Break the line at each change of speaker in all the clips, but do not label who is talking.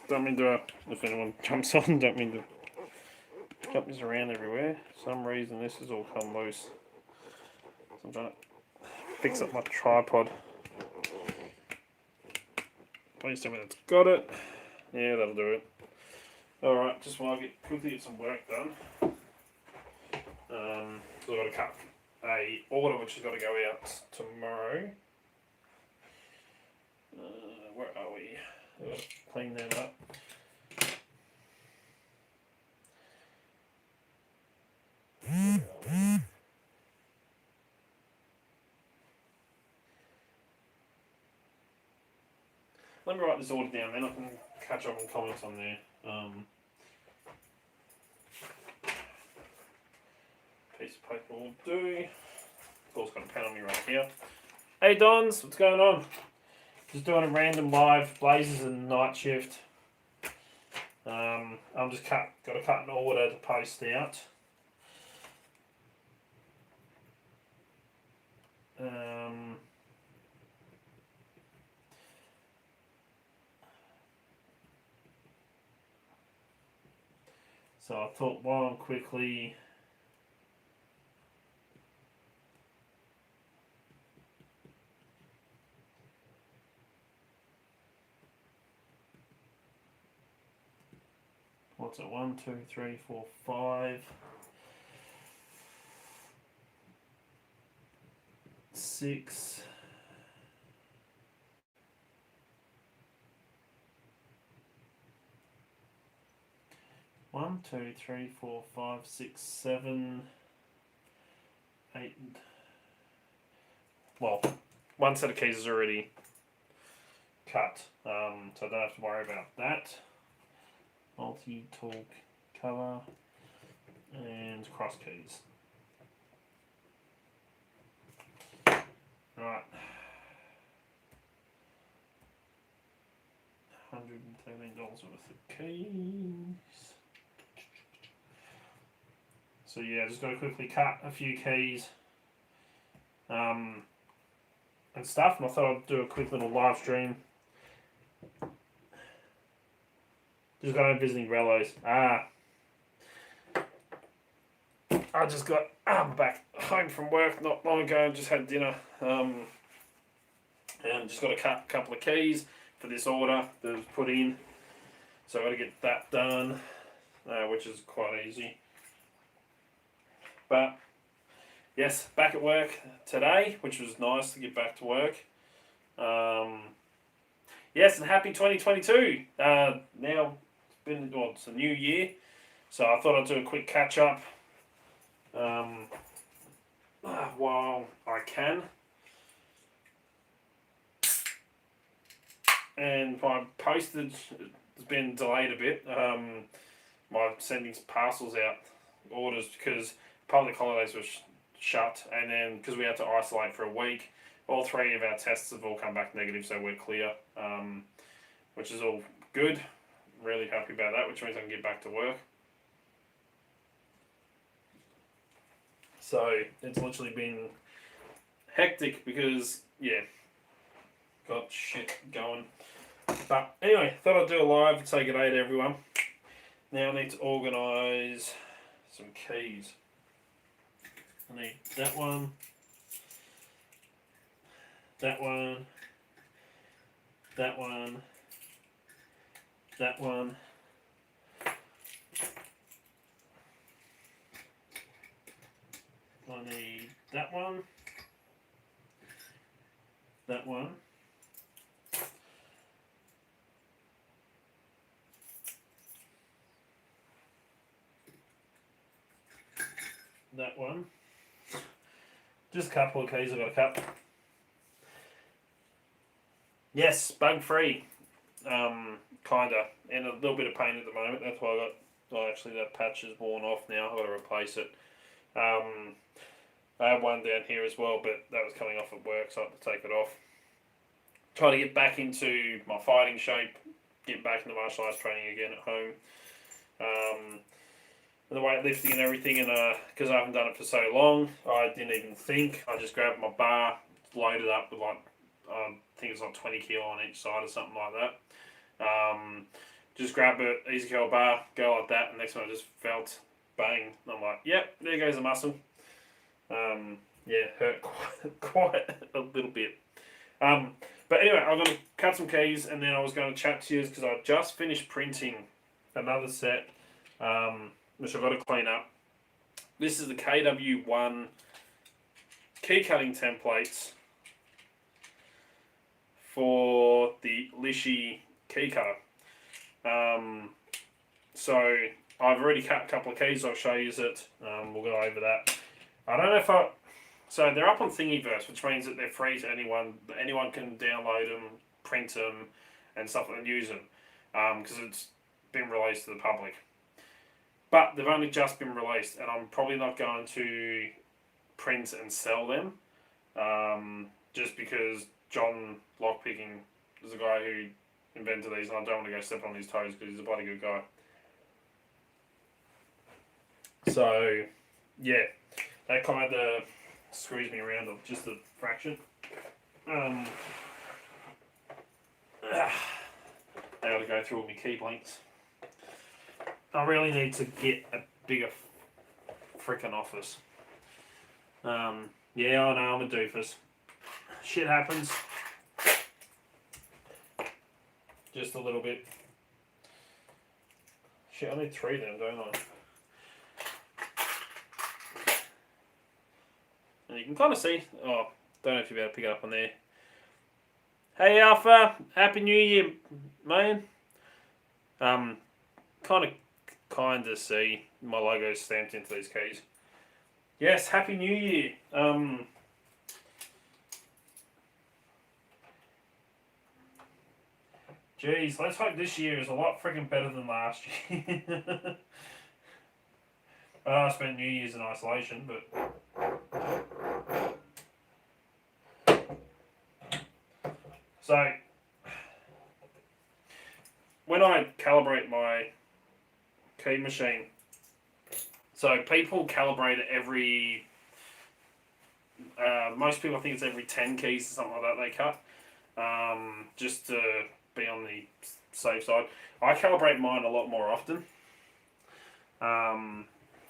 don't mean to, if anyone jumps on, don't mean to jump this around everywhere. For some reason this has all come loose. So I'm trying to fix up my tripod. Please tell me that's got it. Yeah, that'll do it. Alright, just while I quickly get some work done. So I've got to cut a order which has got to go out tomorrow. Where are we? I've got to clean that up. Let me write this order down, then I can catch up on comments on there. Piece of paper will do. Paul's got a pen on me right here. Hey Dons, what's going on? Just doing a random live Blazers and night shift. I'm just got to cut an order to post out. So I thought while I'm quickly what's it? 1, 2, 3, 4, 5, 6. One, 2, 3, 4, 5, 6, 7, 8. Well, one set of keys is already cut, so I don't have to worry about that. Multi-tool cover and cross keys. Right. $113 worth of keys. So yeah, just got to quickly cut a few keys and stuff, and I thought I'd do a quick little live stream. Just got home visiting Rellos. I just got back home from work not long ago, just had dinner, and just got to cut a couple of keys for this order that was put in. So I've got to get that done, which is quite easy. But yes, back at work today, which was nice to get back to work. Yes, and happy 2022. Now it's a new year, so I thought I'd do a quick catch up while I can. And my postage has been delayed a bit. My sending parcels out, orders, because public holidays were shut, and then because we had to isolate for a week, all 3 of our tests have all come back negative, so we're clear, which is all good. Really happy about that, which means I can get back to work. So it's literally been hectic because, yeah, got shit going. But anyway, thought I'd do a live and say good day to everyone. Now I need to organise some keys. I need that one, that one, that one, that one, I need that one, that one, that one. Just a couple of keys I've got to cut. Yes, bug free. Kinda. And a little bit of pain at the moment. That's why I got, actually that patch is worn off now. I've got to replace it. I had one down here as well, but that was coming off at work, so I had to take it off. Trying to get back into my fighting shape, get back into martial arts training again at home. The weightlifting and everything, and because I haven't done it for so long, I didn't even think. I just grabbed my bar, loaded up with like, I think it's like 20 kilo on each side or something like that. Just grab it, easy curl bar, go like that, and next one I just felt bang. And I'm like, yep, there goes the muscle. Yeah, hurt quite a little bit. But anyway, I'm going to cut some keys, and then I was going to chat to you because I just finished printing another set, which I've got to clean up. This is the KW1 key cutting templates for the Litchy key cutter. So I've already cut a couple of keys. I'll show you it. We'll go over that. I don't know if I... So they're up on Thingiverse, which means that they're free to anyone. Anyone can download them, print them, and stuff, and use them. Because it's been released to the public. But they've only just been released, and I'm probably not going to print and sell them. Just because John Lockpicking is the guy who invented these, and I don't want to go step on his toes because he's a bloody good guy. So, yeah, that kind of screws me around just a fraction. I got to go through all my key blanks. I really need to get a bigger freaking office. Yeah, I know, I'm a doofus. Shit happens. Just a little bit. Shit, I need 3 of them, don't I? And you can kind of see, don't know if you'll be able to pick it up on there. Hey Alpha, Happy New Year, man. Kind of see my logo stamped into these keys. Yes, Happy New Year. Geez, let's hope this year is a lot freaking better than last year. I spent New Year's in isolation, but... So, when I calibrate my key machine, so people calibrate it every, most people think it's every 10 keys or something like that they cut, just to be on the safe side. I calibrate mine a lot more often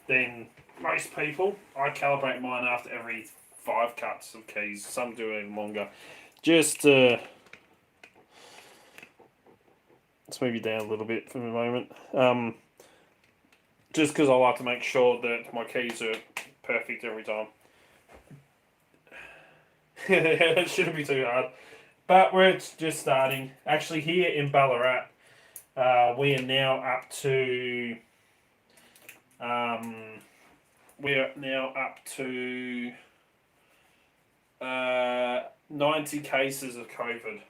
than most people. I calibrate mine after every 5 cuts of keys. Some do even longer. Just let's move you down a little bit for the moment. Just because I like to make sure that my keys are perfect every time. It shouldn't be too hard. But we're just starting. Actually, here in Ballarat, we are now up to... we're now up to 90 cases of COVID.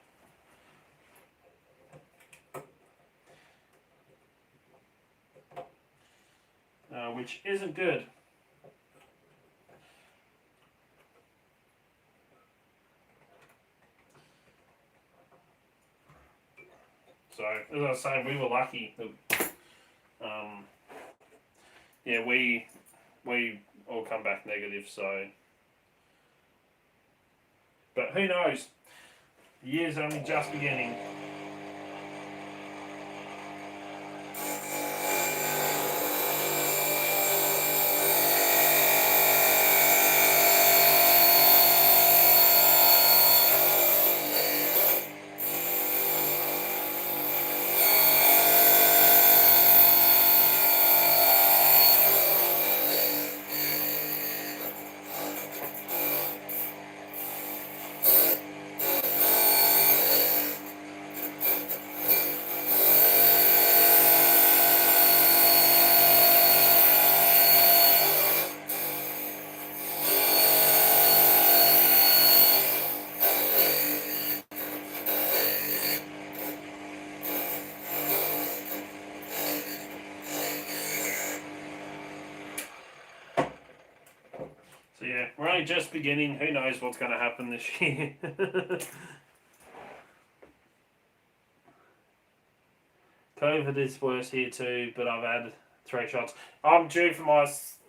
Which isn't good. So, as I was saying, we were lucky. Yeah, we all come back negative, so... But who knows? The year's only just beginning. So yeah, we're only just beginning. Who knows what's going to happen this year? COVID is worse here too, but I've had 3 shots. I'm due for my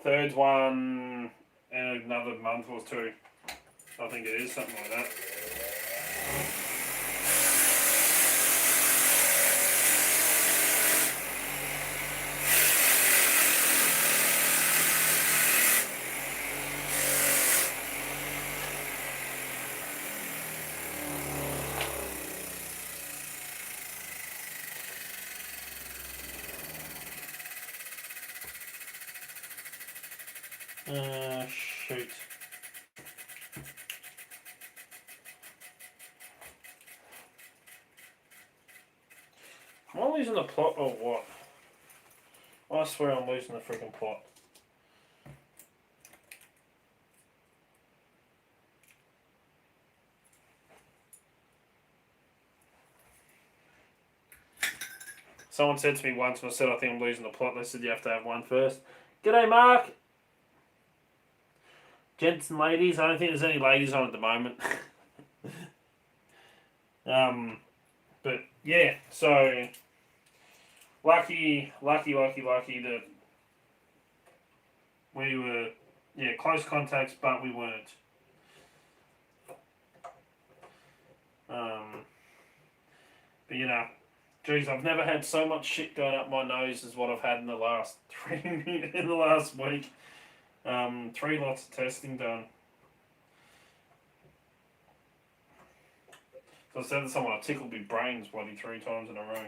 3rd one in another month or 2. I think it is, something like that. Shoot. Am I losing the plot or what? I swear I'm losing the freaking plot. Someone said to me once when I said I think I'm losing the plot, they said you have to have one first. G'day, Mark! Gents and ladies, I don't think there's any ladies on at the moment. But yeah, so lucky that we were, close contacts, but we weren't. But geez, I've never had so much shit going up my nose as what I've had in the last week. 3 lots of testing done. So I said to someone, I tickled my brains bloody 3 times in a row.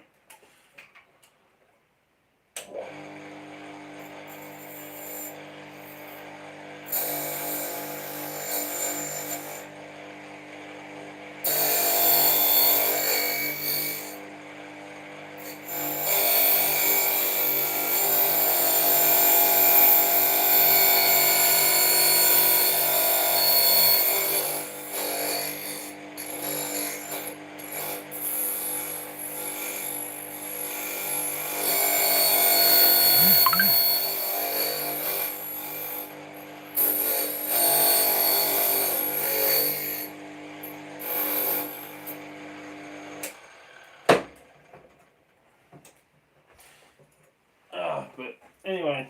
But anyway.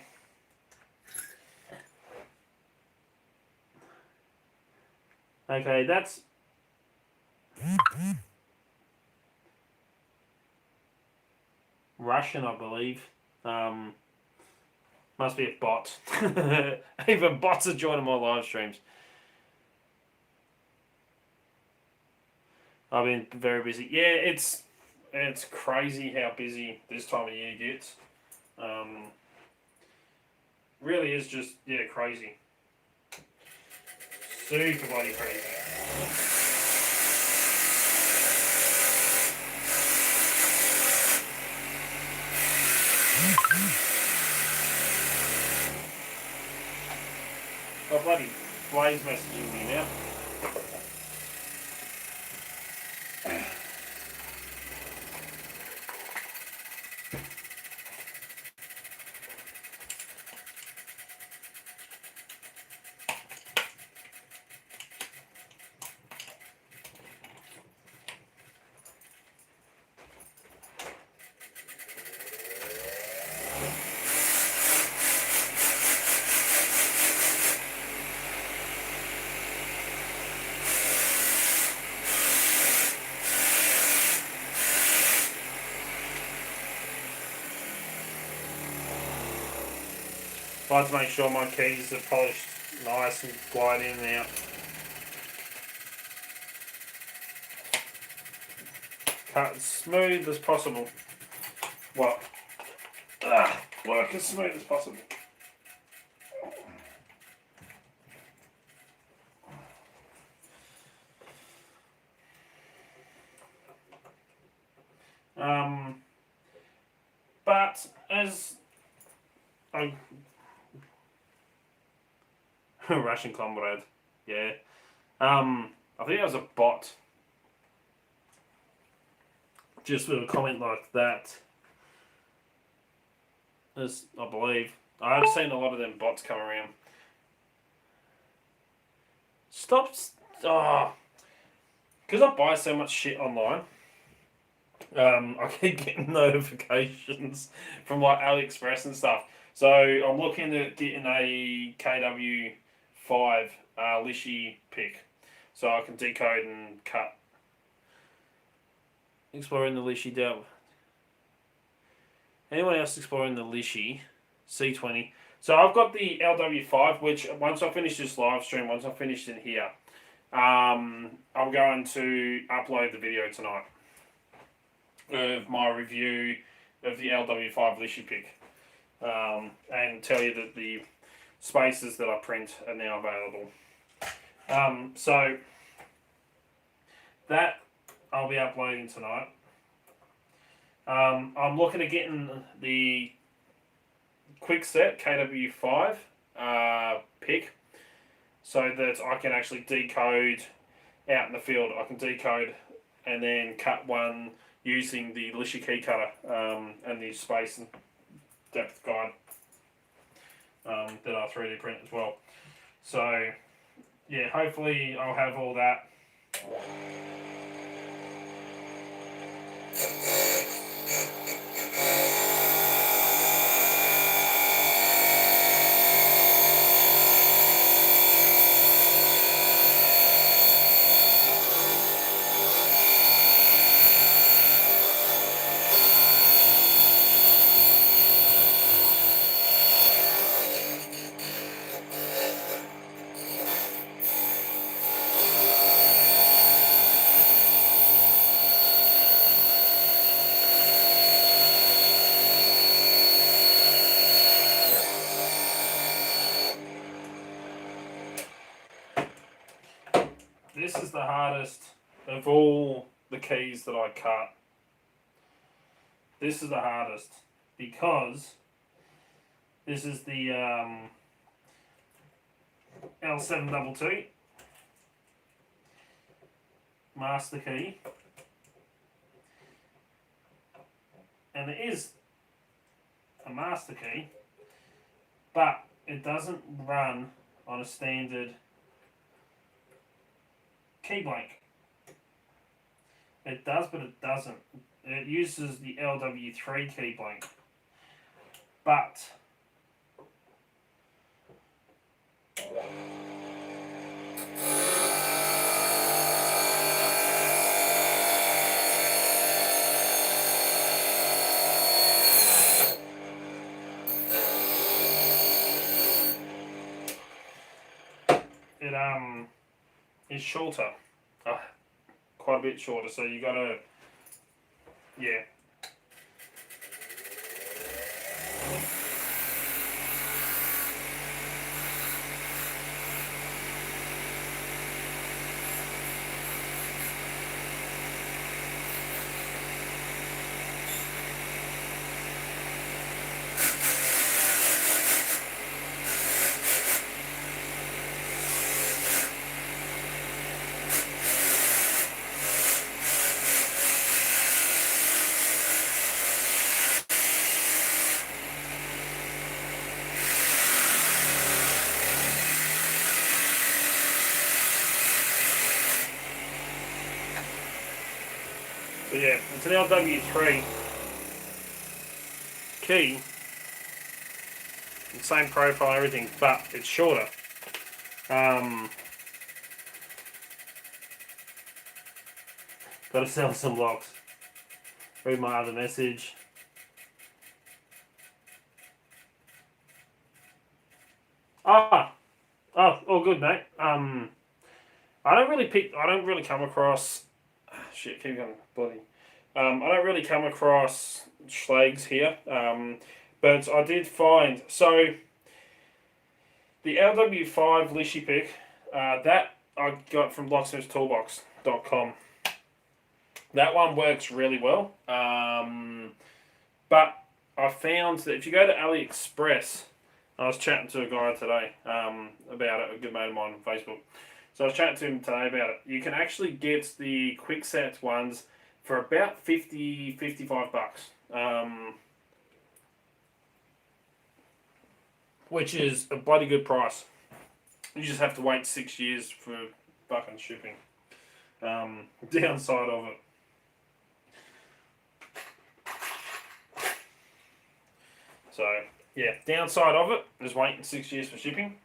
Okay, that's... Russian, I believe. Must be a bot. Even bots are joining my live streams. I've been very busy. Yeah, it's crazy how busy this time of year gets. Really is just, crazy. Super bloody crazy. Oh, bloody Blaze messaging me now. I like to make sure my keys are polished nice and glide in and out. Cut as smooth as possible. Well, work as smooth as possible. But as I Russian comrade, yeah. I think that was a bot. Just with a comment like that. As I believe. I have seen a lot of them bots come around. Stop. Oh. Because I buy so much shit online. I keep getting notifications from like AliExpress and stuff. So I'm looking at getting a KW5 Litchy pick, so I can decode and cut. Exploring the Litchy Delve. Anyone else exploring the Litchy C20? So I've got the LW5, which once I finish this live stream, once I finish in here, I'm going to upload the video tonight of my review of the LW5 Litchy pick, and tell you that the spacers that I print are now available. So that I'll be uploading tonight. I'm looking at getting the Quickset KW5 pick so that I can actually decode out in the field. I can decode and then cut one using the Litchy key cutter and the space and depth guide that I 3D print as well. So yeah, hopefully I'll have all that. This is the hardest of all the keys that I cut. This is the hardest because this is the L722 master key, and it is a master key, but it doesn't run on a standard key blank. It does, but it doesn't. It uses the LW3 key blank, but it is shorter, quite a bit shorter. So you gotta, yeah. So yeah, it's an LW3 key, same profile, everything, but it's shorter. Gotta sell some locks. Read my other message. Oh, all good, mate. I don't really come across. Shit, keep going, bloody. I don't really come across schlags here, but I did find, so the LW5 Litchy pick, that I got from Locksmithtoolbox.com. That one works really well, but I found that if you go to AliExpress, I was chatting to a guy today about it, a good mate of mine on Facebook. So I was chatting to him today about it. You can actually get the Quickset ones for about 50, 55 bucks. Which is a bloody good price. You just have to wait 6 years for fucking shipping. Downside of it. So, yeah, downside of it is waiting 6 years for shipping.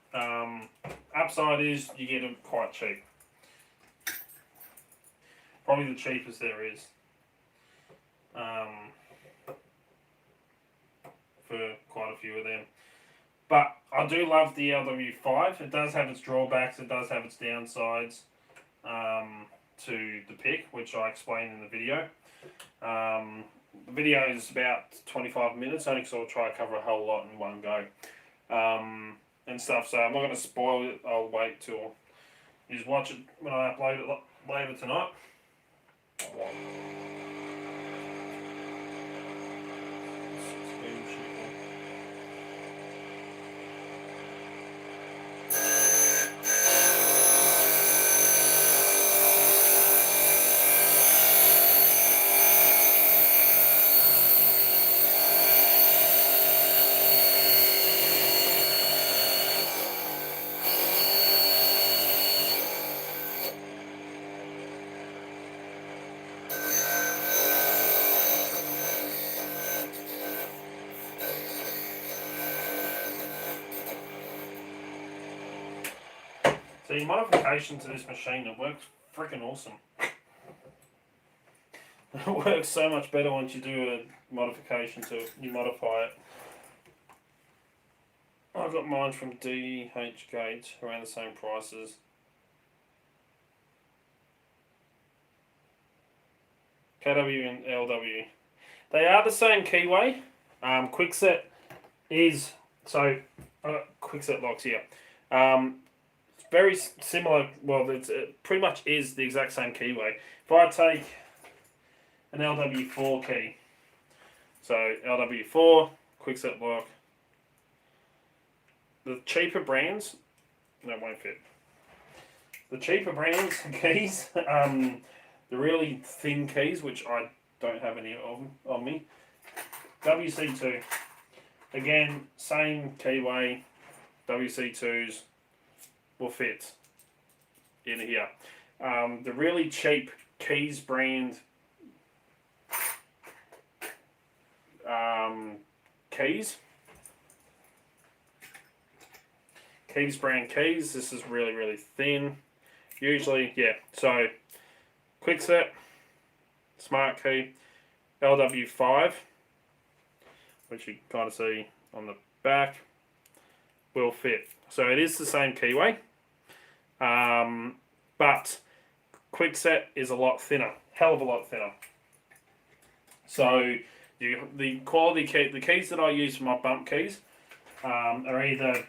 Upside is you get them quite cheap. Probably the cheapest there is. For quite a few of them. But I do love the LW5. It does have its drawbacks, it does have its downsides to the pick, which I explained in the video. The video is about 25 minutes only because I'll try to cover a whole lot in one go. and stuff. So I'm not going to spoil it. I'll wait till you just watch it when I upload it later tonight. See, modification to this machine, it works freaking awesome. It works so much better once you do a modification to it. You modify it. I got mine from DH Gate, around the same prices. KW and LW. They are the same keyway. Quickset is, so, Quickset locks here. Very similar, well, it pretty much is the exact same keyway. If I take an LW4 key, so LW4, Quickset lock, the cheaper brands, that won't fit. The cheaper brands keys, the really thin keys, which I don't have any of on me. WC2, again, same keyway, WC2s will fit in here. The really cheap Keys brand keys. Keys brand keys. This is really, really thin. Usually, yeah. So, Quickset, Smart Key, LW5, which you kind of see on the back, will fit. So it is the same keyway, but Quickset is a lot thinner, hell of a lot thinner. So the quality key, the keys that I use for my bump keys are either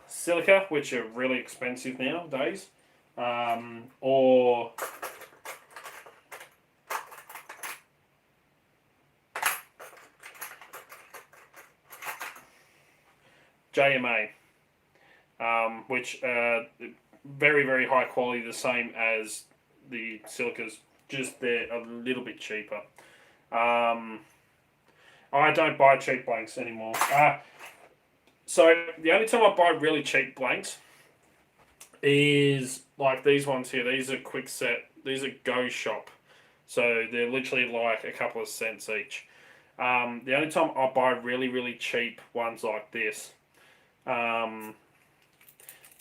silica, which are really expensive nowadays, or JMA, which are very, very high quality, the same as the silicas, just they're a little bit cheaper. I don't buy cheap blanks anymore. So the only time I buy really cheap blanks is like these ones here. These are Quickset. These are Go Shop. So they're literally like a couple of cents each. The only time I buy really, really cheap ones like this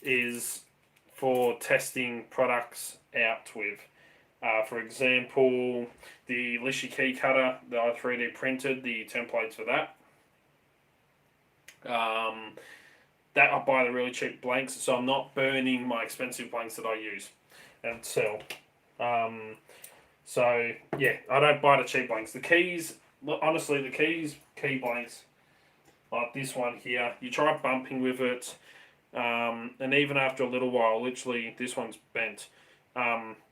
is for testing products out with. For example, the Litchy key cutter that I 3D printed, the templates for that. That I buy the really cheap blanks, so I'm not burning my expensive blanks that I use and sell. So yeah, I don't buy the cheap blanks. The keys, honestly, the keys, key blanks, like this one here, you try bumping with it, and even after a little while, literally, this one's bent.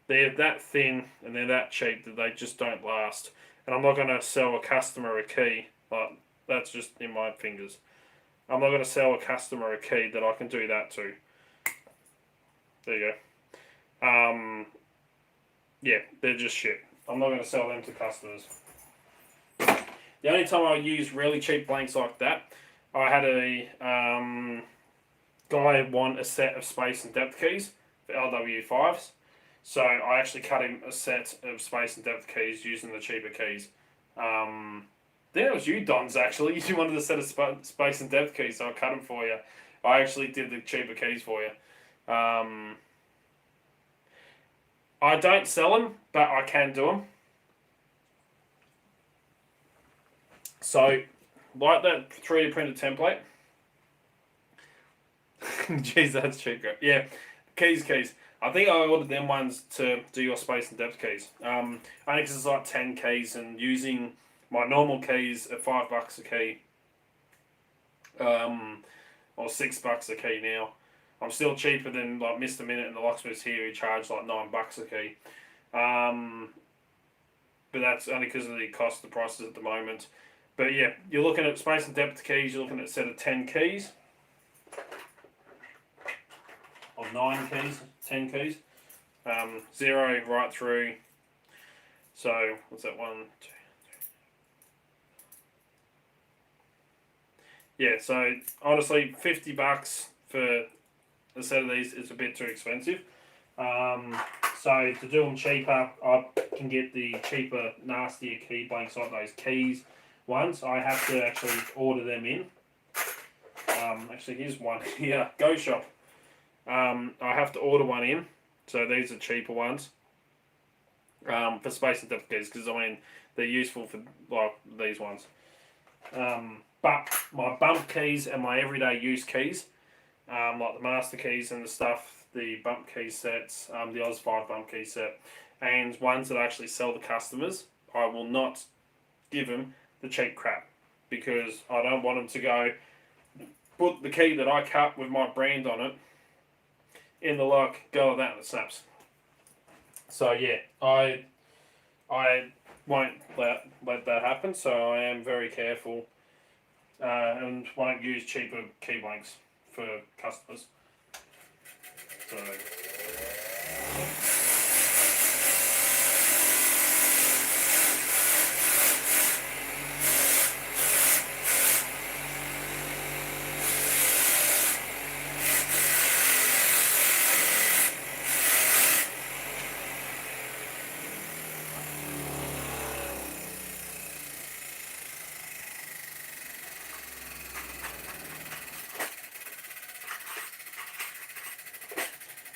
They're that thin and they're that cheap that they just don't last. And I'm not going to sell a customer a key, but that's just in my fingers. I'm not going to sell a customer a key that I can do that to. There you go. Yeah, they're just shit. I'm not going to sell them to customers. The only time I use really cheap blanks like that, I had a guy want a set of space and depth keys for LW5s. So I actually cut him a set of space and depth keys using the cheaper keys. I think it was you, Dons, actually. You wanted a set of space and depth keys, so I cut them for you. I actually did the cheaper keys for you. I don't sell them, but I can do them. So, like that 3D printed template. Jeez, that's cheap. Yeah, keys. I think I ordered them ones to do your space and depth keys. I think it's like 10 keys, and using my normal keys at $5 a key, or $6 a key now. I'm still cheaper than like Mr. Minute and the locksmiths here who charge like $9 a key. But that's only because of the cost of the prices at the moment. But yeah, you're looking at space and depth keys, you're looking at a set of 10 keys. Or 9 keys, 10 keys. 0 right through. So, what's that, 1, 2, 3. Yeah, so honestly, $50 for a set of these is a bit too expensive. So to do them cheaper, I can get the cheaper, nastier key blanks like those keys ones. I have to actually order them in. Actually, here's one here. Go Shop. I have to order one in. So these are cheaper ones. For space and depth keys, because I mean they're useful for like these ones. But my bump keys and my everyday use keys, like the master keys and the stuff, the bump key sets, the Oz 5 bump key set, and ones that I actually sell to customers, I will not give them the cheap crap, because I don't want them to go put the key that I cut with my brand on it in the lock, go like that and it snaps. So yeah, I won't let that happen, so I am very careful and won't use cheaper key blanks for customers. So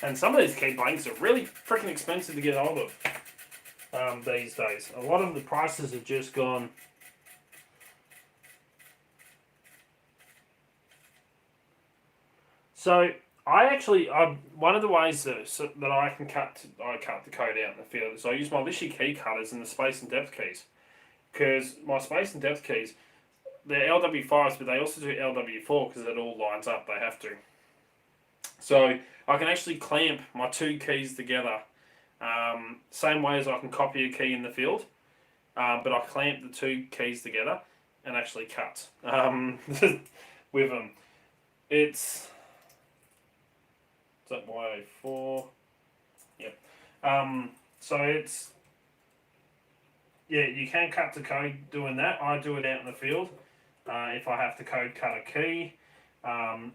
and some of these key blanks are really freaking expensive to get hold of these days. A lot of the prices have just gone. So one of the ways that I can cut the code out in the field is I use my Litchy key cutters and the space and depth keys, because my space and depth keys, they're LW5s, but they also do LW4 because it all lines up. They have to. So I can actually clamp my 2 keys together, same way as I can copy a key in the field, but I clamp the 2 keys together and actually cut with them. It's that Y4. Yep. So it's, yeah, you can cut the code doing that. I do it out in the field if I have to code cut a key.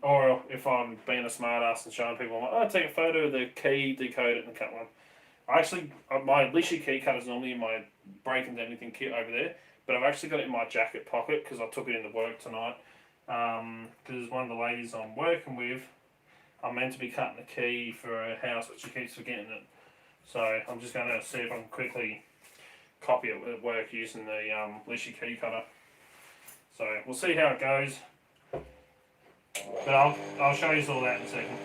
Or if I'm being a smart ass and showing people, I'm like, oh, take a photo of the key, decode it, and cut one. I actually, my Litchy key cutter is normally in my break and anything kit over there, but I've actually got it in my jacket pocket because I took it into work tonight. Because one of the ladies I'm working with, I'm meant to be cutting the key for her house, but she keeps forgetting it. So I'm just going to see if I can quickly copy it at work using the Litchy key cutter. So we'll see how it goes. But I'll show you all that in a second.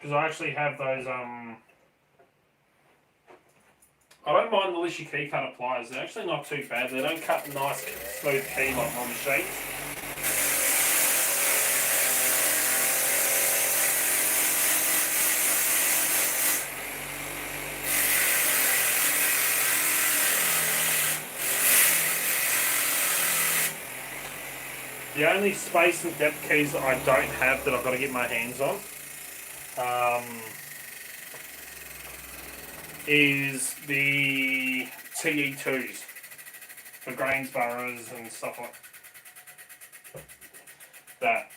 Because I actually have those I don't mind the Litchy key cutter pliers. They're actually not too bad. They don't cut a nice smooth key like my machine. The only space and depth keys that I don't have that I've got to get my hands on is the TE2s for Grainsboroughs and stuff like that.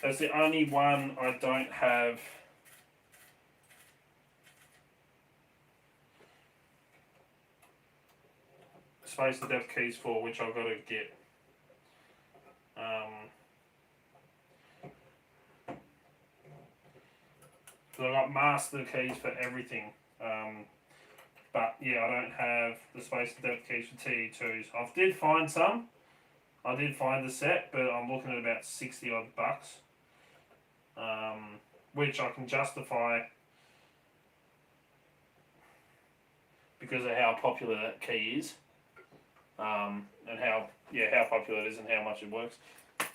That's the only one I don't have. Space and depth keys for, which I've got to get. So I've got master keys for everything, but yeah, I don't have the space and depth keys for TE2s. I did find some. I did find the set, but I'm looking at about 60 odd bucks, which I can justify because of how popular that key is, and how popular it is and how much it works.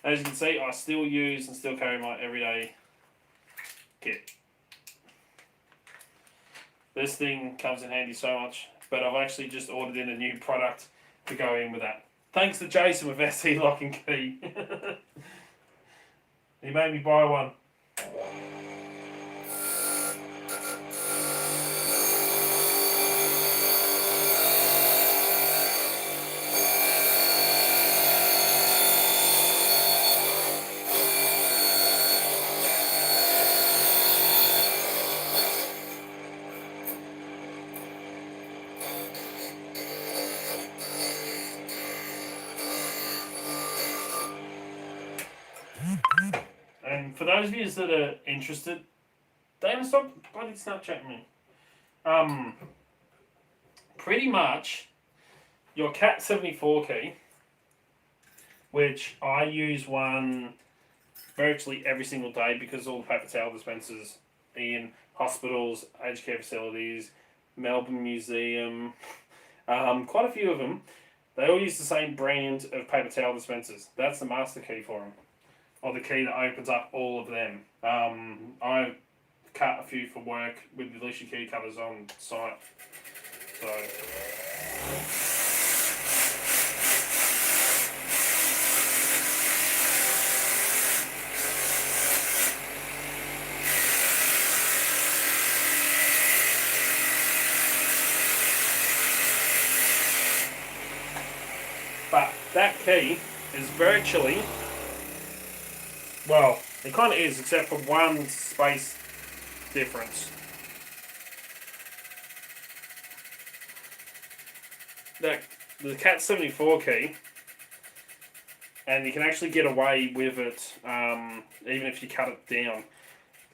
As you can see, I still use and still carry my everyday kit. This thing comes in handy so much, but I've actually just ordered in a new product to go in with that. Thanks to Jason with SC Lock and Key. He made me buy one. And for those of you that are interested, Damon, stop bloody Snapchatting me. Pretty much, your Ch751 Key, which I use one virtually every single day because all the paper towel dispensers in hospitals, aged care facilities, Melbourne Museum, quite a few of them, they all use the same brand of paper towel dispensers. That's the master key for them, or the key that opens up all of them. I cut a few for work with the Litchy key cutters on site. So but that key is virtually, well, it kind of is, except for one space difference. The Ch751 Key, and you can actually get away with it even if you cut it down.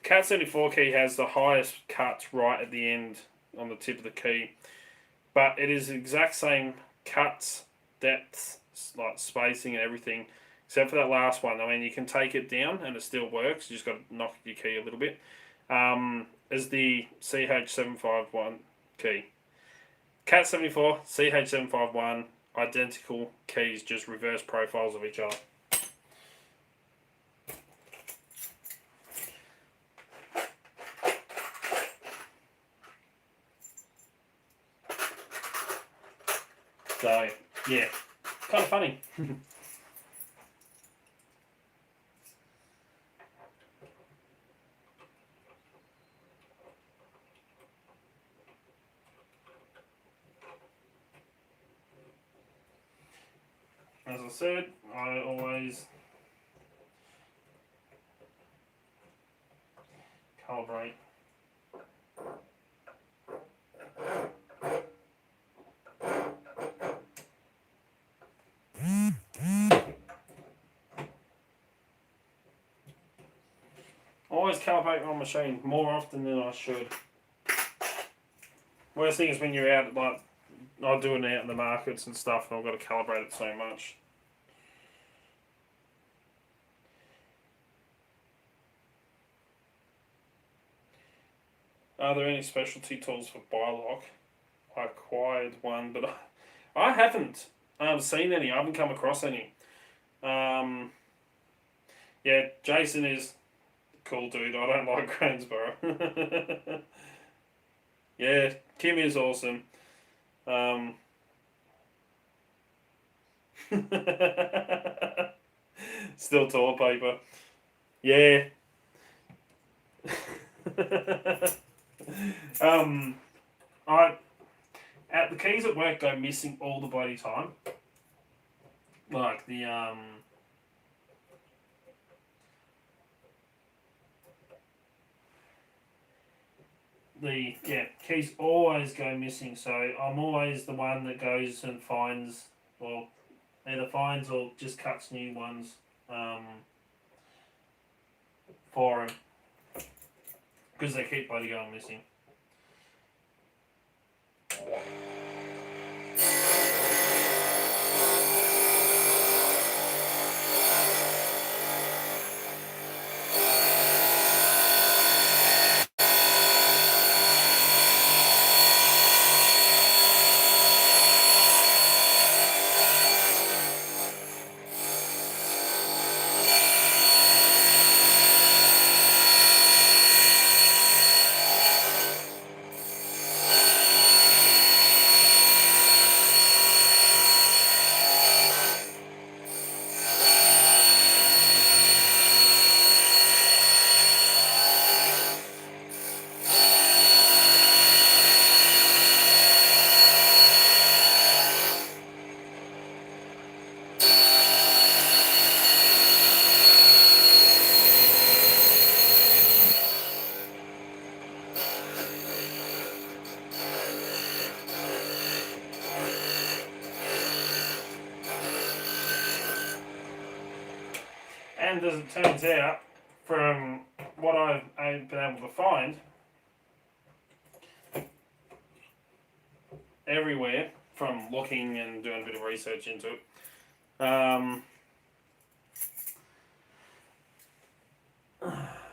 The Ch751 Key has the highest cuts right at the end on the tip of the key, but it is the exact same cuts, depths, like spacing and everything, except for that last one. I mean, you can take it down and it still works. You just got to knock your key a little bit. Is the Ch751 Key. Ch751, Ch751, identical keys, just reverse profiles of each other. So, yeah, kind of funny. As I said, I always calibrate. Always calibrate my machine more often than I should. Worst thing is when you're out, like I'm doing it out in the markets and stuff, and I've got to calibrate it so much. Are there any specialty tools for Bilock? I acquired one, but I haven't seen any. I haven't come across any. Yeah, Jason is a cool dude. I don't like Grandsboro. Yeah, Kim is awesome. Still toilet paper. Yeah. The keys at work go missing all the bloody time. Like keys always go missing, so I'm always the one that goes and finds, well, either finds or just cuts new ones for them, because they keep bloody going missing. And as it turns out, from what I've been able to find, everywhere, from looking and doing a bit of research into it,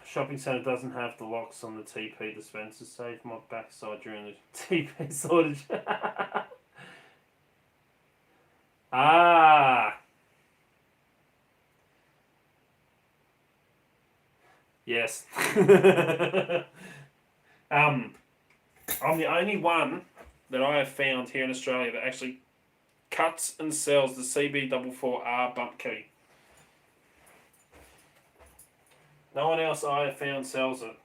shopping centre doesn't have the locks on the TP dispenser. Saved my backside during the TP shortage. Ah. Yes. I'm the only one that I have found here in Australia that actually cuts and sells the CB44R bump key. No one else I have found sells it.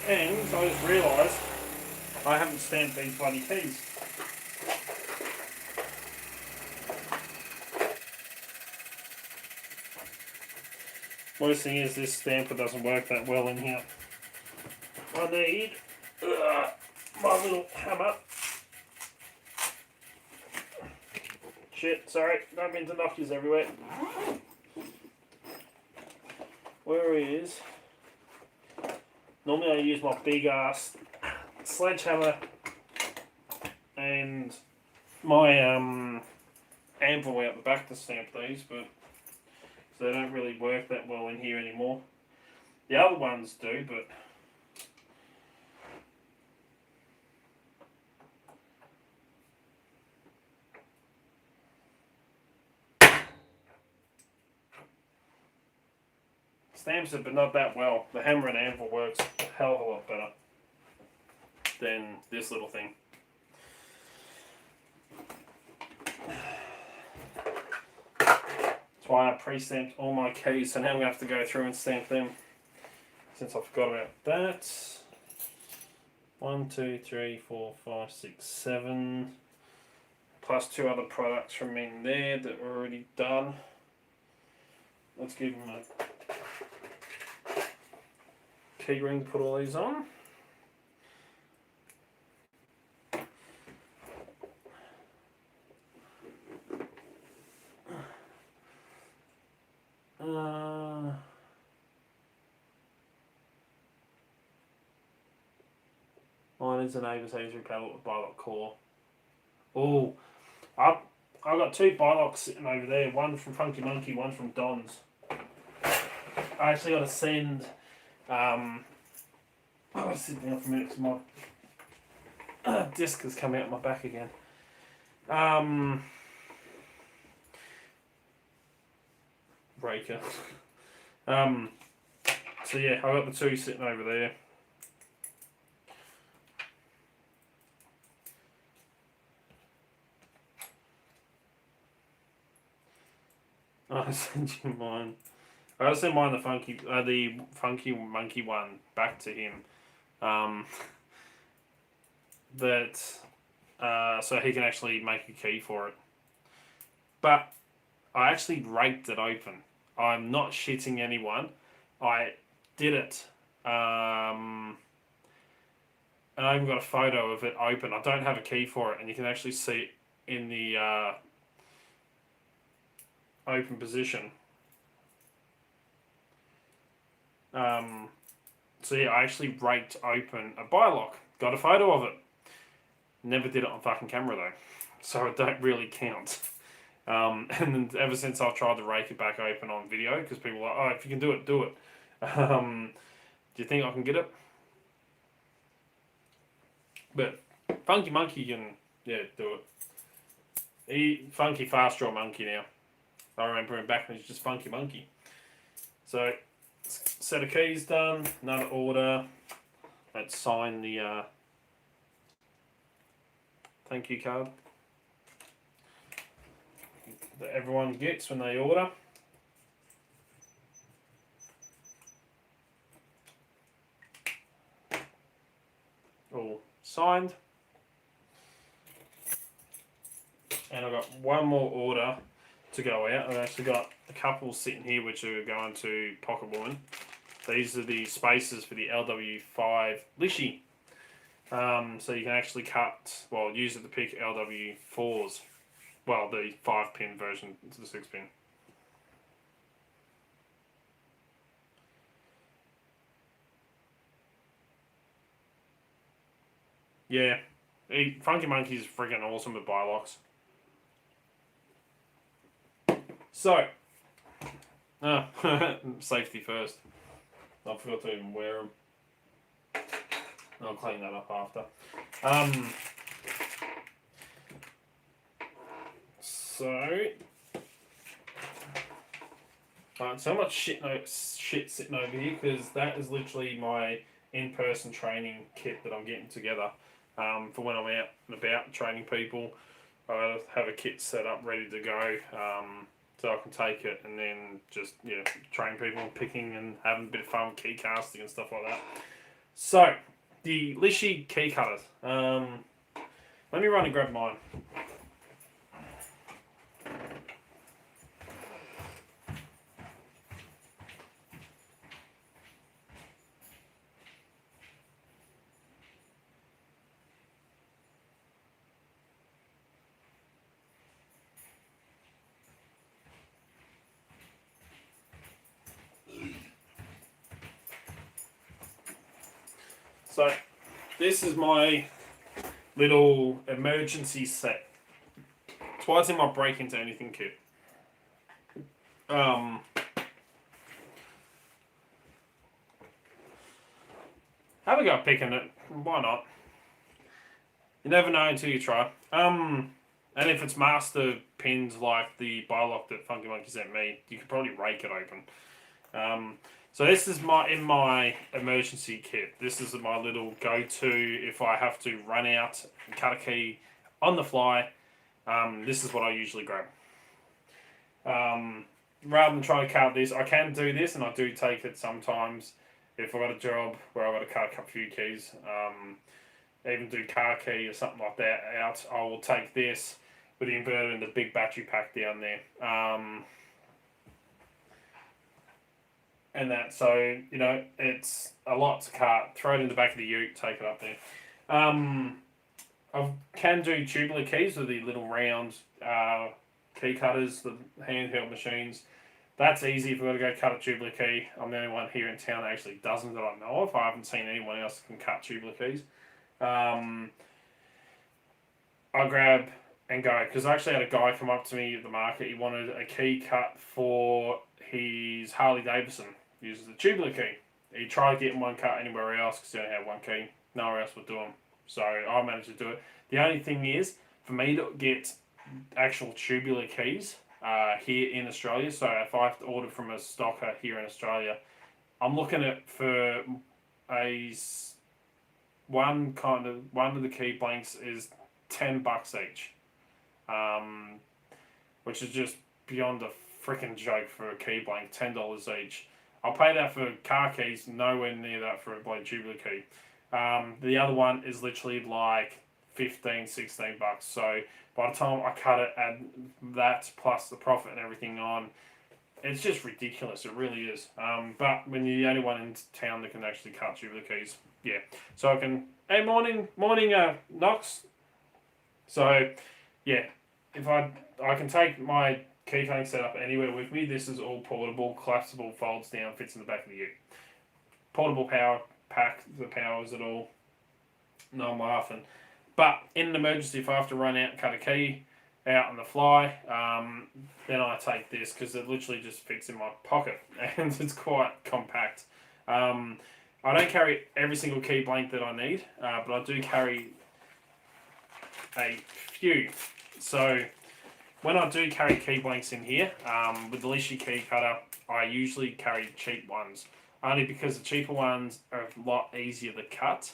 And I just realised I haven't stamped these bloody keys. Worst thing is this stamper doesn't work that well in here. I need my little hammer. Shit, sorry, don't mean to knock yous everywhere. Where is... Normally I use my big ass sledgehammer and my anvil out the back to stamp these, but so they don't really work that well in here anymore. The other ones do, but stamps it, but not that well. The hammer and anvil works a hell of a lot better than this little thing. That's why I pre-stamped all my keys, so now I'm going to have to go through and stamp them, since I forgot about that. 1, 2, 3, 4, 5, 6, 7, plus 2 other products from in there that were already done. Let's give them a key ring, put all these on. Mine is an Avis Azure pallet with Bilock core. Oh, I've got 2 Bilocks sitting over there. One from Funky Monkey, one from Don's. I actually got to send. I'll sit down for a minute because my disc has come out my back again. Breaker. So yeah, I got the 2 sitting over there. I'll send you mine. I gotta send mine the funky monkey one back to him. So he can actually make a key for it. But I actually raked it open. I'm not shitting anyone. I did it. And I even got a photo of it open. I don't have a key for it, and you can actually see it in the open position. So yeah, I actually raked open a Bilock. Got a photo of it. Never did it on fucking camera though, so it don't really count. And then ever since I've tried to rake it back open on video, because people are like, oh, if you can do it, do it. Do you think I can get it? But Funky Monkey can, yeah, do it. Funky Fast Draw Monkey now. I remember him back when he was just Funky Monkey. So, set of keys done, another order. Let's sign the thank you card. that everyone gets when they order. All signed. And I've got one more order to go out. I've actually got a couple sitting here which are going to Pocket Woman. These are the spacers for the LW5 Litchy. So you can actually cut, well, use it to pick LW4s. Well, the 5-pin version to the 6-pin. Yeah, Funky Monkey's freaking awesome with locks. So, safety first. I forgot to even wear them. I'll clean that up after. So much shit sitting over here because that is literally my in-person training kit that I'm getting together for when I'm out and about training people. I have a kit set up ready to go so I can take it and then just train people picking and having a bit of fun with key casting and stuff like that. So the Litchy key cutters. Let me run and grab mine. So this is my little emergency set. That's why it's in my break into anything kit. Have a go picking it. Why not? You never know until you try. And if it's master pins like the lock that Funky Monkey sent me, you could probably rake it open. So this is in my emergency kit. This is my little go-to if I have to run out and cut a key on the fly. This is what I usually grab. Rather than trying to cut this, I can do this, and I do take it sometimes if I've got a job where I've got to cut a few keys. Even do car key or something like that out. I will take this with the inverter and the big battery pack down there. And that, so, it's a lot to cut. Throw it in the back of the ute, take it up there. I can do tubular keys with the little round key cutters, the handheld machines. That's easy if we've got to go cut a tubular key. I'm the only one here in town that actually doesn't that I know of. I haven't seen anyone else that can cut tubular keys. I'll grab and go, because I actually had a guy come up to me at the market. He wanted a key cut for his Harley Davidson. Uses the tubular key. He tried getting one cut anywhere else because he only had one key. Nowhere else would do them. So I managed to do it. The only thing is, for me to get actual tubular keys here in Australia, so if I have to order from a stocker here in Australia, I'm looking at for one of the key blanks is $10 each, which is just beyond a freaking joke for a key blank. $10 each. I'll pay that for car keys, nowhere near that for a blade tubular key. The other one is literally like $15-16. So by the time I cut it, add that plus the profit and everything on, it's just ridiculous. It really is. But when you're the only one in town that can actually cut tubular keys, yeah. So I can. Hey, morning, Knox. So yeah, if I can take my key cutting setup anywhere with me. This is all portable, collapsible, folds down, fits in the back of the ute. Portable power pack that powers it all. No, I'm laughing. But in an emergency, if I have to run out and cut a key out on the fly, then I take this because it literally just fits in my pocket and it's quite compact. I don't carry every single key blank that I need, but I do carry a few. So when I do carry key blanks in here, with the Litchy key cutter, I usually carry cheap ones. Only because the cheaper ones are a lot easier to cut.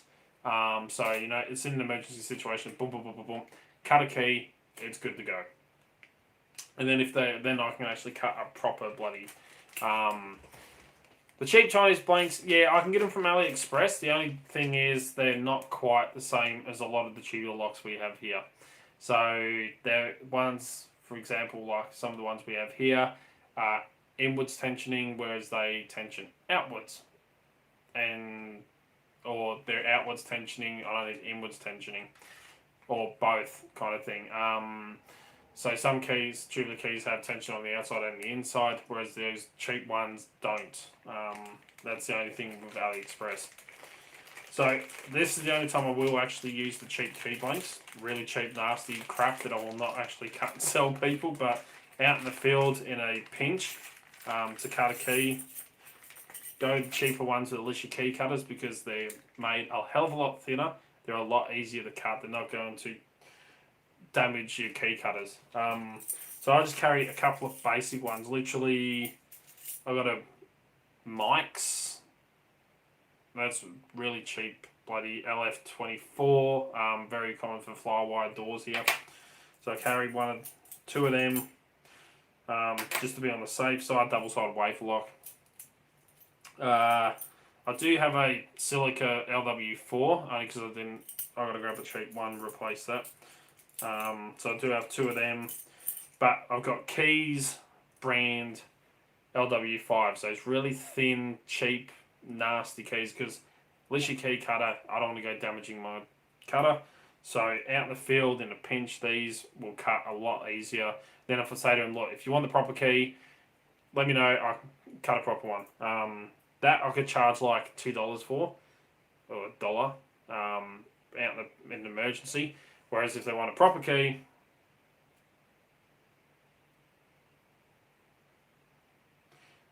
So, it's in an emergency situation, boom, boom, boom, boom, boom. Cut a key, it's good to go. And then then I can actually cut a proper bloody. The cheap Chinese blanks, yeah, I can get them from AliExpress. The only thing is they're not quite the same as a lot of the tubular locks we have here. So they're ones, for example, like some of the ones we have here are inwards tensioning, whereas they tension outwards. Or they're outwards tensioning, I don't think inwards tensioning. Or both kind of thing. So some keys, tubular keys, have tension on the outside and the inside, whereas those cheap ones don't. That's the only thing with AliExpress. So this is the only time I will actually use the cheap key blanks. Really cheap, nasty crap that I will not actually cut and sell people, but out in the field in a pinch to cut a key, go cheaper ones with the Litchy key cutters because they're made a hell of a lot thinner. They're a lot easier to cut. They're not going to damage your key cutters. So I just carry a couple of basic ones. Literally, I've got a Mike's. That's really cheap. Bloody LF24. Very common for fly-wide doors here. So I carry two of them. Just to be on the safe side. Double-sided wafer lock. I do have a silica LW4. Only because I got to grab a cheap one, replace that. So I do have two of them, but I've got Keys brand LW5, so it's really thin, cheap, nasty keys because Litchy key cutter, I don't want to go damaging my cutter. So out in the field in a pinch, these will cut a lot easier. Then if I say to them, look, if you want the proper key, let me know, I can cut a proper one. That I could charge like $2 for, or $1, out in an emergency. Whereas if they want a proper key,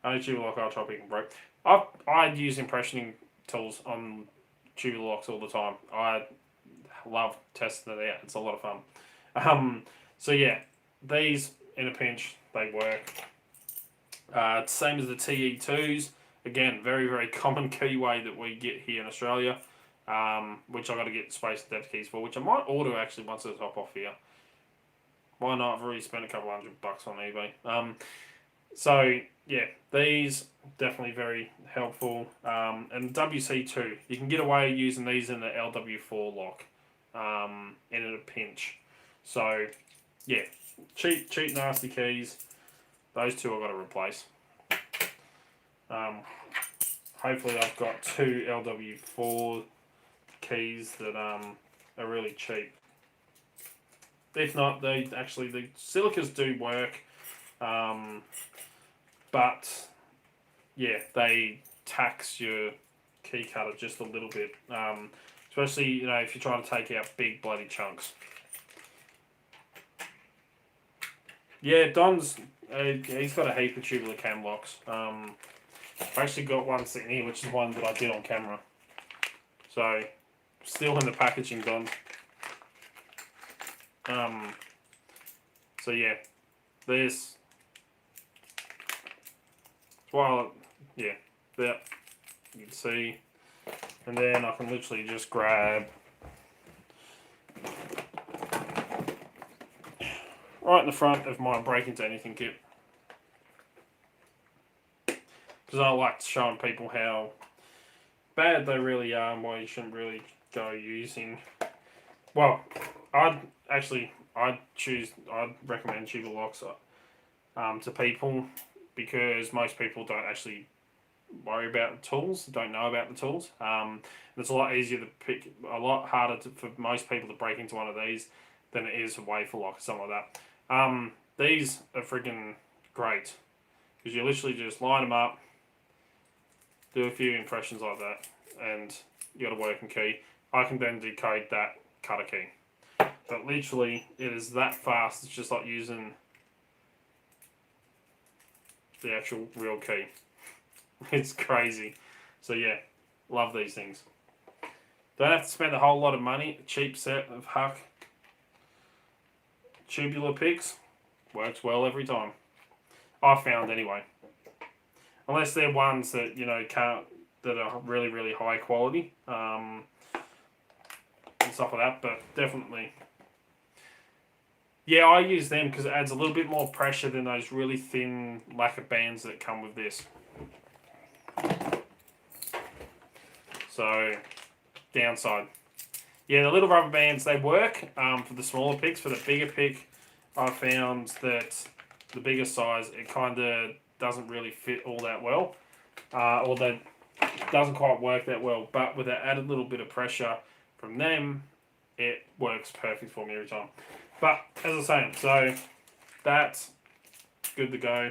only tubular lock I'll try picking broke. I use impressioning tools on tubular locks all the time. I love testing it out. It's a lot of fun. So yeah, these in a pinch, they work. Same as the TE2s. Again, very, very common keyway that we get here in Australia. Which I got to get space and depth keys for, which I might order actually once I hop off here. Why not? I've already spent a couple $100 on eBay. So yeah, these definitely very helpful. And WC2, you can get away using these in the LW4 lock, and in a pinch. So yeah, cheap nasty keys. Those two I've got to replace. Hopefully I've got two LW4 keys that are really cheap. If not, the silicas do work, but yeah, they tax your key cutter just a little bit, especially if you're trying to take out big bloody chunks. Yeah, Don's he's got a heap of tubular cam locks. I've actually got one sitting here, which is one that I did on camera. So still in the packaging, Don. So yeah, this. Well, yeah, there you can see, and then I can literally just grab right in the front of my break into anything kit, because I like showing people how bad they really are and why you shouldn't really go using. Well, I'd recommend tubular locks to people because most people don't actually worry about the tools, don't know about the tools. It's a lot easier to pick, a lot harder for most people to break into one of these than it is a wafer lock or something like that. These are freaking great because you literally just line them up, do a few impressions like that, and you got a working key. I can then decode that cutter key. But literally, it is that fast. It's just like using the actual real key. It's crazy. So yeah, love these things. Don't have to spend a whole lot of money. A cheap set of Huck tubular picks works well every time. I found anyway. Unless they're ones that that are really, really high quality and stuff like that. But definitely Yeah, I use them because it adds a little bit more pressure than those really thin lacquer bands that come with this. So, downside. Yeah, the little rubber bands, they work for the smaller picks. For the bigger pick, I found that the bigger size, it kind of doesn't really fit all that well. Or that doesn't quite work that well. But with that added little bit of pressure from them, it works perfect for me every time. But, as I was saying, so that's good to go.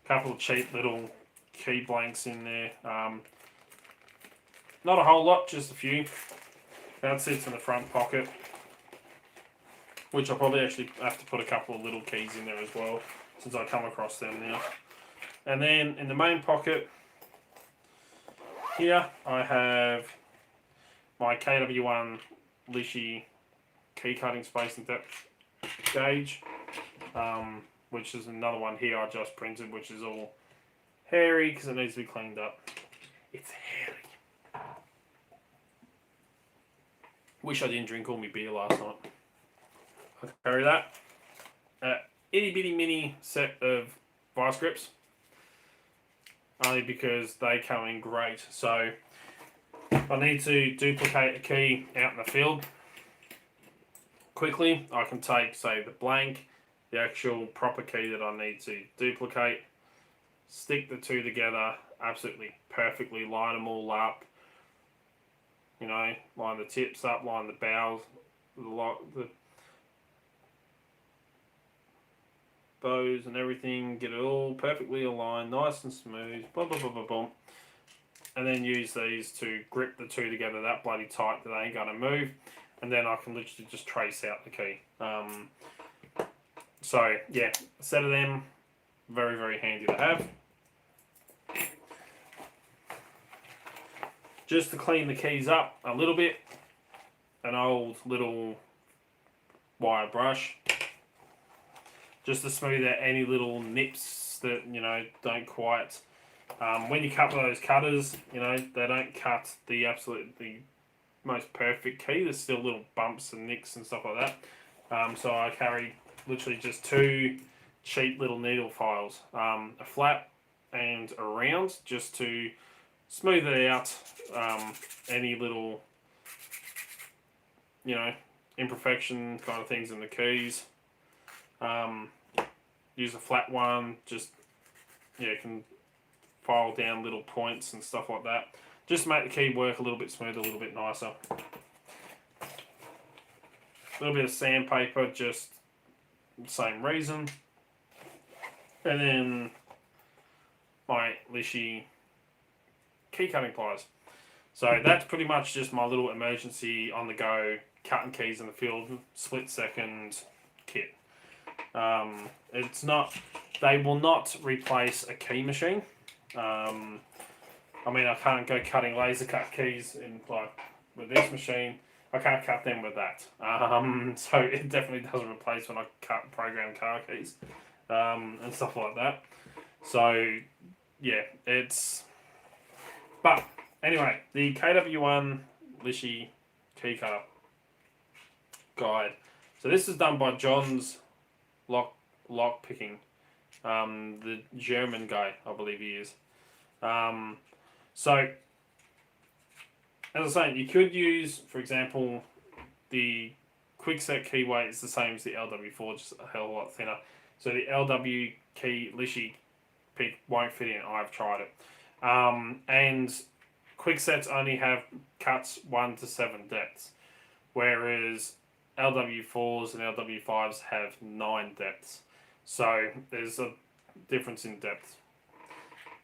Couple of cheap little key blanks in there. Not a whole lot, just a few. That sits in the front pocket, which I'll probably actually have to put a couple of little keys in there as well, since I come across them now. And then in the main pocket, here I have my KW1 Litchy key cutting space and depth gauge, which is another one here I just printed, which is all hairy because it needs to be cleaned up. It's hairy. Wish I didn't drink all my beer last night. I carry that. Itty bitty mini set of vice grips. Only because they come in great. So if I need to duplicate a key out in the field quickly, I can take, say, the blank, the actual proper key that I need to duplicate, stick the two together absolutely perfectly, line them all up. You know, line the tips up, line the bows, the bows and everything, get it all perfectly aligned, nice and smooth, boom, boom, boom, boom, boom. And then use these to grip the two together that bloody tight that they ain't going to move. And then I can literally just trace out the key. So, yeah, a set of them, very, very handy to have. Just to clean the keys up a little bit, an old little wire brush, just to smooth out any little nips that, you know, don't quite, when you cut with those cutters, you know, they don't cut the absolutely most perfect key. There's still little bumps and nicks and stuff like that. So I carry literally just two cheap little needle files, a flat and a round, just to smooth it out, any little, you know, imperfection kind of things in the keys. Use a flat one, just, yeah, can file down little points and stuff like that. Just to make the key work a little bit smoother, a little bit nicer. A little bit of sandpaper, just the same reason. And then my Litchy key cutting pliers. So that's pretty much just my little emergency on the go cutting keys in the field split second kit. It's not, they will not replace a key machine. I mean, I can't go cutting laser cut keys in like with this machine. I can't cut them with that. So it definitely doesn't replace when I cut program car keys and stuff like that. So yeah, it's. But anyway, the KW1 Litchy key cutter guide. So this is done by John's lock picking, the German guy, I believe he is. So as I was saying, you could use, for example, the quickset key weight is the same as the LW4, just a hell of a lot thinner. So the LW key Litchy pick won't fit in. I've tried it. And quicksets only have cuts 1 to 7 depths, whereas LW4s and LW5s have 9 depths. So there's a difference in depth.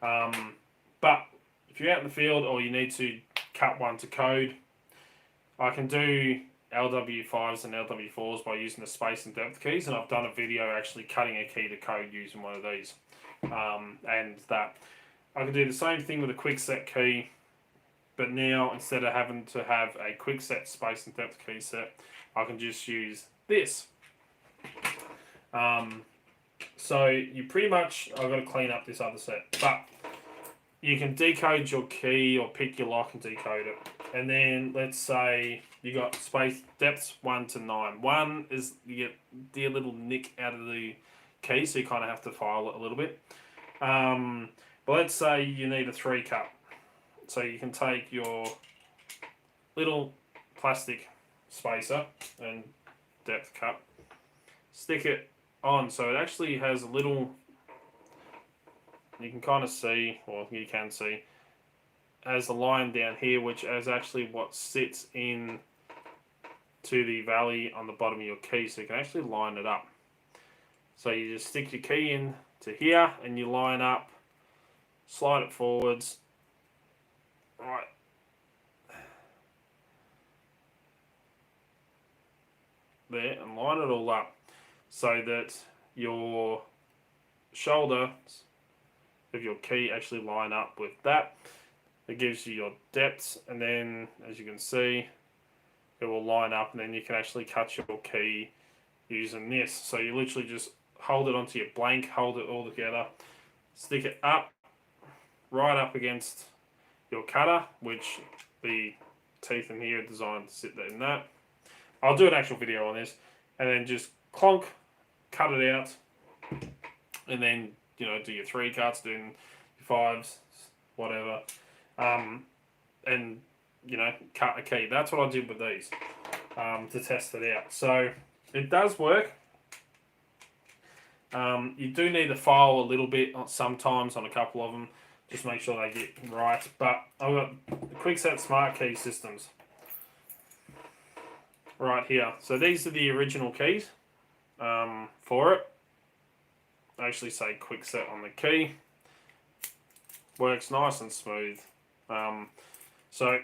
But if you're out in the field or you need to cut one to code, I can do LW5s and LW4s by using the space and depth keys, and I've done a video actually cutting a key to code using one of these. And that I can do the same thing with a quickset key, but now instead of having to have a quickset space and depth key set, I can just use this. So you pretty much, I've got to clean up this other set, but you can decode your key or pick your lock and decode it. And then let's say you got space depths 1 to 9. 1 is you get the little nick out of the key, so you kind of have to file it a little bit. But let's say you need a 3 cut. So you can take your little plastic spacer and depth cut, stick it on, so it actually has a little, you can kind of see, or you can see, as a line down here, which is actually what sits in to the valley on the bottom of your key, so you can actually line it up. So you just stick your key in to here and you line up, slide it forwards, right, there, and line it all up so that your shoulders of your key actually line up with that. It gives you your depths, and then as you can see it will line up, and then you can actually cut your key using this. So you literally just hold it onto your blank, hold it all together, stick it up, right up against your cutter, which the teeth in here are designed to sit there in that. I'll do an actual video on this, and then just clonk, cut it out, and then, you know, do your 3 cuts, do your 5s, whatever, and, you know, cut a key. That's what I did with these, to test it out. So it does work. You do need to file a little bit sometimes on a couple of them, just make sure they get right. But I've got the Quickset Smart Key systems right here. So these are the original keys for it. I actually say Quickset on the key. Works nice and smooth. So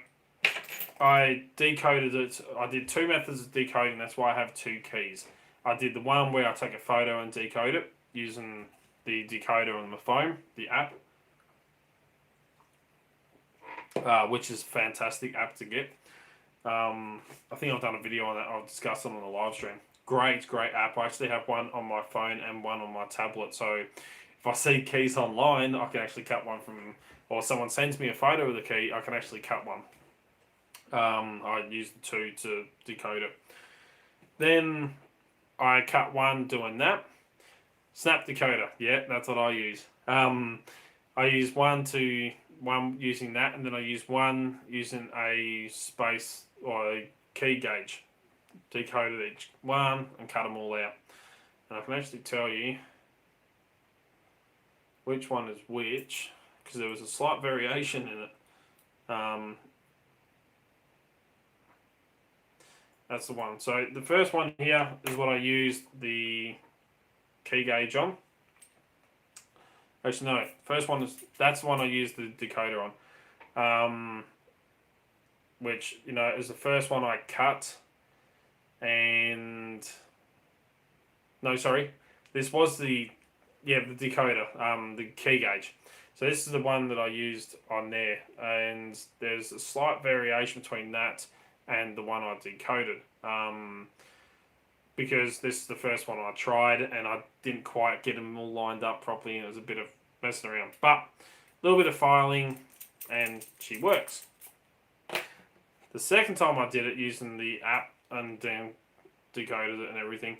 I decoded it. I did 2 methods of decoding. That's why I have 2 keys. I did the one where I take a photo and decode it using the decoder on the phone, the app, which is a fantastic app to get. I think I've done a video on that. I'll discuss it on the live stream. Great app. I actually have one on my phone and one on my tablet. So if I see keys online, I can actually cut one from, or someone sends me a photo of the key, I can actually cut one. I use the 2 to decode it. Then I cut one doing that. Snap decoder, yeah, that's what I use. I use one using that, and then I use one using a space or a key gauge. Decoded each one and cut them all out. And I can actually tell you which one is which, because there was a slight variation in it. That's the one. So the first one here is what I used the key gauge on. Actually, no. First one that's the one I used the decoder on. Which, you know, is the first one I cut. And no, sorry. This was the decoder, the key gauge. So this is the one that I used on there, and there's a slight variation between that and the one I decoded, because this is the first one I tried and I didn't quite get them all lined up properly, and it was a bit of messing around, but a little bit of filing and she works. The second time I did it using the app and then decoded it and everything,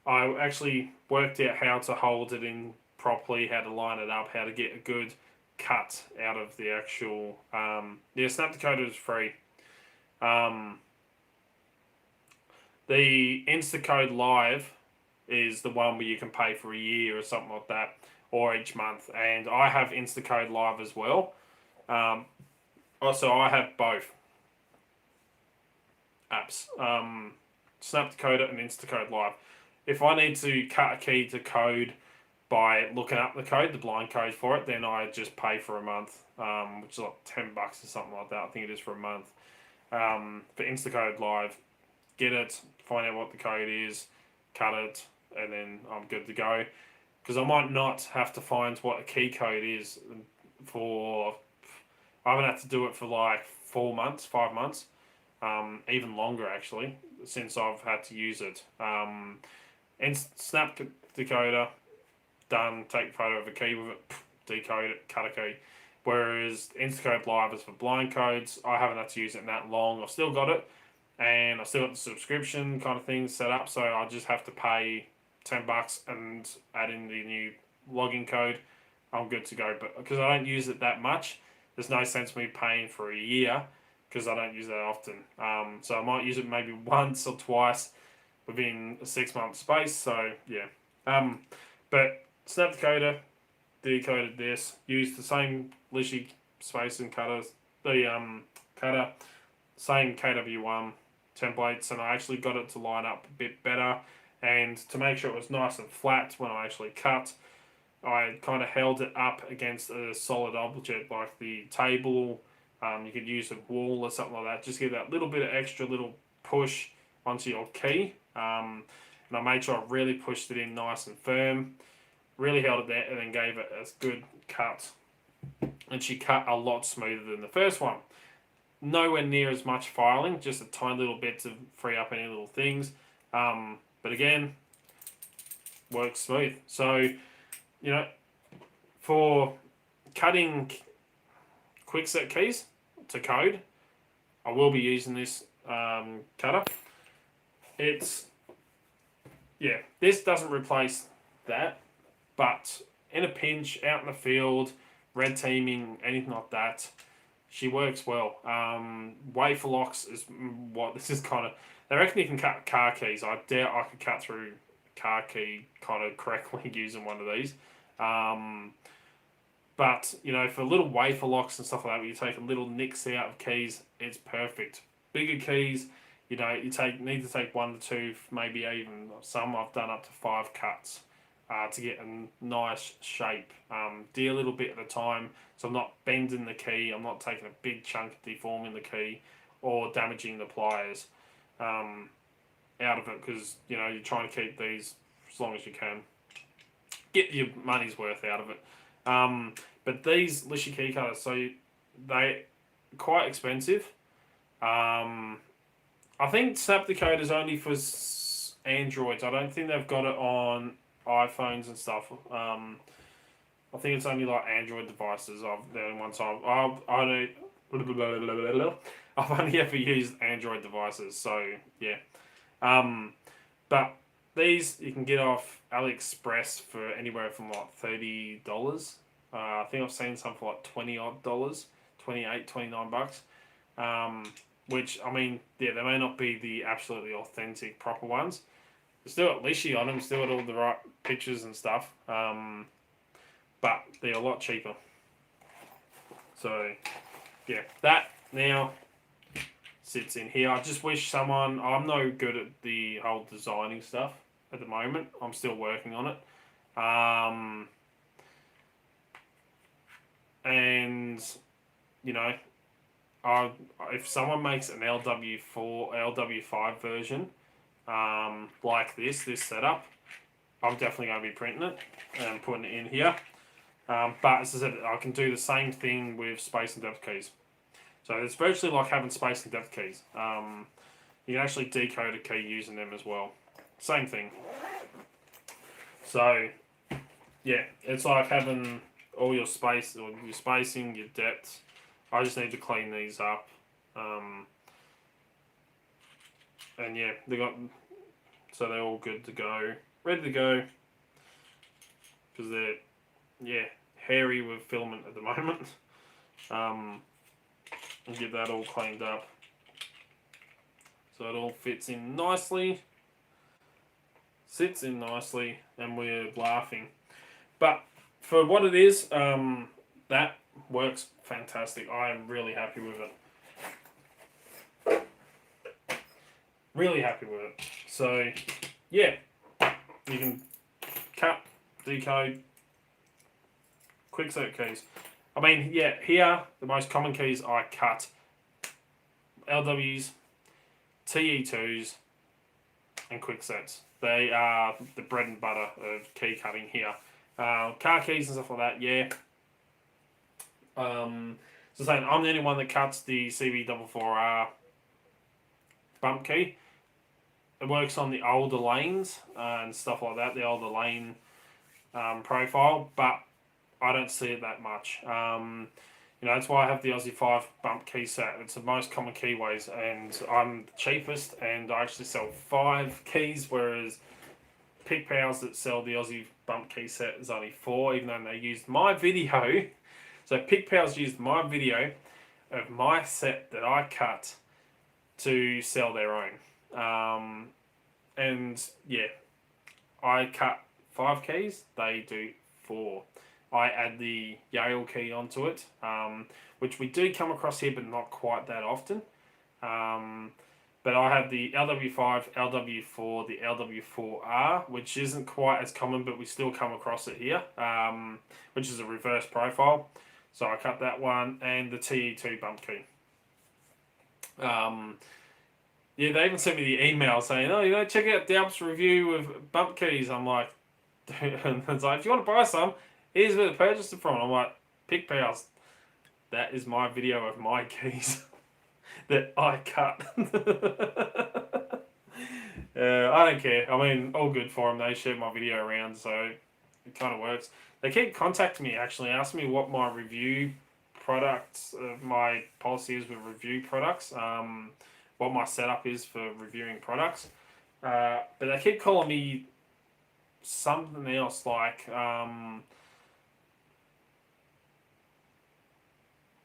I actually worked out how to hold it in properly, how to line it up, how to get a good cut out of the actual Snap Decoder is free. The Instacode Live is the one where you can pay for a year or something like that, or each month, and I have Instacode Live as well. Also, I have both apps, Snap Decoder and Instacode Live. If I need to cut a key to code by looking up the code, the blind code for it, then I just pay for a month, which is like $10 or something like that. I think it is for a month. For Instacode Live, get it, find out what the code is, cut it, and then I'm good to go. Because I might not have to find what a key code is for. I haven't had to do it for like 4 months, 5 months, even longer actually, since I've had to use it. And Snap Decoder, done, take a photo of a key with it, decode it, cut a key. Whereas Instacode Live is for blind codes. I haven't had to use it that long. I've still got it, and I've still got the subscription kind of thing set up. So I just have to pay $10 and add in the new login code. I'm good to go. But because I don't use it that much, there's no sense me paying for a year because I don't use it that often. So I might use it maybe once or twice within a 6-month space. So yeah. But snap decoder, decoded this, used the same Litchy spacing cutters, the cutter, same KW1 templates, and I actually got it to line up a bit better. And to make sure it was nice and flat when I actually cut, I kind of held it up against a solid object like the table. You could use a wall or something like that. Just give that little bit of extra little push onto your key. And I made sure I really pushed it in nice and firm. Really held it there and then gave it a good cut. And she cut a lot smoother than the first one. Nowhere near as much filing, just a tiny little bit to free up any little things. But again, works smooth. So, for cutting quickset keys to code, I will be using this cutter. This doesn't replace that, but in a pinch, out in the field, red teaming, anything like that, she works well. Wafer Locks is what this is kind of. They reckon you can cut car keys. I doubt I could cut through car key kind of correctly using one of these. But, for little wafer locks and stuff like that, where you take little nicks out of keys, it's perfect. Bigger keys, you need to take 1 to 2, maybe even some I've done up to 5 cuts to get a nice shape. Do a little bit at a time, so I'm not bending the key, I'm not taking a big chunk deforming the key or damaging the pliers out of it, because, you're trying to keep these as long as you can. Get your money's worth out of it. But these Litchy key cutters, so they're quite expensive. I think Snap Decode is only for Androids. I don't think they've got it on iPhones and stuff. I think it's only like Android devices. I've only ever used Android devices, so yeah. But these you can get off AliExpress for anywhere from like $30. I think I've seen some for like $20 odd, 28, $29. Which, I mean, yeah, they may not be the absolutely authentic proper ones. They've still got Litchy on them, still got all the right pictures and stuff. But they're a lot cheaper. So, yeah, that now sits in here. I just wish I'm no good at the whole designing stuff at the moment. I'm still working on it. And, if someone makes an LW5 version, like this setup, I'm definitely going to be printing it and putting it in here. But as I said, I can do the same thing with space and depth keys. So it's virtually like having space and depth keys. You can actually decode a key using them as well. Same thing. So, yeah, it's like having all your space, or your spacing, your depth. I just need to clean these up. And yeah, they're all good to go, ready to go. Because they're, hairy with filament at the moment. And get that all cleaned up. So it all fits in nicely. Sits in nicely, and we're laughing. But for what it is, that works fantastic. I am really happy with it. Really happy with it. So, yeah, you can cut, decode, quickset keys. I mean, yeah, here, the most common keys I cut: LWs, TE2s, and quicksets. They are the bread and butter of key cutting here. Car keys and stuff like that, yeah. So saying, I'm the only one that cuts the CB44R bump key. It works on the older lanes and stuff like that, the older lane profile, but I don't see it that much. You know, that's why I have the Aussie 5 bump key set. It's the most common keyways, and I'm the cheapest, and I actually sell 5 keys, whereas Pick Pals that sell the Aussie bump key set is only 4, even though they used my video. So Pick Pals used my video of my set that I cut to sell their own. And yeah, I cut 5 keys, they do 4. I add the Yale key onto it, which we do come across here, but not quite that often. But I have the LW5, LW4, the LW4R, which isn't quite as common, but we still come across it here, which is a reverse profile. So I cut that one, and the TE2 bump key. Yeah, they even sent me the email saying, oh, you know, check out Dalp's review of bump keys. I'm like, and it's like, if you want to buy some, here's where to purchase it from. I'm like, Pick Pals. That is my video of my keys that I cut. I don't care. I mean, all good for them. They share my video around, so it kind of works. They keep contacting me, actually, asking me what my review products, my policy is with review products, what my setup is for reviewing products. But they keep calling me something else, like,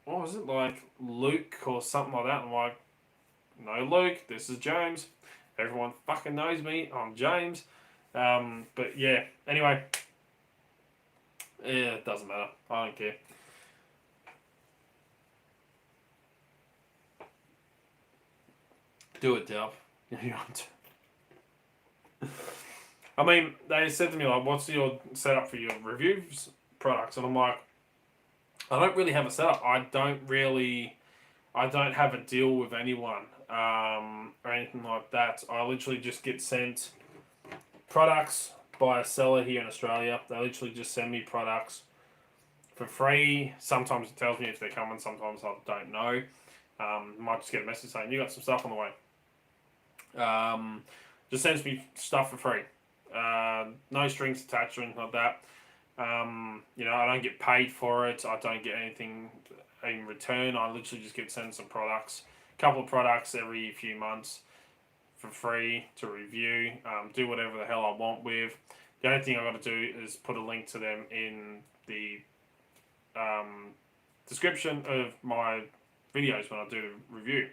what was it, like Luke or something like that. I'm like, no Luke, this is James. Everyone fucking knows me, I'm James. But yeah, anyway, yeah, it doesn't matter, I don't care. Do it, Delp. You want to. I mean, they said to me, like, what's your setup for your reviews products? And I'm like, I don't really have a setup. I don't have a deal with anyone, or anything like that. I literally just get sent products by a seller here in Australia. They literally just send me products for free. Sometimes it tells me if they're coming, sometimes I don't know. Might just get a message saying, you got some stuff on the way. Just sends me stuff for free. No strings attached or anything like that. You know, I don't get paid for it. I don't get anything in return. I literally just get sent some products, a couple of products every few months for free to review. Do whatever the hell I want with. The only thing I got to do is put a link to them in the description of my videos when I do the review.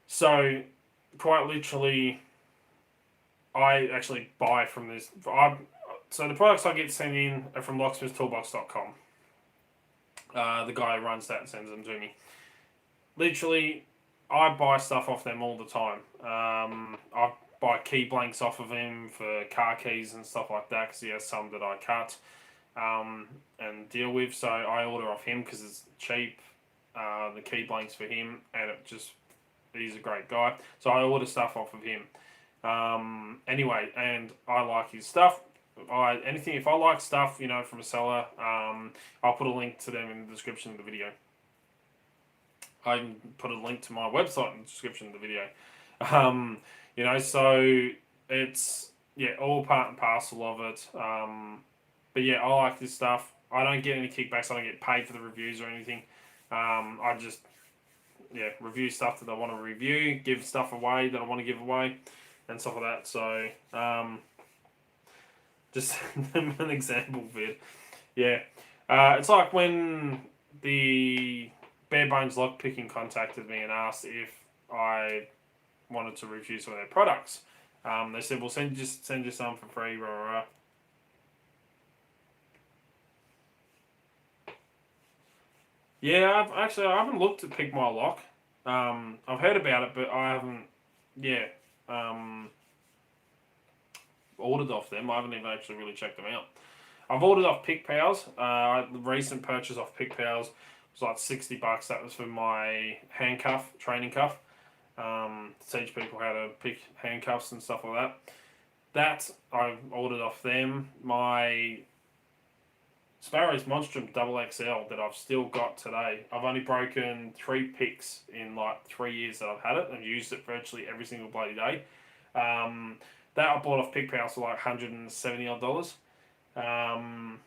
So, quite literally, I actually buy from this. So the products I get sent in are from Locksmithtoolbox.com. The guy who runs that sends them to me. Literally, I buy stuff off them all the time. I buy key blanks off of him for car keys and stuff like that, because he has some that I cut and deal with. So I order off him because it's cheap. The key blanks for him, and he's a great guy. So I order stuff off of him. Anyway, and I like his stuff. If I like stuff, you know, from a seller, I'll put a link to them in the description of the video. I can put a link to my website in the description of the video. You know, so it's, yeah, all part and parcel of it. But yeah, I like this stuff. I don't get any kickbacks. I don't get paid for the reviews or anything. I just, yeah, review stuff that I want to review, give stuff away that I want to give away, and stuff like that. So, just an example vid. Yeah. It's like when the Bare Bones Lockpicking contacted me and asked if I wanted to review some of their products. They said, we'll send you some for free, rah, rah, rah. Yeah, I haven't looked at Pick My Lock. I've heard about it, but I haven't, ordered off them. I haven't even actually really checked them out. I've ordered off Pick Pals. The recent purchase off Pick Pals was like $60. That was for my handcuff, training cuff, to teach people how to pick handcuffs and stuff like that. That I ordered off them. My Sparrow's Monstrum XXL that I've still got today. I've only broken 3 picks in like 3 years that I've had it. I've used it virtually every single bloody day. That I bought off Pick Pals for like $170 odd.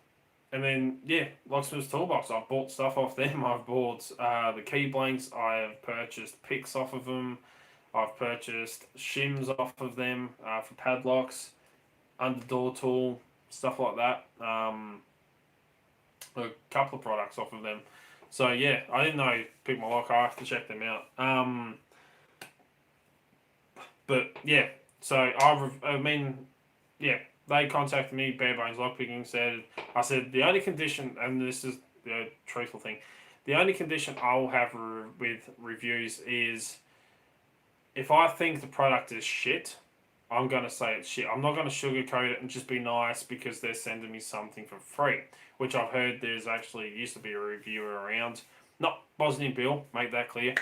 and then, yeah, Locksmithtoolbox. I've bought stuff off them. I've bought the key blanks. I have purchased picks off of them. I've purchased shims off of them for padlocks, under door tool, stuff like that. A couple of products off of them. So, yeah, I didn't know Pick My Lock. I have to check them out. But, yeah, so yeah, they contacted me, Bare Bones Lockpicking, I said, the only condition, and this is the truthful thing, the only condition I'll have with reviews is if I think the product is shit, I'm going to say it's shit. I'm not going to sugarcoat it and just be nice because they're sending me something for free, which I've heard there's actually used to be a reviewer around. Not Bosnian Bill, make that clear.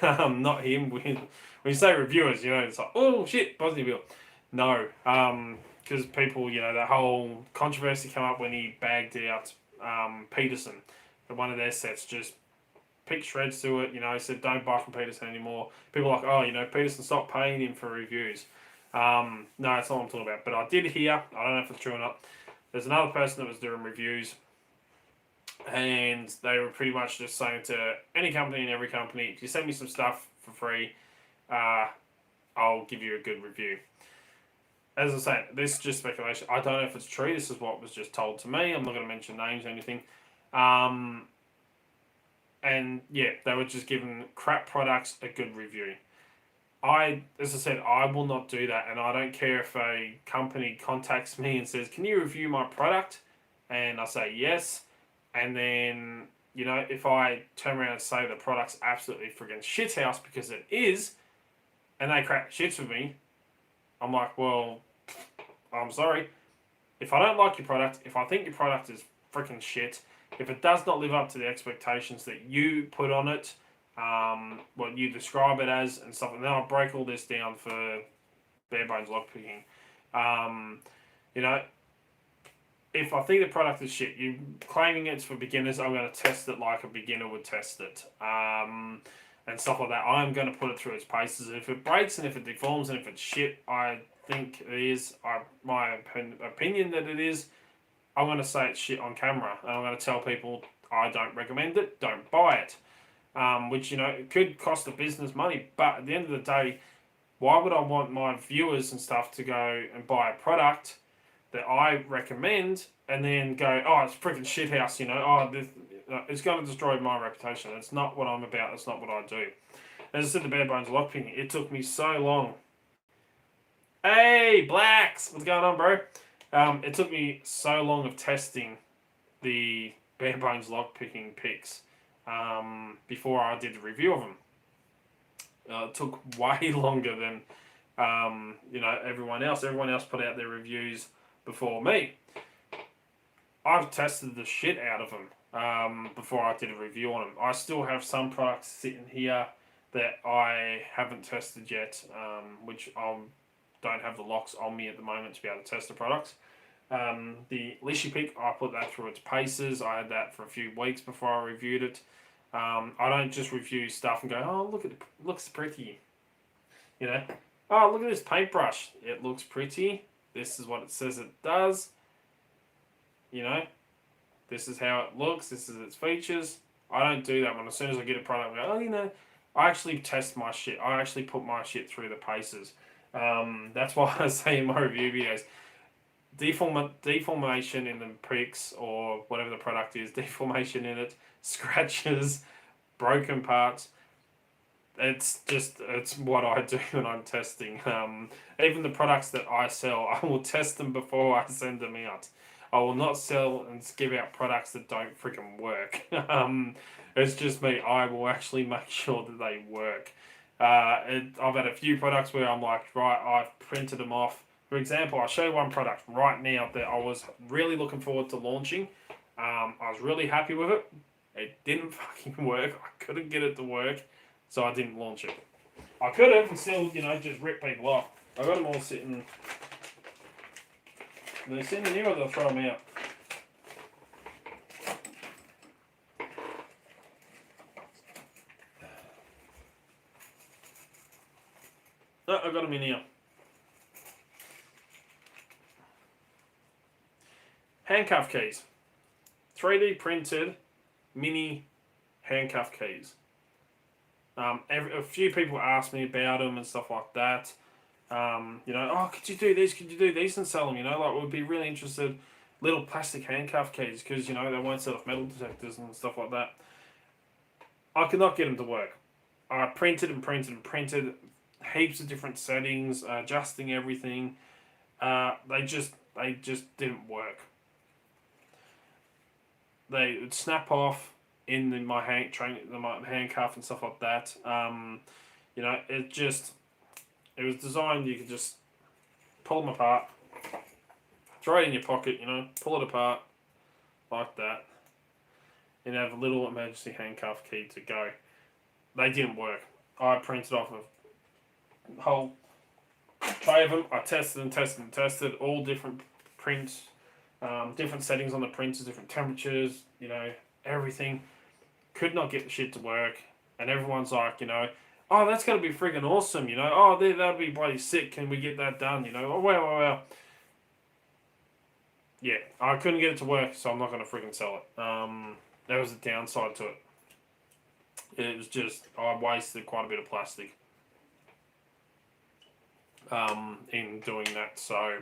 Not him. When you say reviewers, it's like, oh shit, Bosnian Bill. No, because people, the whole controversy came up when he bagged out Peterson. One of their sets just picked shreds to it, said don't buy from Peterson anymore. People are like, oh, Peterson stopped paying him for reviews. No, that's not what I'm talking about. But I did hear, I don't know if it's true or not, there's another person that was doing reviews, and they were pretty much just saying to any company and every company, if you send me some stuff for free, I'll give you a good review. As I say, this is just speculation. I don't know if it's true. This is what was just told to me. I'm not going to mention names or anything. And yeah, they were just giving crap products a good review. As I said, I will not do that, and I don't care if a company contacts me and says, can you review my product? And I say yes, and then, if I turn around and say the product's absolutely friggin' shithouse because it is, and they crack shits with me, I'm like, well, I'm sorry. If I don't like your product, if I think your product is freaking shit, if it does not live up to the expectations that you put on it, what you describe it as and stuff, and then I'll break all this down for Bare Bones Lockpicking. If I think the product is shit, you claiming it's for beginners, I'm going to test it like a beginner would test it. And stuff like that. I'm going to put it through its paces. And if it breaks and if it deforms and if it's shit, I think it is, my opinion that it is, I'm going to say it's shit on camera. And I'm going to tell people I don't recommend it, don't buy it. Which, it could cost the business money. But at the end of the day, why would I want my viewers and stuff to go and buy a product that I recommend and then go, oh, it's freaking shithouse, it's going to destroy my reputation. It's not what I'm about. It's not what I do. As I said, the Bare Bones Lockpicking, it took me so long. Hey, Blacks! What's going on, bro? It took me so long of testing the Bare Bones Lockpicking picks before I did the review of them. It took way longer than everyone else. Everyone else put out their reviews before me. I've tested the shit out of them before I did a review on them. I still have some products sitting here that I haven't tested yet, which I don't have the locks on me at the moment to be able to test the products. The Litchy pick, I put that through its paces. I had that for a few weeks before I reviewed it. I don't just review stuff and go, oh, look, it looks pretty. Oh, look at this paintbrush. It looks pretty. This is what it says it does. This is how it looks. This is its features. I don't do that one. As soon as I get a product, I go, I actually test my shit. I actually put my shit through the paces. That's why I say in my review videos, deformation in the pricks or whatever the product is, deformation in it, scratches, broken parts. It's what I do when I'm testing. Even the products that I sell, I will test them before I send them out. I will not sell and give out products that don't freaking work. It's just me. I will actually make sure that they work. I've had a few products where I'm like, right, I've printed them off. For example, I'll show you one product right now that I was really looking forward to launching. I was really happy with it. It didn't fucking work. I couldn't get it to work, so I didn't launch it. I could have and still, just rip people off. I got them all sitting. They're sitting here or they'll throw them out. No, I got them in here. Handcuff keys. 3D printed mini handcuff keys. A few people ask me about them and stuff like that. Oh, could you do this? Could you do these and sell them? We'd be really interested. Little plastic handcuff keys, because they won't set off metal detectors and stuff like that. I could not get them to work. I printed and printed and printed heaps of different settings, adjusting everything. They just didn't work. They would snap off in my handcuff and stuff like that. It was designed, you could just pull them apart, throw it in your pocket, pull it apart like that, and have a little emergency handcuff key to go. They didn't work. I printed off a whole tray of them. I tested and tested and tested all different prints, different settings on the printers, different temperatures, everything. Could not get the shit to work, and everyone's like, oh, that's going to be friggin' awesome, oh, that'd be bloody sick, can we get that done, oh, well. Yeah, I couldn't get it to work, so I'm not going to friggin' sell it. That was the downside to it. It was just, I wasted quite a bit of plastic in doing that, so.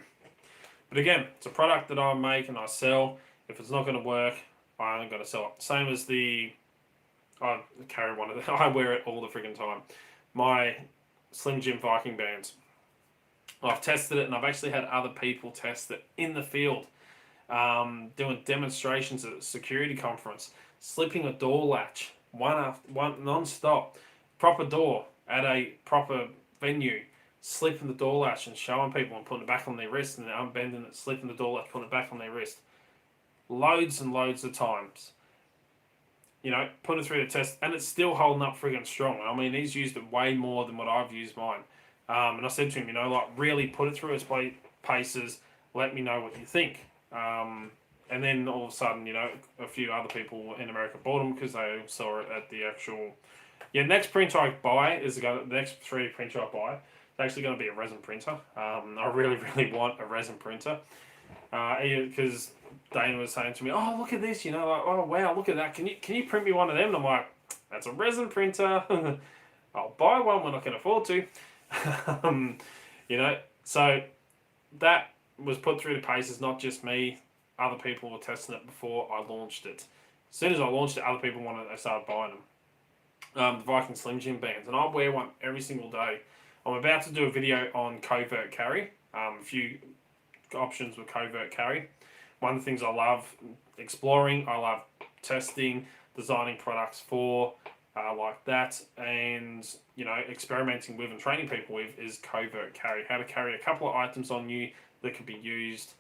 But again, it's a product that I make and I sell. If it's not going to work, I ain't going to sell it. Same as I carry one of them. I wear it all the friggin' time. My Slim Jim Viking bands. I've tested it, and I've actually had other people test it in the field, doing demonstrations at a security conference, slipping a door latch, one non-stop, proper door at a proper venue, slipping the door latch and showing people and putting it back on their wrist, and then unbending it, slipping the door latch, putting it back on their wrist. Loads and loads of times. Put it through the test, and it's still holding up friggin' strong. I mean, he's used it way more than what I've used mine. And I said to him, really put it through its paces, let me know what you think. And then all of a sudden, a few other people in America bought them because they saw it at the actual... Yeah, next printer I buy the next 3D printer I buy. It's actually going to be a resin printer. I really, really want a resin printer. Because Dana was saying to me, oh, look at this, oh, wow, look at that. Can you print me one of them? And I'm like, that's a resin printer. I'll buy one when I can afford to. So that was put through the paces, not just me. Other people were testing it before I launched it. As soon as I launched it, other people they started buying them. The Viking Slim Jim bands, and I wear one every single day. I'm about to do a video on Covert Carry. A few options with Covert Carry. One of the things I love exploring, I love testing, designing products for, like that, and experimenting with and training people with is Covert Carry. How to carry a couple of items on you that could be used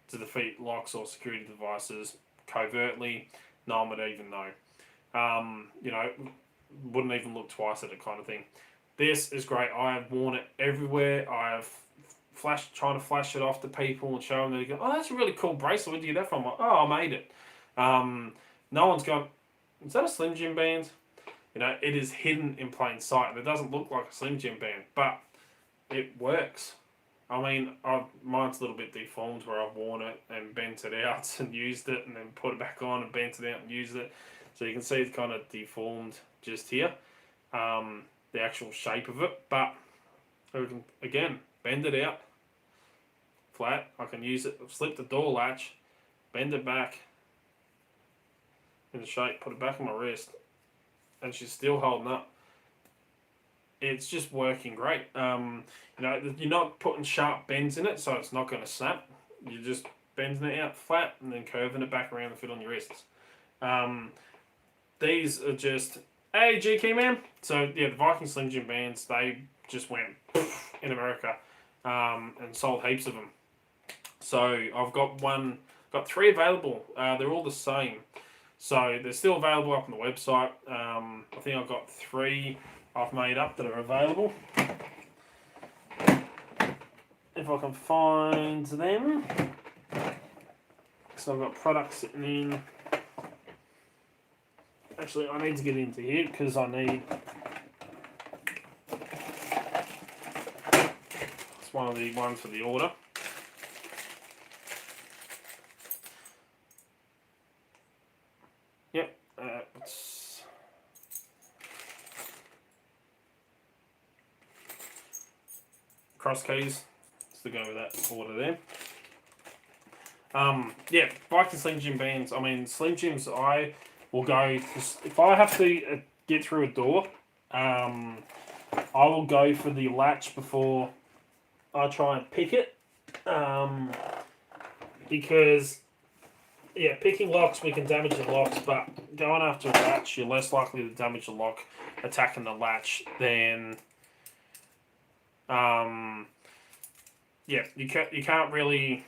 to defeat locks or security devices covertly. No one would even know. Wouldn't even look twice at it, kind of thing. This is great. I have worn it everywhere. I have trying to flash it off to people and show them. They go, oh, that's a really cool bracelet. Where'd you get that from? I'm like, oh, I made it. No one's gone, is that a Slim Jim band? It is hidden in plain sight. It doesn't look like a Slim Jim band, but it works. I mean, mine's a little bit deformed where I've worn it and bent it out and used it and then put it back on and bent it out and used it. So you can see it's kind of deformed just here, the actual shape of it. But I can, again, bend it out flat. I can use it, slip the door latch, bend it back in the shape, put it back on my wrist, and she's still holding up. It's just working great. You're not putting sharp bends in it, so it's not going to snap. You're just bending it out flat and then curving it back around to fit on your wrists. These are just, hey, GK man. So yeah, the Viking Slim Jim bands, they just went in America and sold heaps of them. So I've got 3 available. They're all the same. So they're still available up on the website. I think I've got 3 I've made up that are available. If I can find them. So I've got products sitting in. Actually, I need to get into here because I need... It's one of the ones for the order. cross keys. To go with that order there. Yeah, Viking Slim Jim bands. I mean, Slim Jims, I will go, if I have to get through a door, I will go for the latch before I try and pick it. Because, yeah, picking locks, we can damage the locks, but going after a latch, you're less likely to damage the lock attacking the latch than... yeah, you can't really.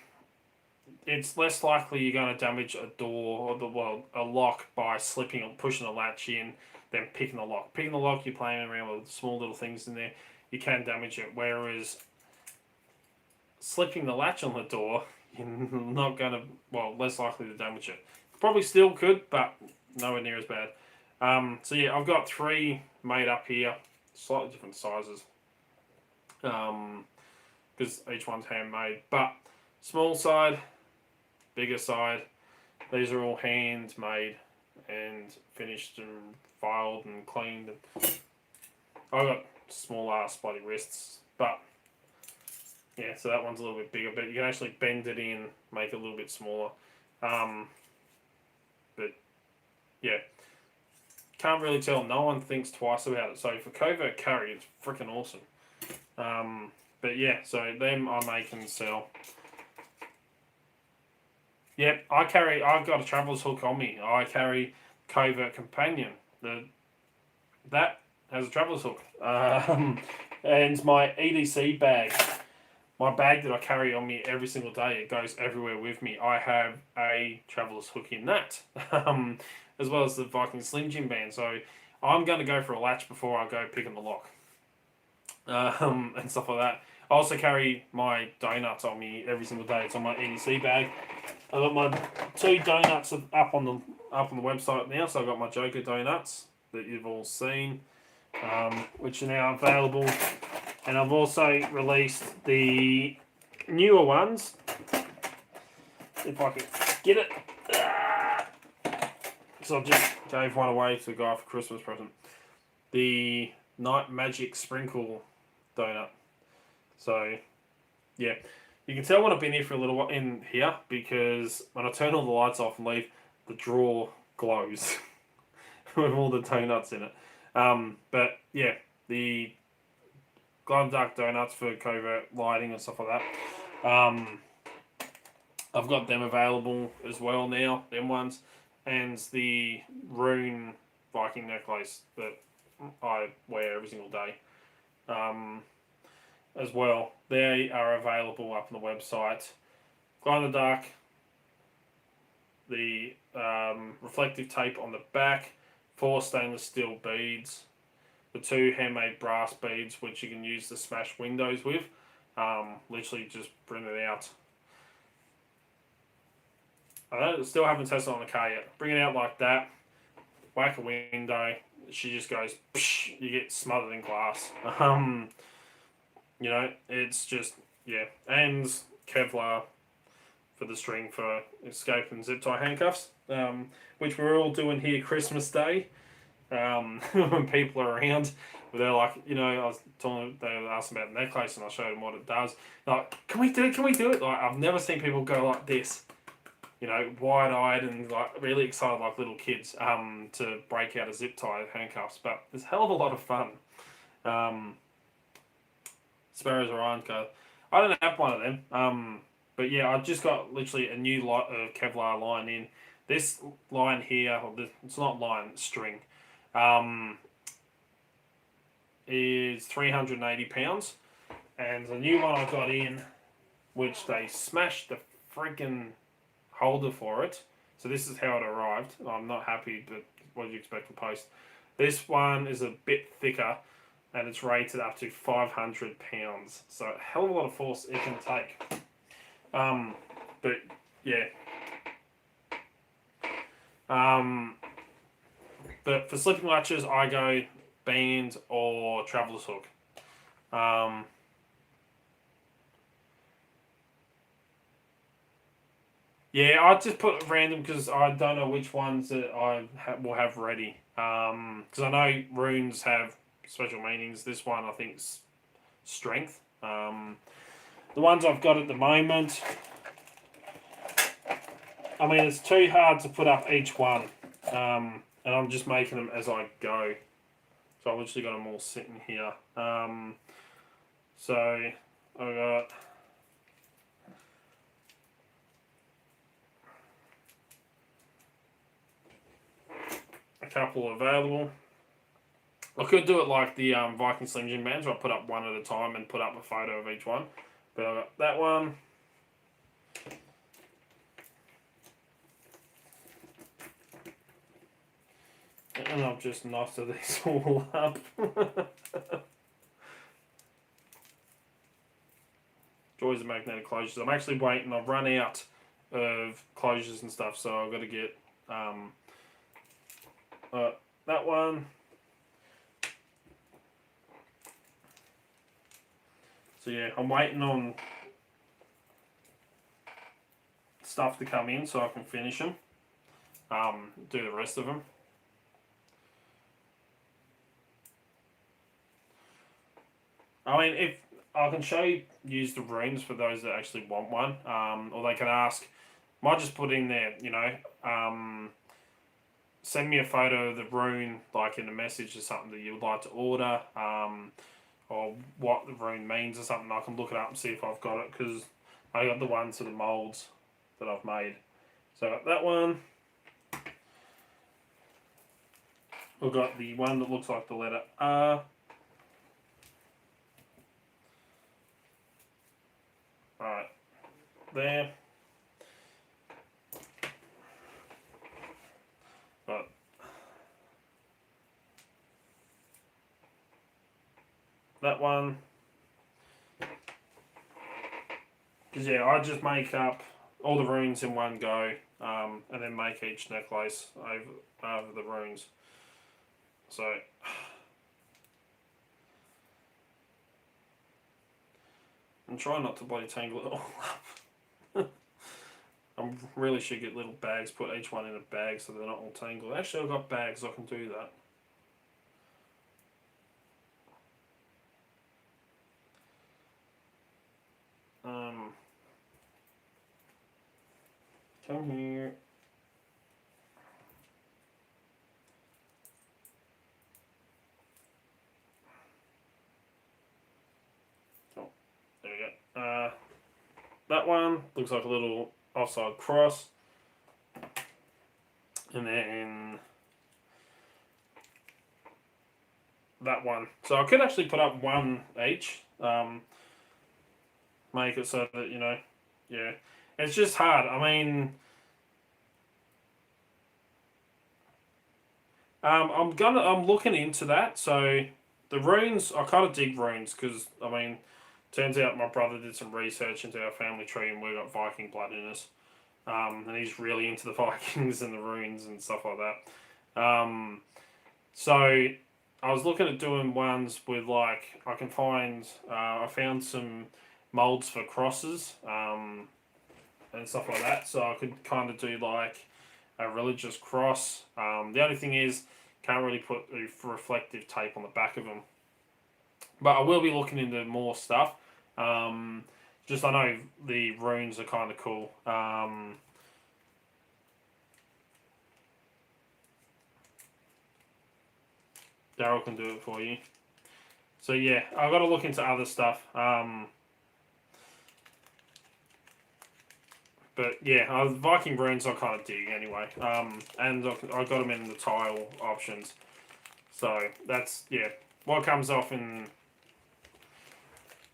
It's less likely you're going to damage a door or a lock by slipping or pushing the latch in than picking the lock. Picking the lock, you're playing around with small little things in there. You can damage it. Whereas slipping the latch on the door, you're not going to. Well, less likely to damage it. Probably still could, but nowhere near as bad. So yeah, I've got 3 made up here, slightly different sizes. Because each one's handmade, but small side, bigger side, these are all handmade and finished and filed and cleaned. I've got small ass bloody wrists, but yeah, so that one's a little bit bigger, but you can actually bend it in, make it a little bit smaller. But yeah, can't really tell. No one thinks twice about it. So for Covert Carry, it's freaking awesome. But yeah, so them I make and sell. Yep, I've got a traveller's hook on me. I carry Covert Companion. That has a traveller's hook. And my EDC bag, my bag that I carry on me every single day, it goes everywhere with me. I have a traveller's hook in that, as well as the Viking Slim Jim band. So I'm going to go for a latch before I go picking the lock. And stuff like that. I also carry my donuts on me every single day. It's on my EDC bag. I've got my 2 donuts up on the website now. So I've got my Joker donuts that you've all seen, which are now available. And I've also released the newer ones. If I can get it. So I just gave one away to a guy for Christmas present. The Night Magic Sprinkle donut. So, yeah. You can tell when I've been here for a little while in here because when I turn all the lights off and leave, the drawer glows with all the donuts in it. But, yeah, the glow-in-the-dark donuts for covert lighting and stuff like that. I've got them available as well now, them ones. And the rune Viking necklace that I wear every single day. As well, they are available up on the website. Glow in the dark, the reflective tape on the back, 4 stainless steel beads, the 2 handmade brass beads which you can use to smash windows with. Literally just print it out. I still haven't tested it on the car yet. Bring it out like that, whack a window. She just goes, psh, you get smothered in glass. You know, it's just, yeah. And Kevlar for the string for escape and zip tie handcuffs, which we're all doing here Christmas Day, when people are around. They're like, you know, I was telling them, they were asking about the necklace and I showed them what it does. Like, can we do it? Like, I've never seen people go like this. You know, wide-eyed and like really excited like little kids to break out a zip tie handcuffs. But it's a hell of a lot of fun. Sparrows are iron colour. I don't have one of them. But yeah, I just got literally a new Kevlar line in. This line here, it's not line, string, is £380. And the new one I got in, which they smashed the freaking holder for it. So this is how it arrived. I'm not happy, but what do you expect to post? This one is a bit thicker and it's rated up to 500 pounds. So a hell of a lot of force it can take. But yeah. But for slipping latches, I go band or traveller's hook. Yeah, I just put random because I don't know which ones that I will have ready. Because I know runes have special meanings. This one I think's strength. The ones I've got at the moment, I mean, it's too hard to put up each one, and I'm just making them as I go. So I've literally got them all sitting here. So I've got a couple available. I could do it like the Viking Slinger bands, where I put up one at a time and put up a photo of each one. But I've got that one. And I've just knotted these all up. Joys of magnetic closures. I'm actually waiting. I've run out of closures and stuff, so I've got to get that one. So yeah, I'm waiting on stuff to come in so I can finish them. Do the rest of them. I mean, if I can show you, use the runes for those that actually want one, or they can ask. Might just put in there, you know, send me a photo of the rune, like in a message or something that you would like to order, or what the rune means or something. I can look it up and see if I've got it, because I got the ones for the molds that I've made. So I got that one. I've got the one that looks like the letter R. Alright, there. But that one. Because yeah, I just make up all the runes in one go, and then make each necklace over the runes. So I'm trying not to bloody tangle it all up. I really should get little bags, put each one in a bag so they're not all tangled. Actually, I've got bags, I can do that. Come here. Oh, there we go. That one looks like a little offside cross. And then that one. So I could actually put up one each. Make it so that, you know, yeah. It's just hard. I mean, I'm looking into that. So the runes, I kind of dig runes because, I mean, turns out my brother did some research into our family tree and we got Viking blood in us. And he's really into the Vikings and the runes and stuff like that. So I was looking at doing ones with, like, I can find, I found some molds for crosses and stuff like that. So I could kind of do like a religious cross. The only thing is, can't really put reflective tape on the back of them. But I will be looking into more stuff. Just I know the runes are kind of cool. Daryl can do it for you. So yeah, I've got to look into other stuff. But yeah, Viking runes I kind of dig anyway. And I got them in the tile options. So that's, yeah, what comes off in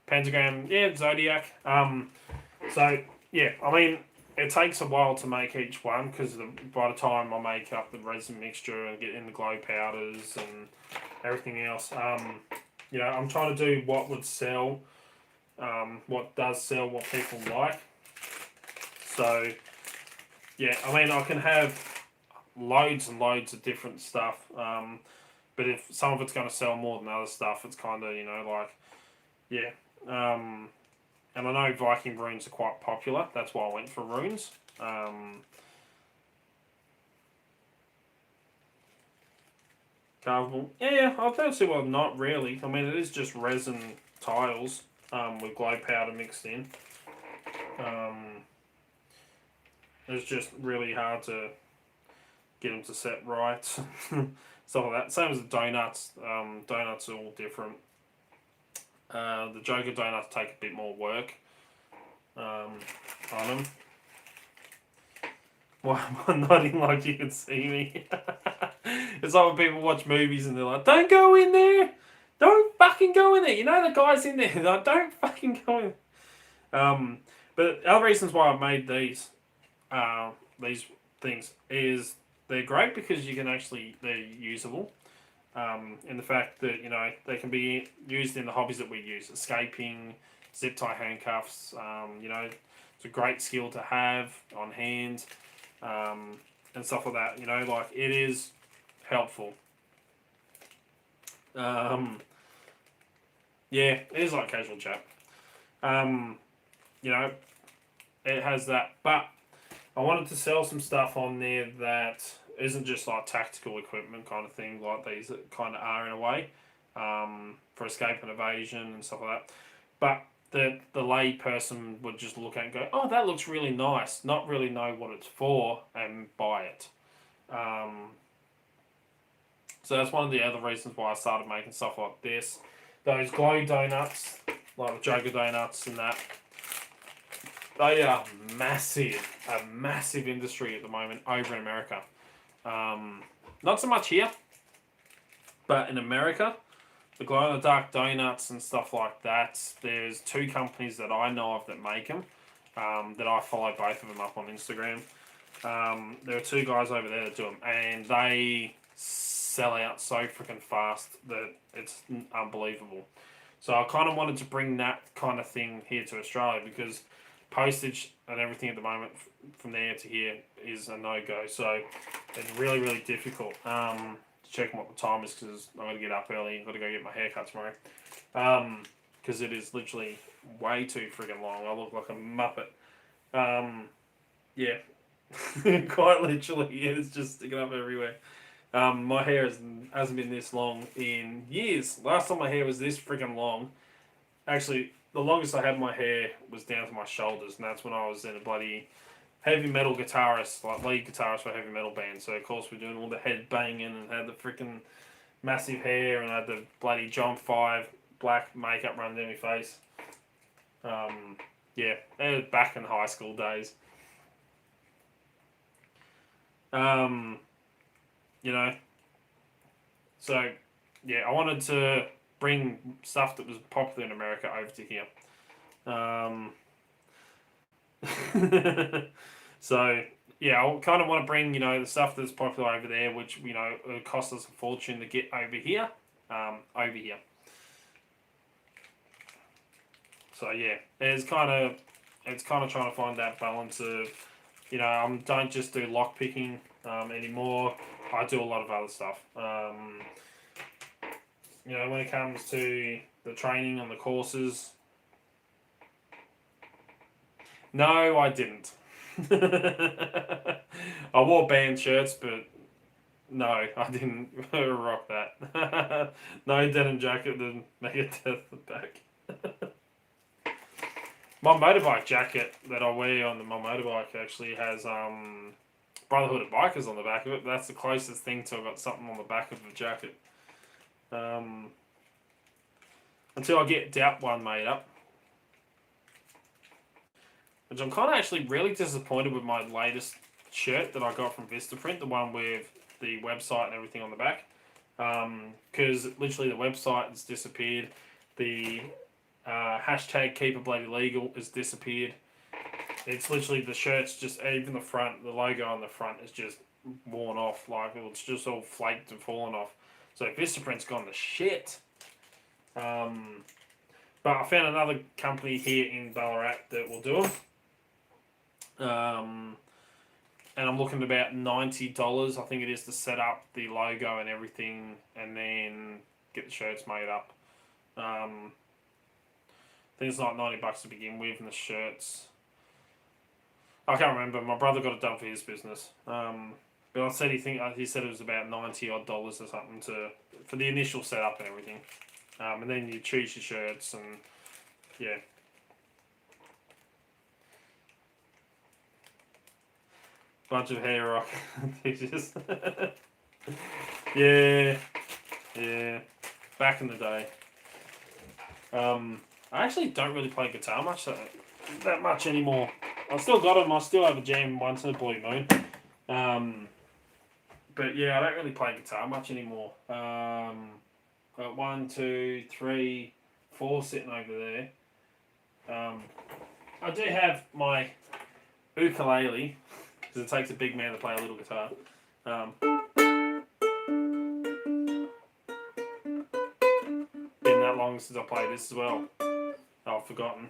pentagram, yeah, zodiac. So yeah, I mean, it takes a while to make each one because by the time I make up the resin mixture and get in the glow powders and everything else, you know, I'm trying to do what would sell, what does sell, what people like. So yeah, I mean, I can have loads and loads of different stuff, but if some of it's going to sell more than other stuff, it's kind of, you know, like, yeah. And I know Viking runes are quite popular. That's why I went for runes. Carvable. Yeah, I don't see why not really. I mean, it is just resin tiles. with glow powder mixed in. It's just really hard to get them to set right. Stuff like that. Same as the donuts. Donuts are all different. The Joker donuts take a bit more work on them. Why am I nodding like you can see me? It's like when people watch movies and they're like, don't go in there! Don't fucking go in there! You know the guy's in there. They're like, don't fucking go in. But other reasons why I made these things is they're great because you can actually, they're usable. And the fact that, you know, they can be used in the hobbies that we use. Escaping, zip tie handcuffs, you know, it's a great skill to have on hand, and stuff like that. You know, like, it is helpful. Yeah, it is like casual chat. You know, it has that. But I wanted to sell some stuff on there that isn't just like tactical equipment kind of thing, like these that kind of are in a way, for escape and evasion and stuff like that. But the lay person would just look at it and go, oh, that looks really nice, not really know what it's for, and buy it. So that's one of the other reasons why I started making stuff like this. Those glow donuts, like the Joker donuts and that, they are massive, a massive industry at the moment over in America. Not so much here, but in America, the glow-in-the-dark donuts and stuff like that, there's 2 companies that I know of that make them, that I follow both of them up on Instagram. There are 2 guys over there that do them, and they sell out so freaking fast that it's unbelievable. So I kind of wanted to bring that kind of thing here to Australia, because postage and everything at the moment from there to here is a no-go. So it's really, really difficult. Checking what the time is, because I've got to get up early. I've got to go get my hair cut tomorrow. Because it is literally way too friggin' long. I look like a muppet. Yeah. Quite literally. It's just sticking up everywhere. My hair hasn't been this long in years. Last time my hair was this friggin' long, actually, the longest I had my hair was down to my shoulders, and that's when I was in a bloody heavy metal guitarist, like lead guitarist for a heavy metal band. So of course we're doing all the head banging and had the freaking massive hair, and I had the bloody John 5 black makeup running down my face. Yeah, it was back in high school days. You know, so yeah, I wanted to bring stuff that was popular in America over to here. So yeah, I kind of want to bring, you know, the stuff that's popular over there, which, you know, it costs us a fortune to get over here. So yeah, it's kind of trying to find that balance of, you know, don't just do lock picking anymore. I do a lot of other stuff. You know, when it comes to the training on the courses, no, I didn't. I wore band shirts, but no, I didn't rock that. No denim jacket didn't make it to the back. My motorbike jacket that I wear on my motorbike actually has Brotherhood of Bikers on the back of it. But that's the closest thing to I've got something on the back of the jacket. Until I get Doubt one made up. Which I'm kind of actually really disappointed with my latest shirt that I got from Vistaprint, the one with the website and everything on the back. Because literally the website has disappeared. The hashtag Keep It Bloody Legal has disappeared. It's literally the shirt's just, even the front, the logo on the front is just worn off. Like, it's just all flaked and fallen off. So Vistaprint's gone to shit. But I found another company here in Ballarat that will do them. And I'm looking at about $90, I think it is, to set up the logo and everything, and then get the shirts made up. I think it's like $90 to begin with, and the shirts, I can't remember. My brother got it done for his business. But I said he said it was about $90 odd or something for the initial setup and everything. And then you choose your shirts, and yeah. Bunch of hair rock. Just yeah, yeah. Back in the day. I actually don't really play guitar much that much anymore. I've still got them. I still have a jam once in a blue moon. But yeah, I don't really play guitar much anymore. Got 1, 2, 3, 4 sitting over there. I do have my ukulele because it takes a big man to play a little guitar. Been that long since I played this as well. I've forgotten.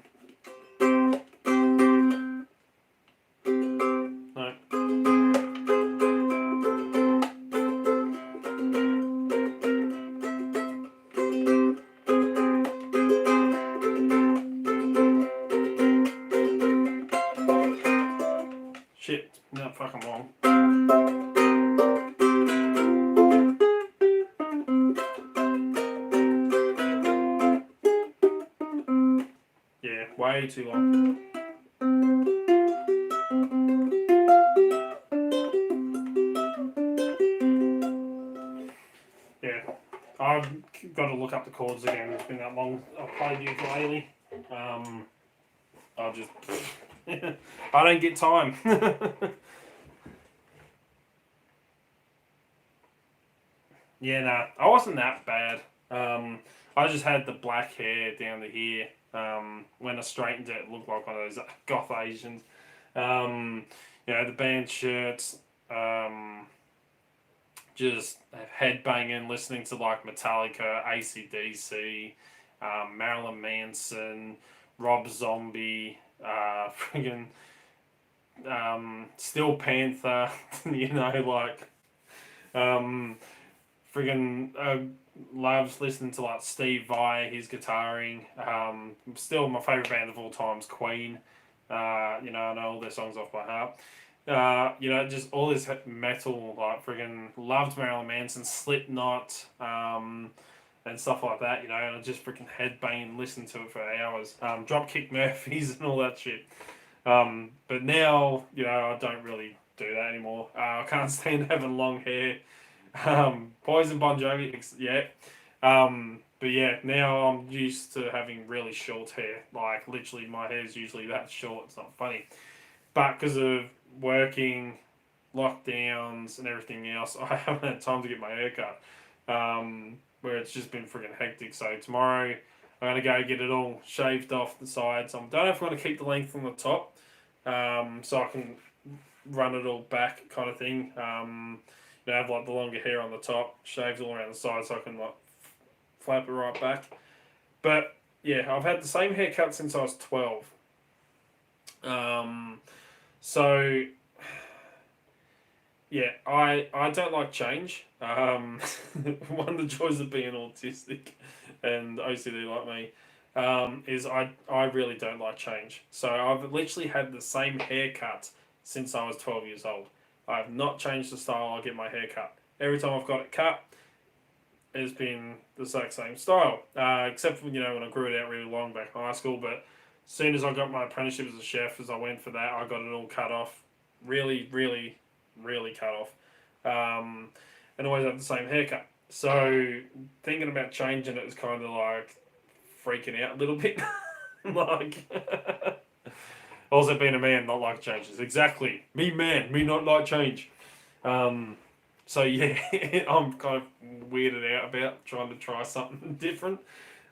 No. Shit, not fucking long. Yeah, way too long. Yeah, I've got to look up the chords again. It's been that long. I've played ukulele. I'll just... I don't get time. Yeah, nah, I wasn't that bad. I just had the black hair down to here. When I straightened it, it looked like one of those goth Asians. The band shirts. Just headbanging, listening to like Metallica, AC/DC, Marilyn Manson, Rob Zombie, friggin' Steel Panther, friggin' loves listening to like Steve Vai, his guitaring. Still my favourite band of all time is Queen. I know all their songs off by heart. Just all this metal, like friggin' loved Marilyn Manson, Slipknot, and stuff like that, and I just freaking headbang and listen to it for hours. Dropkick Murphys and all that shit. But now, I don't really do that anymore. I can't stand having long hair. Poison Bon Jovi, yeah. But yeah, now I'm used to having really short hair. Like, literally, my hair's usually that short. It's not funny. But because of working, lockdowns, and everything else, I haven't had time to get my hair cut. Where it's just been freaking hectic. So tomorrow, I'm going to go get it all shaved off the sides. I don't know if I'm going to keep the length on the top, so I can run it all back kind of thing. Have like the longer hair on the top, shaved all around the sides, so I can like flap it right back. But yeah, I've had the same haircut since I was 12. So yeah, I don't like change. One of the joys of being autistic and OCD like me is I really don't like change. So I've literally had the same haircut since I was 12 years old. I have not changed the style I get my hair cut. Every time I've got it cut, it's been the exact same style. Except for, when I grew it out really long back in high school. But as soon as I got my apprenticeship as a chef, as I went for that, I got it all cut off. Really, really, really cut off. And always have the same haircut. So thinking about changing it is kind of like freaking out a little bit. Also being a man, not like changes. Exactly. Me man, me not like change. So yeah, I'm kind of weirded out about trying to try something different.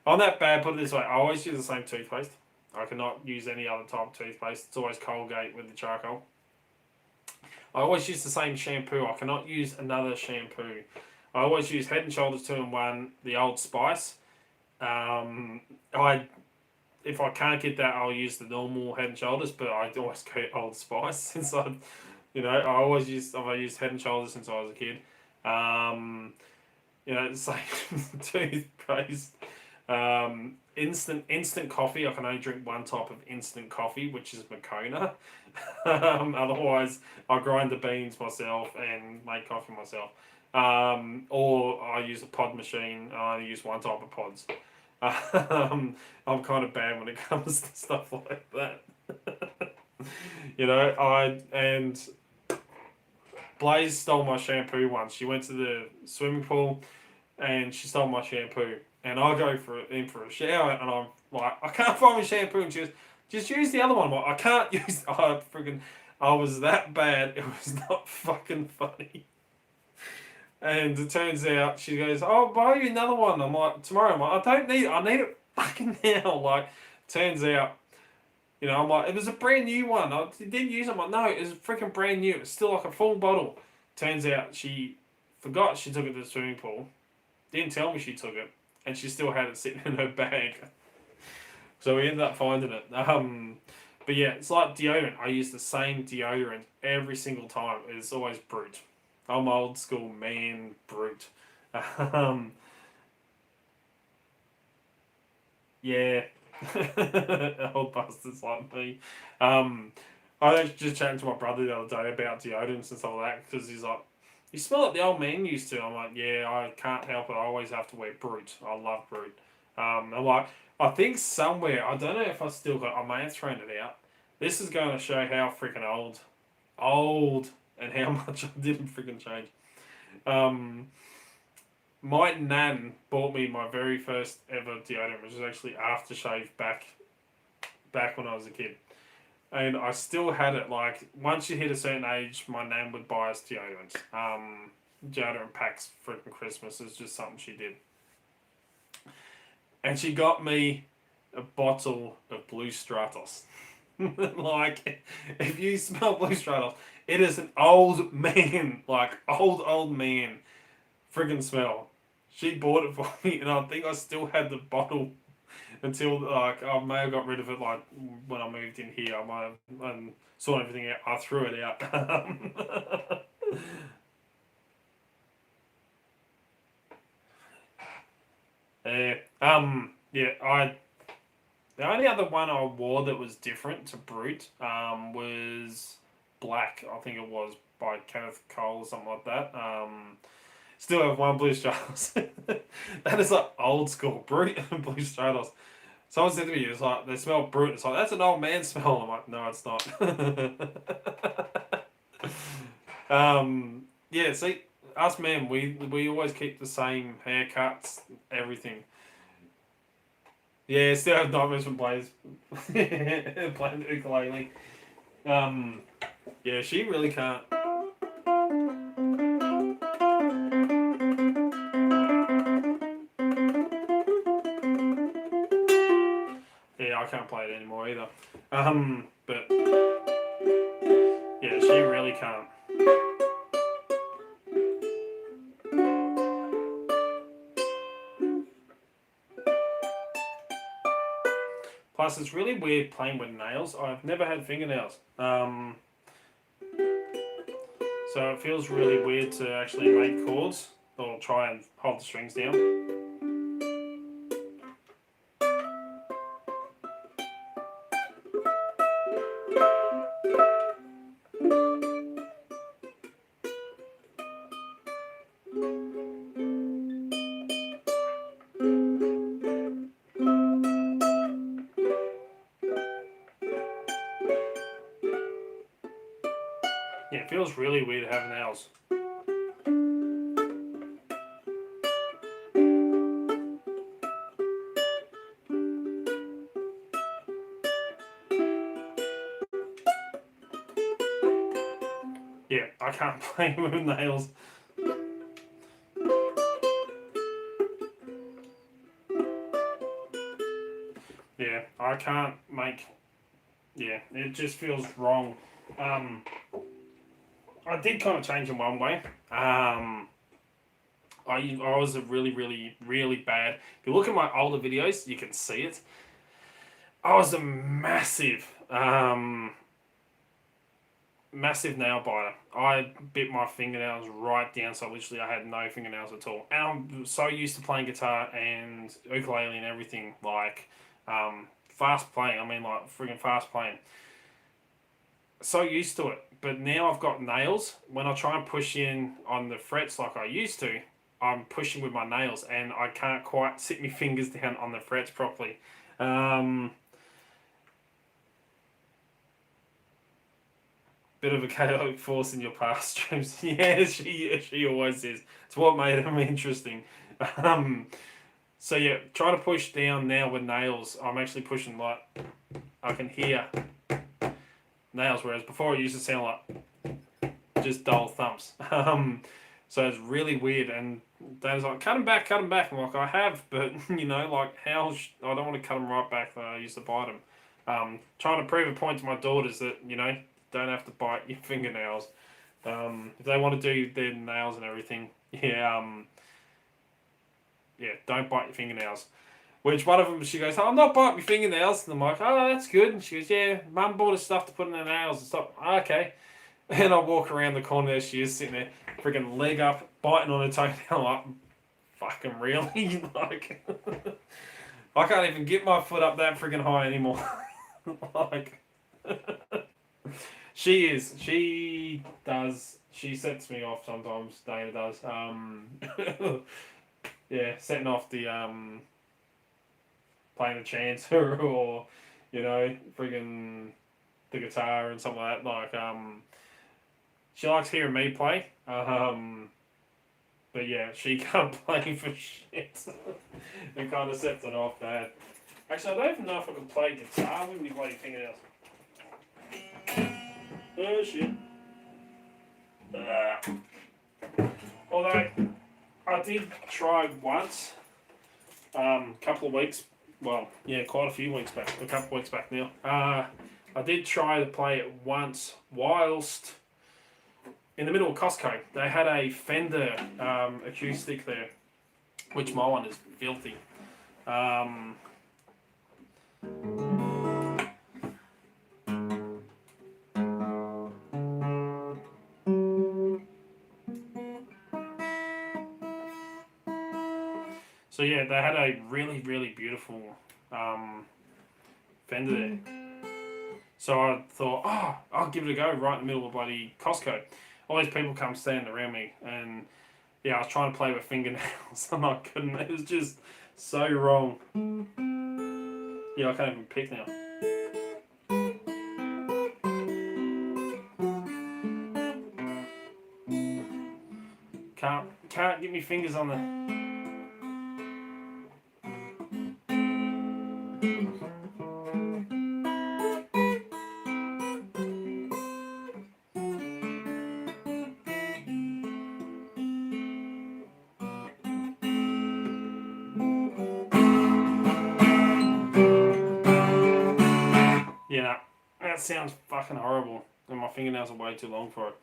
I'm that bad, put it this way, I always use the same toothpaste. I cannot use any other type of toothpaste. It's always Colgate with the charcoal. I always use the same shampoo. I cannot use another shampoo. I always use Head and Shoulders 2-in-1, the Old Spice. If I can't get that, I'll use the normal Head and Shoulders, but I always go Old Spice since I've used Head and Shoulders since I was a kid. The same toothpaste. Instant coffee. I can only drink one type of instant coffee, which is Moccona. Otherwise, I grind the beans myself and make coffee myself. Or I use a pod machine. I only use one type of pods. I'm kind of bad when it comes to stuff like that. You know, and Blaze stole my shampoo once. She went to the swimming pool and she stole my shampoo. And I go in for a shower and I'm like, I can't find my shampoo. And she goes, just use the other one. I'm like, I can't use. I was that bad. It was not fucking funny. And it turns out she goes, "Oh, I'll buy you another one." I'm like, "Tomorrow." I'm like, "I don't need it. I need it fucking now." Like, turns out, I'm like, "It was a brand new one. I didn't use it." I'm like, "No, it was freaking brand new. It's still like a full bottle." Turns out she forgot she took it to the swimming pool. Didn't tell me she took it, and she still had it sitting in her bag. So we ended up finding it. But yeah, it's like deodorant. I use the same deodorant every single time. It's always Brute. I'm old school man Brute. Um, yeah, old bastards like me. I was just chatting to my brother the other day about deodorants and stuff like that because he's like, "You smell like the old man used to." I'm like, "Yeah, I can't help it. I always have to wear Brute. I love Brute." I'm like, I think somewhere, I don't know if I still got, I may have thrown it out. This is going to show how freaking old, and how much I didn't freaking change. Um, my nan bought me my very first ever deodorant, which was actually aftershave back when I was a kid. And I still had it. Like, once you hit a certain age, my nan would buy us deodorant. Deodorant packs for Christmas is just something she did. And she got me a bottle of Blue Stratos. Like, if you smell Blue Stratos, it is an old man, like old man, friggin' smell. She bought it for me, and I think I still had the bottle until like I may have got rid of it like when I moved in here. I might have saw everything out. I threw it out. Yeah. Yeah. The only other one I wore that was different to Brute was Black. I think it was by Kenneth Cole or something like that. Still have one Blue Stratos. That is like old school Brute and Blue Stratos. Someone said to me, it's like, they smell Brute. It's like, that's an old man smell. I'm like, no, it's not. Yeah, see, us men, we always keep the same haircuts, everything. Yeah, still have nightmares from Blaze playing the ukulele. Um, yeah, she really can't. Yeah, I can't play it anymore either. But yeah, she really can't. Plus, it's really weird playing with nails. I've never had fingernails. So it feels really weird to actually make chords or try and hold the strings down. Yeah, it feels really weird having nails. Yeah, I can't play with nails. Yeah, I can't make. Yeah, it just feels wrong. I did kind of change in one way. I was a really bad. If you look at my older videos, you can see it. I was a massive nail biter. I bit my fingernails right down, so literally I had no fingernails at all. And I'm so used to playing guitar and ukulele and everything, like fast playing. I mean, like friggin' fast playing. So used to it, but now I've got nails. When I try and push in on the frets like I used to, I'm pushing with my nails and I can't quite sit my fingers down on the frets properly. Bit of a chaotic force in your past streams. Yeah, she always is. It's what made them interesting. So yeah, trying to push down now with nails. I'm actually pushing like I can hear nails, whereas before it used to sound like just dull thumps. So it's really weird. And Dana's like, cut them back, cut them back. I'm like, I have, but like how? I don't want to cut them right back. I used to bite them. Trying to prove a point to my daughters that don't have to bite your fingernails. If they want to do their nails and everything, don't bite your fingernails. Which one of them, she goes, oh, I'm not biting my fingernails. And I'm like, oh, that's good. And she goes, yeah, Mum bought us stuff to put in her nails and stuff. Oh, okay. And I walk around the corner, there she is sitting there, freaking leg up, biting on her toenail. Like, fucking really? Like, I can't even get my foot up that freaking high anymore. Like, she is. She does. She sets me off sometimes. Dana does. Yeah, setting off the playing the chanter or friggin' the guitar and something like that. Like she likes hearing me play. But yeah, she can't play for shit. It kind of sets it off bad. Actually, I don't even know if I can play guitar with me bloody fingernails. Oh shit. Although I did try once, couple of weeks. Well, yeah, quite a few weeks back. A couple of weeks back now. I did try to play it once whilst in the middle of Costco. They had a Fender acoustic there, which my one is filthy. So yeah, they had a really, really beautiful Fender there. So I thought, oh, I'll give it a go right in the middle of bloody Costco. All these people come standing around me, and yeah, I was trying to play with fingernails, and I couldn't. It was just so wrong. Yeah, I can't even pick now. Can't get my fingers on the. Yeah, that sounds fucking horrible, and my fingernails are way too long for it.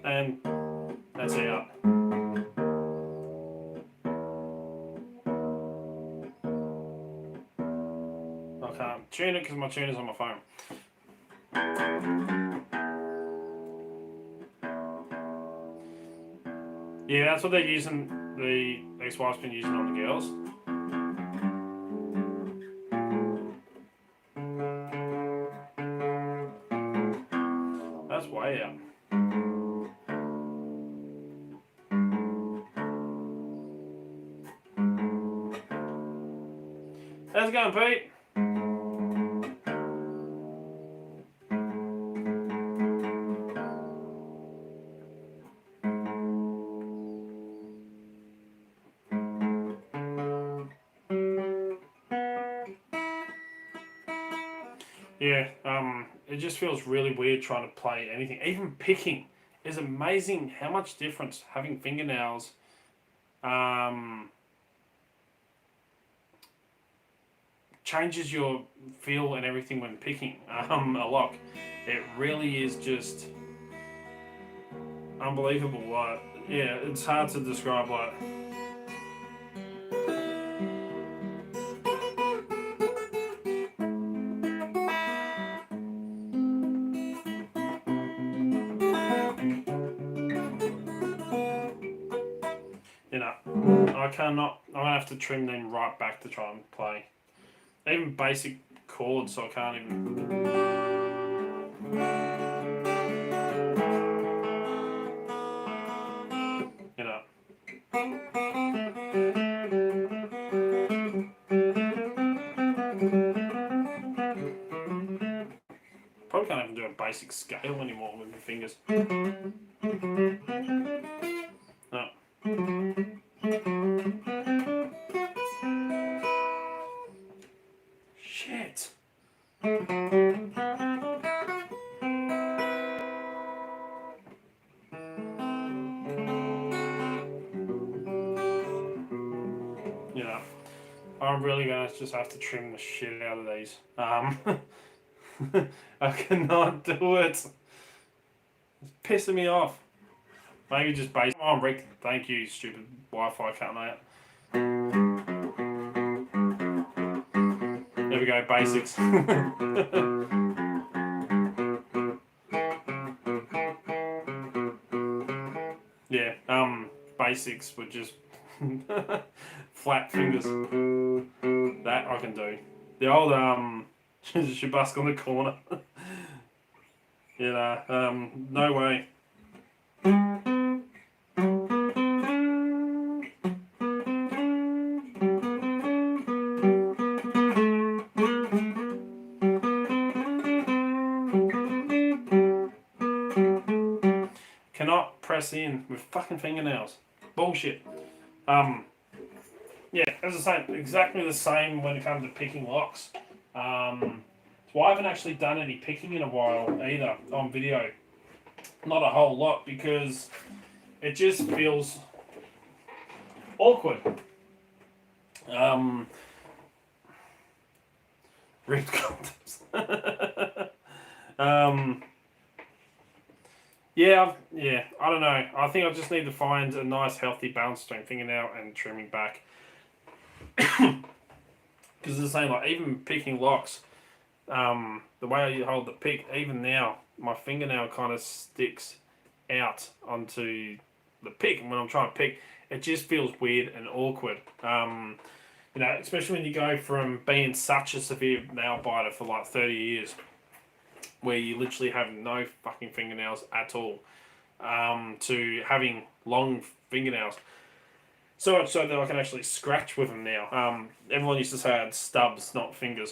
And that's out. I can't tune it because my tuner's on my phone. Yeah, that's what they're using. The ex-wife's been using on the girls. That's way out. How's it going, Pete? Yeah, it just feels really weird trying to play anything. Even picking is amazing how much difference having fingernails changes your feel and everything when picking a lock. It really is just unbelievable. Like, yeah, it's hard to describe. Like, I cannot. I'm gonna have to trim them right back to try and play. Even basic chords, so I can't even. basic scale anymore with my fingers. No. Shit. You know, I'm really gonna just have to trim the shit out of these. I cannot do it. It's pissing me off. Maybe just base. Oh, Rick, thank you, stupid Wi-Fi cutting out. There we go, basics. Yeah, basics were just flat fingers. That I can do. The old Shabusк on the corner. You know, no way. Cannot press in with fucking fingernails. Bullshit. Yeah, as I say, exactly the same when it comes to picking locks. So I haven't actually done any picking in a while either on video. Not a whole lot because it just feels awkward. Ripped condoms. Yeah, I don't know. I think I just need to find a nice healthy balance between fingernail and trimming back. Because it's the same, like even picking locks, the way I hold the pick, even now, my fingernail kind of sticks out onto the pick. And when I'm trying to pick, it just feels weird and awkward. You know, especially when you go from being such a severe nail biter for like 30 years, where you literally have no fucking fingernails at all, to having long fingernails. So much so that I can actually scratch with them now. Everyone used to say I had stubs, not fingers.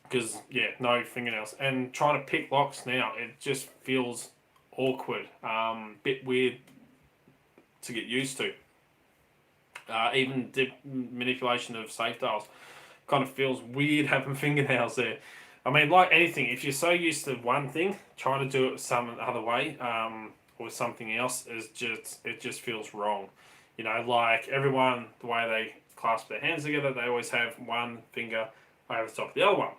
Because, yeah, no fingernails. And trying to pick locks now, it just feels awkward. Bit weird to get used to. Even manipulation of safe dials kind of feels weird having fingernails there. I mean, like anything, if you're so used to one thing, trying to do it some other way, or something else, it just feels wrong. You know, like everyone, the way they clasp their hands together, they always have one finger over the top of the other one.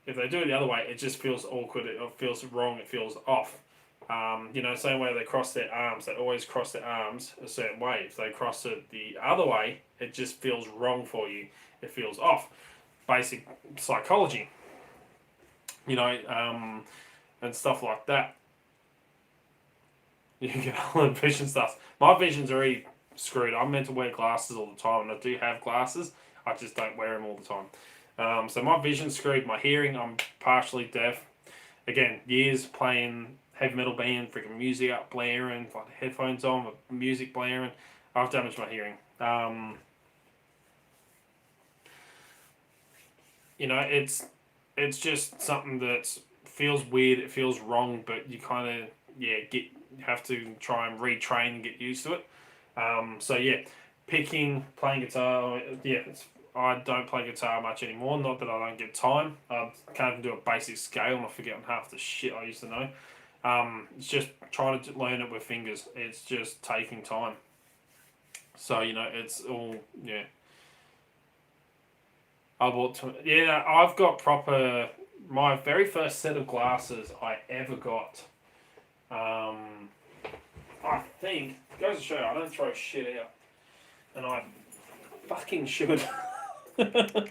If they do it the other way, it just feels awkward, it feels wrong, it feels off. You know, same way they cross their arms, they always cross their arms a certain way. If they cross it the other way, it just feels wrong for you. It feels off. Basic psychology. You know, and stuff like that. You get all the vision stuff. My vision's already screwed. I'm meant to wear glasses all the time, and I do have glasses. I just don't wear them all the time. So my vision's screwed. My hearing, I'm partially deaf. Again, years playing heavy metal band, freaking music up blaring, like headphones on, with music blaring. I've damaged my hearing. You know, it's just something that feels weird. It feels wrong, but you kind of have to try and retrain and get used to it. So yeah, picking, playing guitar. Yeah, I don't play guitar much anymore. Not that I don't get time. I can't even do a basic scale, and I've forgotten half the shit I used to know. It's just trying to learn it with fingers. It's just taking time. So you know, it's all I've got proper. My very first set of glasses I ever got. I think goes to show I don't throw shit out, and I fucking should. Let's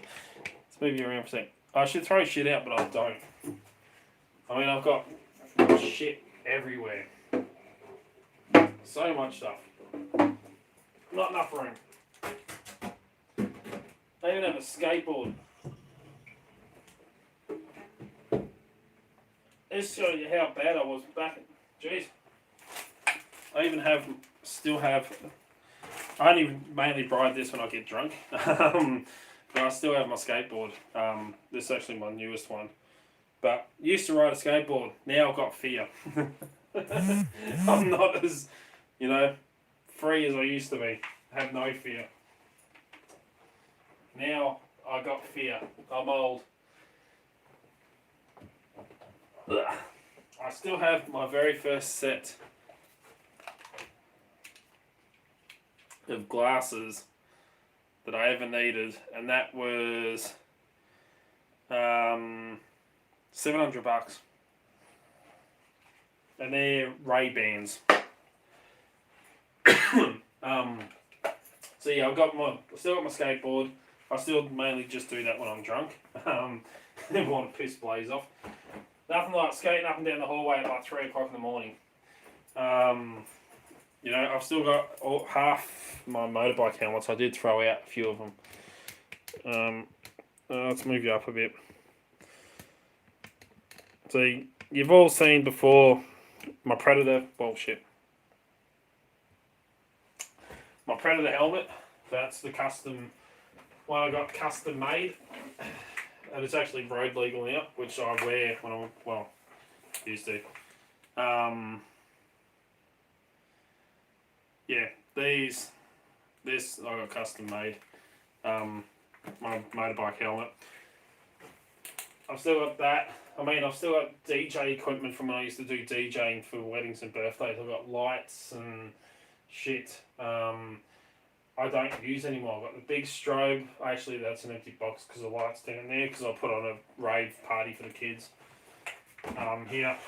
move you around for a second. I should throw shit out, but I don't. I mean, I've got shit everywhere. So much stuff. Not enough room. I even have a skateboard. This shows you how bad I was back. Jeez. I only mainly ride this when I get drunk. But I still have my skateboard. This is actually my newest one. But used to ride a skateboard. Now I've got fear. I'm not as, free as I used to be. I have no fear. Now I got fear. I'm old. I still have my very first set of glasses that I ever needed, and that was $700, and they're Ray-Bans. So yeah, I still got my skateboard. I still mainly just do that when I'm drunk. I want to piss Blaze off. Nothing like skating up and down the hallway at like 3 o'clock in the morning. I've still got half my motorbike helmets. I did throw out a few of them. Let's move you up a bit. So you've all seen before my Predator bullshit. My Predator helmet, that's the custom one I got custom made. And it's actually road legal now, which I wear when used to. This I got custom made. My motorbike helmet. I've still got that. I've still got DJ equipment from when I used to do DJing for weddings and birthdays. I've got lights and shit. I don't use anymore. I've got the big strobe. Actually, that's an empty box because the light's down there because I put on a rave party for the kids. Here.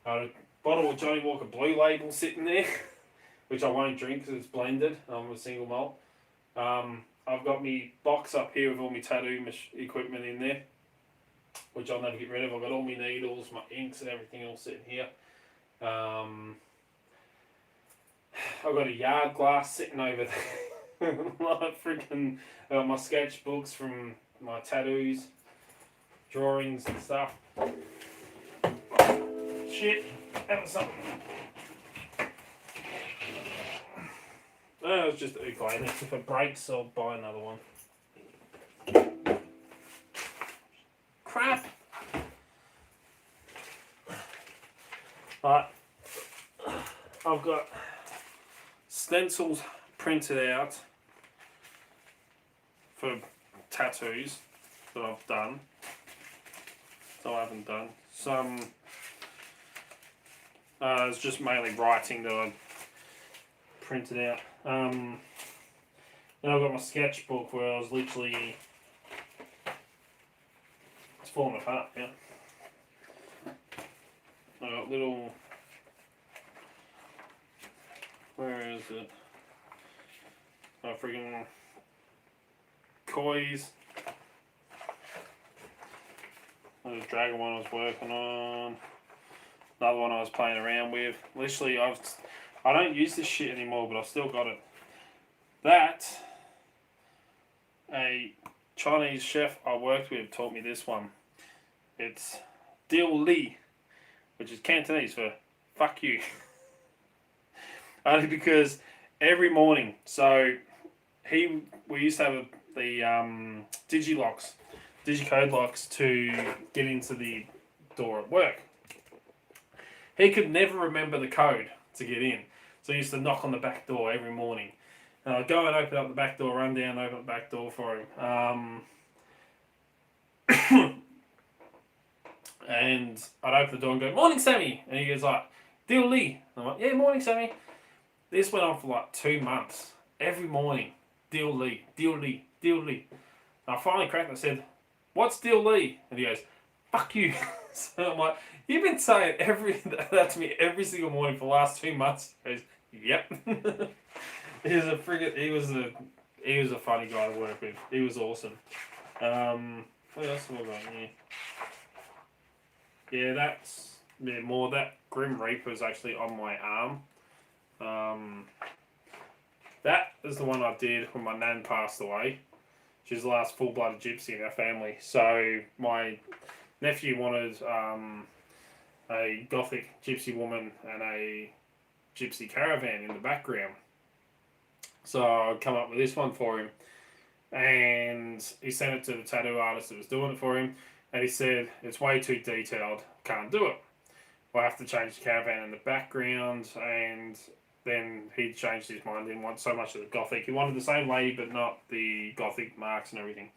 A bottle of Johnny Walker Blue Label sitting there, which I won't drink because it's blended. I'm a single malt. I've got my box up here with all my tattoo equipment in there, which I'll never get rid of. I've got all my needles, my inks and everything all sitting here. I've got a yard glass sitting over there. Like freaking my sketchbooks from my tattoos, drawings and stuff. Shit, that was something. No, it was just a ukulele. If it breaks, I'll buy another one. Crap! Right, I've got stencils printed out for tattoos that I've done. So I haven't done. Some it's just mainly writing that I printed out. Then I've got my sketchbook where I was literally, it's falling apart now. I've got little, where is it? Oh, friggin' kois. There's a dragon one I was working on. Another one I was playing around with. Literally, I don't use this shit anymore, but I've still got it. That, a Chinese chef I worked with taught me this one. It's Dil Li, which is Cantonese for fuck you. Only because every morning, so we used to have the digicode locks to get into the door at work. He could never remember the code to get in, so he used to knock on the back door every morning. And I'd go and open up the back door, run down, open up the back door for him. And I'd open the door and go, "Morning, Sammy!" And he goes like, "Dil Li." I'm like, "Yeah, morning, Sammy." This went on for like 2 months. Every morning, "Dil Li, Dil Li, Dil Li." And I finally cracked and I said, "What's Dil Li?" And he goes, "Fuck you." So I'm like, "You've been saying that to me every single morning for the last 2 months." He goes, "Yep." He was a funny guy to work with. He was awesome. What else have I got here? Yeah, that Grim Reaper is actually on my arm. That is the one I did when my nan passed away. She's the last full-blooded gypsy in our family. So my nephew wanted a gothic gypsy woman and a gypsy caravan in the background. So I come up with this one for him, and he sent it to the tattoo artist that was doing it for him, and he said it's way too detailed, can't do it. I'll have to change the caravan in the background, and then he changed his mind. Didn't want so much of the gothic. He wanted the same lady, but not the gothic marks and everything.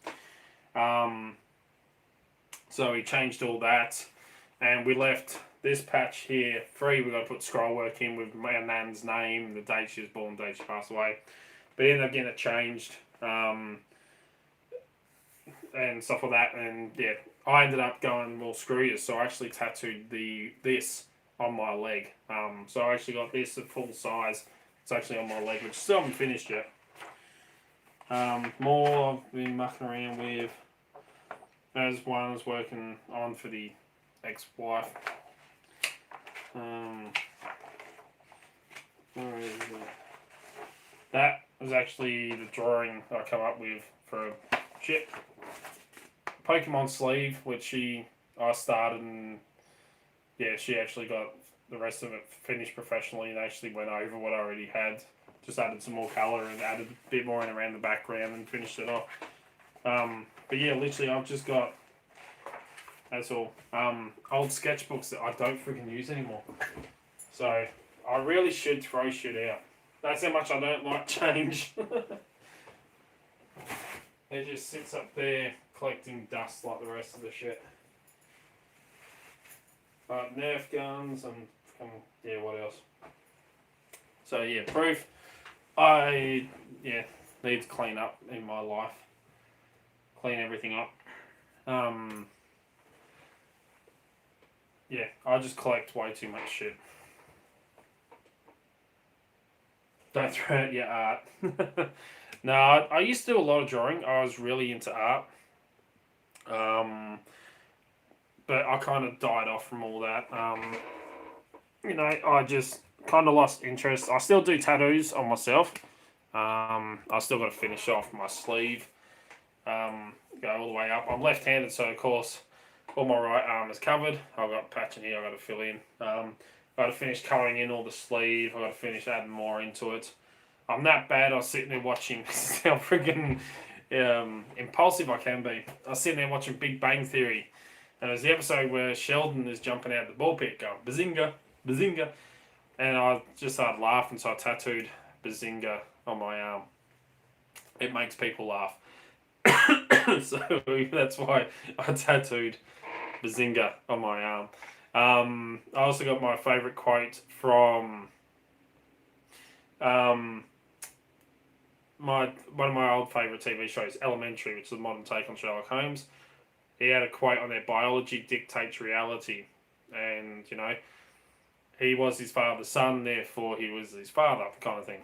So he changed all that, and we left this patch here free. We got to put scroll work in with my nan's name, the date she was born, the date she passed away. But ended up getting it changed, and stuff like that. And yeah, I ended up going, well, screw you. So I actually tattooed this on my leg. So I actually got this at full size. It's actually on my leg, which still haven't finished yet. More I've been mucking around with. There's one I was working on for the ex-wife. Where is it? That was actually the drawing I come up with for a chip. Pokemon sleeve, which I started, and yeah, she actually got the rest of it finished professionally and actually went over what I already had. Just added some more colour and added a bit more in around the background and finished it off. But yeah, literally I've just got, that's all, old sketchbooks that I don't freaking use anymore. So I really should throw shit out. That's how much I don't like change. It just sits up there collecting dust like the rest of the shit. Nerf guns and yeah, what else? So yeah, proof. I need to clean up in my life. Clean everything up. Yeah, I just collect way too much shit. Don't throw out your art. No, I used to do a lot of drawing. I was really into art. But I kind of died off from all that. I just kind of lost interest. I still do tattoos on myself. I still got to finish off my sleeve. Go all the way up. I'm left-handed, so of course all my right arm is covered. I've got patch in here I've got to fill in. I've got to finish colouring in all the sleeve. I've got to finish adding more into it. I'm that bad. I was sitting there watching how freaking impulsive I can be. I was sitting there watching Big Bang Theory. And it was the episode where Sheldon is jumping out the ball pit going, Bazinga, Bazinga. And I just started laughing, so I tattooed Bazinga on my arm. It makes people laugh. So that's why I tattooed Bazinga on my arm. I also got my favourite quote from one of my old favourite TV shows, Elementary, which is a modern take on Sherlock Holmes. He had a quote on there, biology dictates reality. And, he was his father's son, therefore he was his father, kind of thing.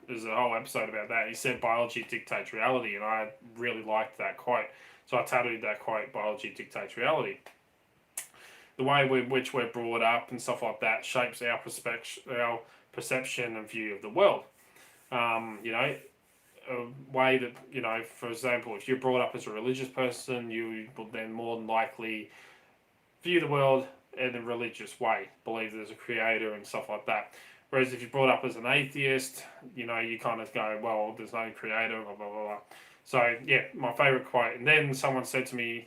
There's a whole episode about that. He said biology dictates reality, and I really liked that quote. So I tattooed that quote, biology dictates reality. The way in which we're brought up and stuff like that shapes our perception and view of the world. A way that, for example, if you're brought up as a religious person, you will then more than likely view the world in a religious way, believe there's a creator and stuff like that. Whereas if you're brought up as an atheist, you kind of go, well, there's no creator, blah, blah, blah, blah. So, yeah, my favourite quote. And then someone said to me,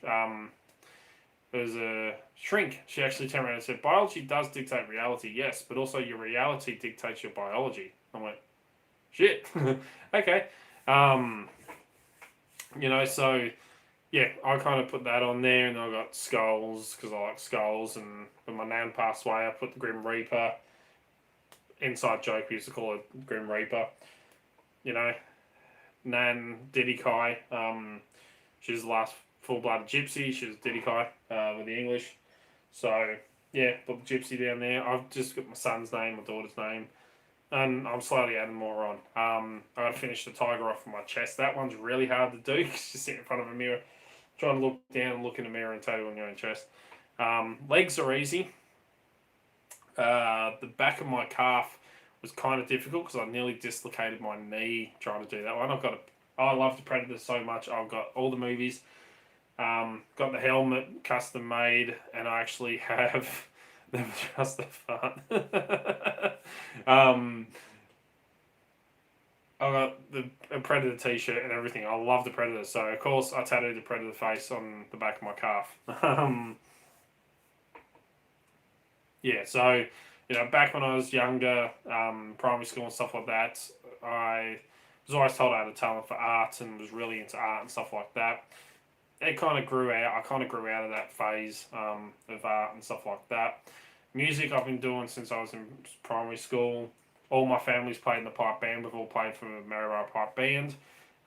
there's a shrink. She actually turned around and said, biology does dictate reality, yes, but also your reality dictates your biology. I went, shit. Okay. So yeah, I kind of put that on there, and I got skulls because I like skulls. And when my nan passed away, I put the Grim Reaper. Inside joke, we used to call it Grim Reaper. Nan Didikai. She's the last full-blooded gypsy. She was Didikai with the English. So yeah, put the gypsy down there. I've just got my son's name, my daughter's name. And I'm slowly adding more on. I got to finish the tiger off of my chest. That one's really hard to do because you sit in front of a mirror, trying to look down and look in the mirror and tattoo on your own chest. Legs are easy. The back of my calf was kind of difficult because I nearly dislocated my knee trying to do that one. I love the Predator so much. I've got all the movies. Got the helmet custom made, and I actually have Never trust a fart. I got a Predator t-shirt and everything. I love the Predator, so of course I tattooed the Predator face on the back of my calf. Yeah, so back when I was younger, primary school and stuff like that, I was always told I had a talent for art and was really into art and stuff like that. It kind of grew out. I kind of grew out of that phase of art and stuff like that. Music I've been doing since I was in primary school. All my family's played in the pipe band. We've all played for the Maryborough Pipe Band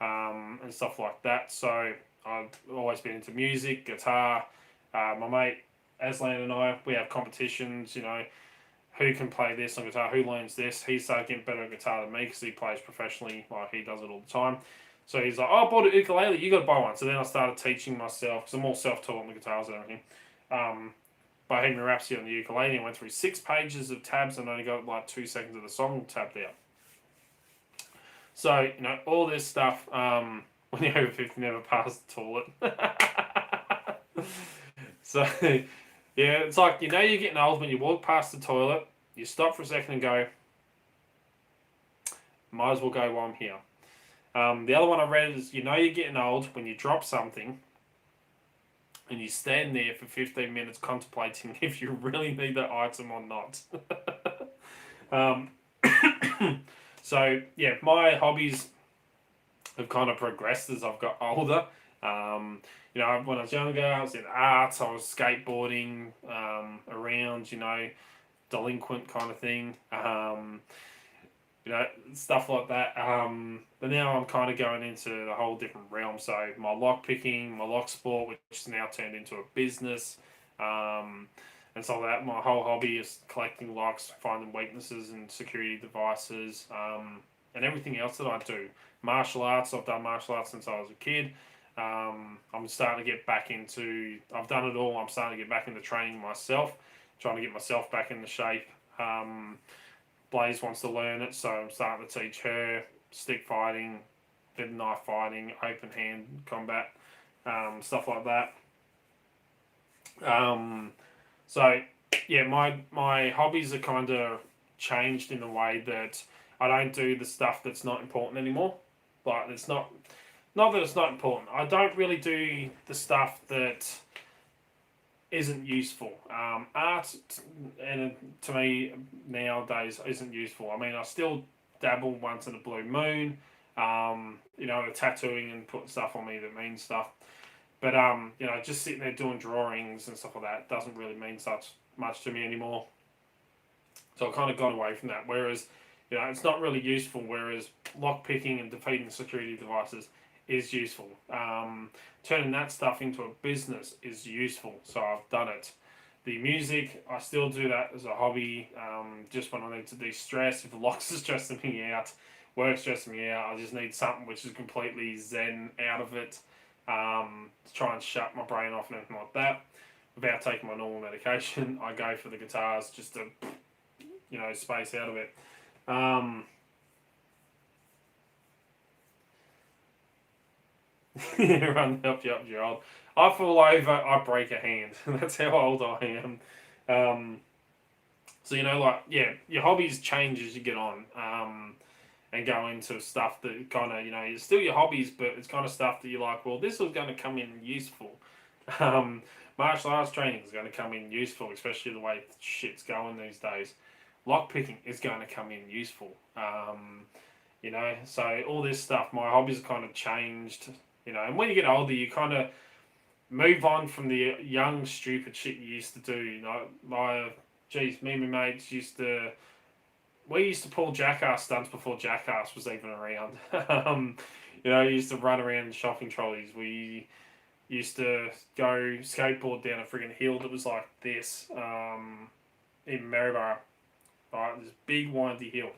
and stuff like that. So I've always been into music, guitar. My mate Aslan and I, we have competitions, who can play this on guitar, who learns this. He started getting better at guitar than me because he plays professionally, like he does it all the time. So he's like, oh, I bought an ukulele, you got to buy one. So then I started teaching myself, because I'm all self-taught on the guitars and everything. Bohemian Rhapsody on the ukulele, I went through 6 pages of tabs and only got like 2 seconds of the song tabbed out. So, all this stuff, when you're over 50, never pass the toilet. So, yeah, it's like, you're getting old when you walk past the toilet, you stop for a second and go, might as well go while I'm here. The other one I read is, you're getting old when you drop something and you stand there for 15 minutes contemplating if you really need that item or not. So, yeah, my hobbies have kind of progressed as I've got older. When I was younger, I was in arts, I was skateboarding around, delinquent kind of thing. Stuff like that. But now I'm kind of going into a whole different realm. So my lock picking, my lock sport, which is now turned into a business, and so that my whole hobby is collecting locks, finding weaknesses and security devices, and everything else that I do. Martial arts. I've done martial arts since I was a kid. I'm starting to get back into. I've done it all. I'm starting to get back into training myself, trying to get myself back into shape. Blaze wants to learn it, so I'm starting to teach her stick fighting, bit of knife fighting, open hand combat, stuff like that. So yeah, my hobbies are kind of changed in the way that I don't do the stuff that's not important anymore. Like it's not that it's not important. I don't really do the stuff that isn't useful. Art, and to me nowadays, isn't useful. I mean, I still dabble once in a blue moon, tattooing and putting stuff on me that means stuff. But, just sitting there doing drawings and stuff like that doesn't really mean such much to me anymore. So I kind of got away from that. Whereas, it's not really useful, whereas lock picking and defeating security devices is useful. Turning that stuff into a business is useful, so I've done it. The music, I still do that as a hobby, just when I need to de-stress. If the locks are stressing me out, work's stressing me out, I just need something which is completely zen out of it, to try and shut my brain off and anything like that. Without taking my normal medication, I go for the guitars just to, space out of it. Run help you up, you're old. I fall over, I break a hand. That's how old I am. So your hobbies change as you get on, and go into stuff that kind of it's still your hobbies, but it's kind of stuff that you're like, well, this is going to come in useful. Martial arts training is going to come in useful, especially the way shit's going these days. Lock picking is going to come in useful. So all this stuff, my hobbies kind of changed. And when you get older, you kind of move on from the young, stupid shit you used to do. Me and my mates we used to pull jackass stunts before jackass was even around. We used to run around in shopping trolleys. We used to go skateboard down a friggin' hill that was like this, in Maryborough. Right, this big windy hill.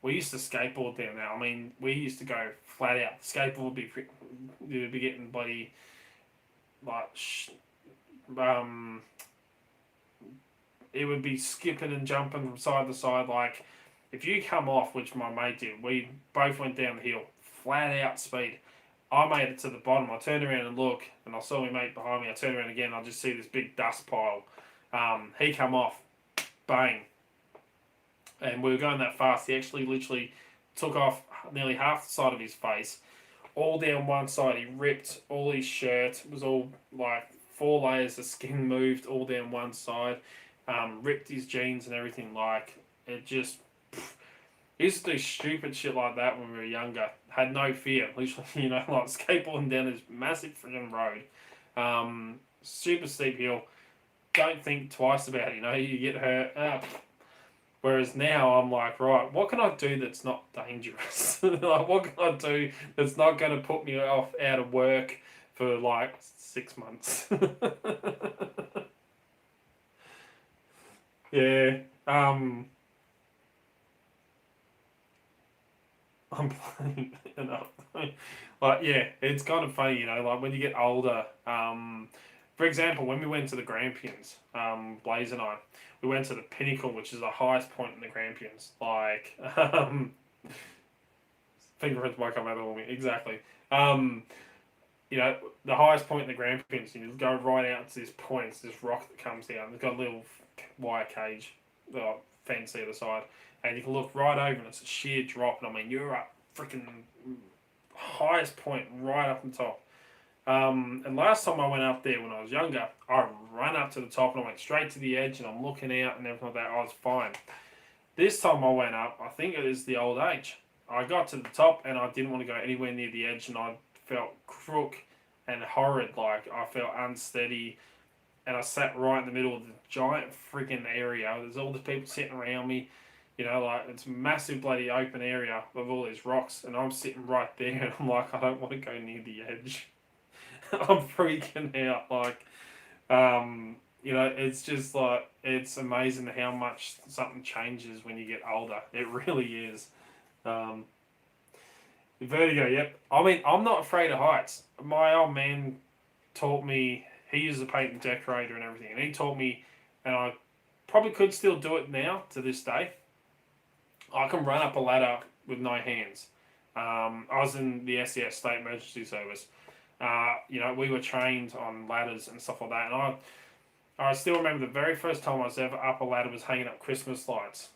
We used to skateboard down there. I mean, we used to go flat out. The skateboard would be getting bloody, it would be skipping and jumping from side to side. Like, if you come off, which my mate did, we both went down the hill, flat out speed. I made it to the bottom. I turned around and look, and I saw my mate behind me. I turned around again, I just see this big dust pile. He come off, bang. And we were going that fast, he actually literally took off nearly half the side of his face. All down one side, he ripped all his shirt. It was all like 4 layers of skin moved all down one side. Ripped his jeans and everything. Like, it just... He used to do stupid shit like that when we were younger. Had no fear. Literally, like skateboarding down this massive freaking road. Super steep hill. Don't think twice about it, you get hurt. Whereas now I'm like, right, what can I do that's not dangerous? Like, what can I do that's not going to put me out of work for like 6 months? Yeah. I'm playing enough. Like, yeah, it's kind of funny, like when you get older. For example, when we went to the Grampians, Blaze and I, we went to the Pinnacle, which is the highest point in the Grampians. Like, fingerprints might come out of me. Exactly. The highest point in the Grampians, you go right out to this point, it's this rock that comes down. It's got a little wire cage, fence either side, and you can look right over and it's a sheer drop. And I mean, you're up freaking highest point right up on top. And last time I went up there when I was younger, I ran up to the top and I went straight to the edge and I'm looking out and everything like that. I was fine. This time I went up, I think it is the old age. I got to the top and I didn't want to go anywhere near the edge and I felt crook and horrid. Like, I felt unsteady and I sat right in the middle of the giant freaking area. There's all these people sitting around me. Like, it's a massive bloody open area with all these rocks and I'm sitting right there and I'm like, I don't want to go near the edge. I'm freaking out. Like, it's just like, it's amazing how much something changes when you get older. It really is. Vertigo, yep. I mean, I'm not afraid of heights. My old man taught me, he is a paint and decorator and everything, and he taught me, and I probably could still do it now to this day. I can run up a ladder with no hands. I was in the SES State Emergency Service. We were trained on ladders and stuff like that, and I still remember the very first time I was ever up a ladder was hanging up Christmas lights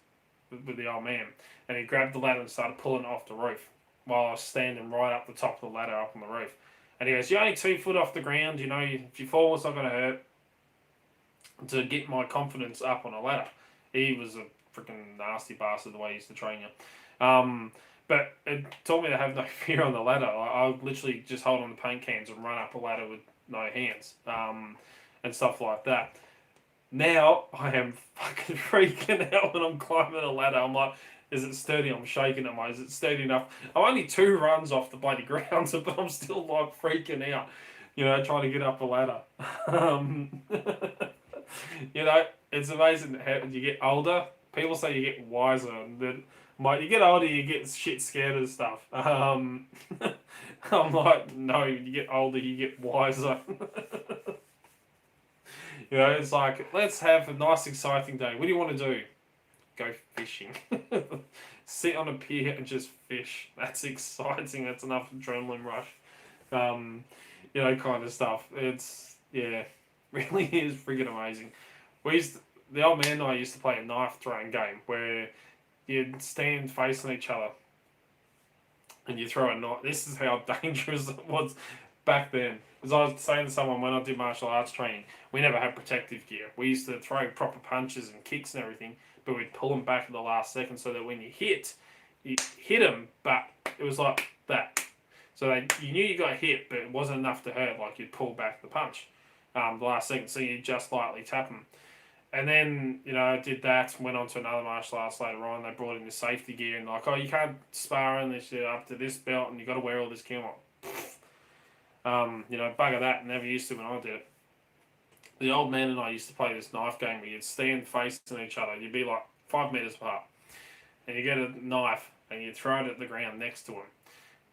with the old man, and he grabbed the ladder and started pulling it off the roof while I was standing right up the top of the ladder up on the roof, and he goes, "You're only 2 foot off the ground, if you fall it's not going to hurt," to get my confidence up on a ladder. He was a freaking nasty bastard the way he used to train you. But it taught me to have no fear on the ladder. I would literally just hold on the paint cans and run up a ladder with no hands, and stuff like that. Now, I am fucking freaking out when I'm climbing a ladder. I'm like, is it sturdy? I'm shaking it. Is it sturdy enough? I'm only 2 runs off the bloody ground, but I'm still like freaking out, trying to get up a ladder. It's amazing how you get older. People say you get wiser, and you get older, you get shit scared of stuff. I'm like, no, you get older, you get wiser. It's like, let's have a nice, exciting day. What do you want to do? Go fishing. Sit on a pier and just fish. That's exciting. That's enough adrenaline rush. Kind of stuff. It's, really is freaking amazing. The old man and I used to play a knife throwing game where you'd stand facing each other and you throw a knife. This is how dangerous it was back then. As I was saying to someone, when I did martial arts training, we never had protective gear. We used to throw proper punches and kicks and everything, but we'd pull them back at the last second so that when you hit them, but it was like that. So you knew you got hit, but it wasn't enough to hurt. Like, you'd pull back the punch the last second, so you just lightly tap them. And then, I did that, went on to another martial arts later on. They brought in the safety gear and like, oh, you can't spar unless you're up to this belt and you got to wear all this gear. Bugger that, never used to when I did it. The old man and I used to play this knife game where you'd stand facing each other. You'd be like 5 meters apart. And you get a knife and you throw it at the ground next to him.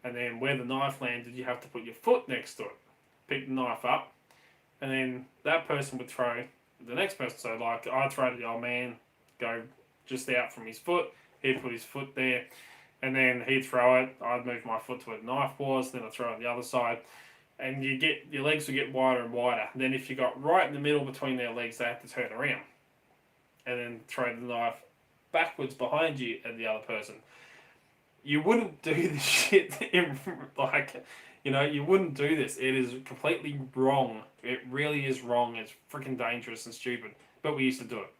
And then where the knife landed, you have to put your foot next to it. Pick the knife up. And then that person would throw the next person. So like, I'd throw to the old man, go just out from his foot. He'd put his foot there. And then he'd throw it. I'd move my foot to where the knife was. Then I'd throw it on the other side. and your legs will get wider and wider. And then if you got right in the middle between their legs, they have to turn around and then throw the knife backwards behind you at the other person. You wouldn't do this shit in, like, you wouldn't do this. It is completely wrong. It really is wrong. It's freaking dangerous and stupid. But we used to do it.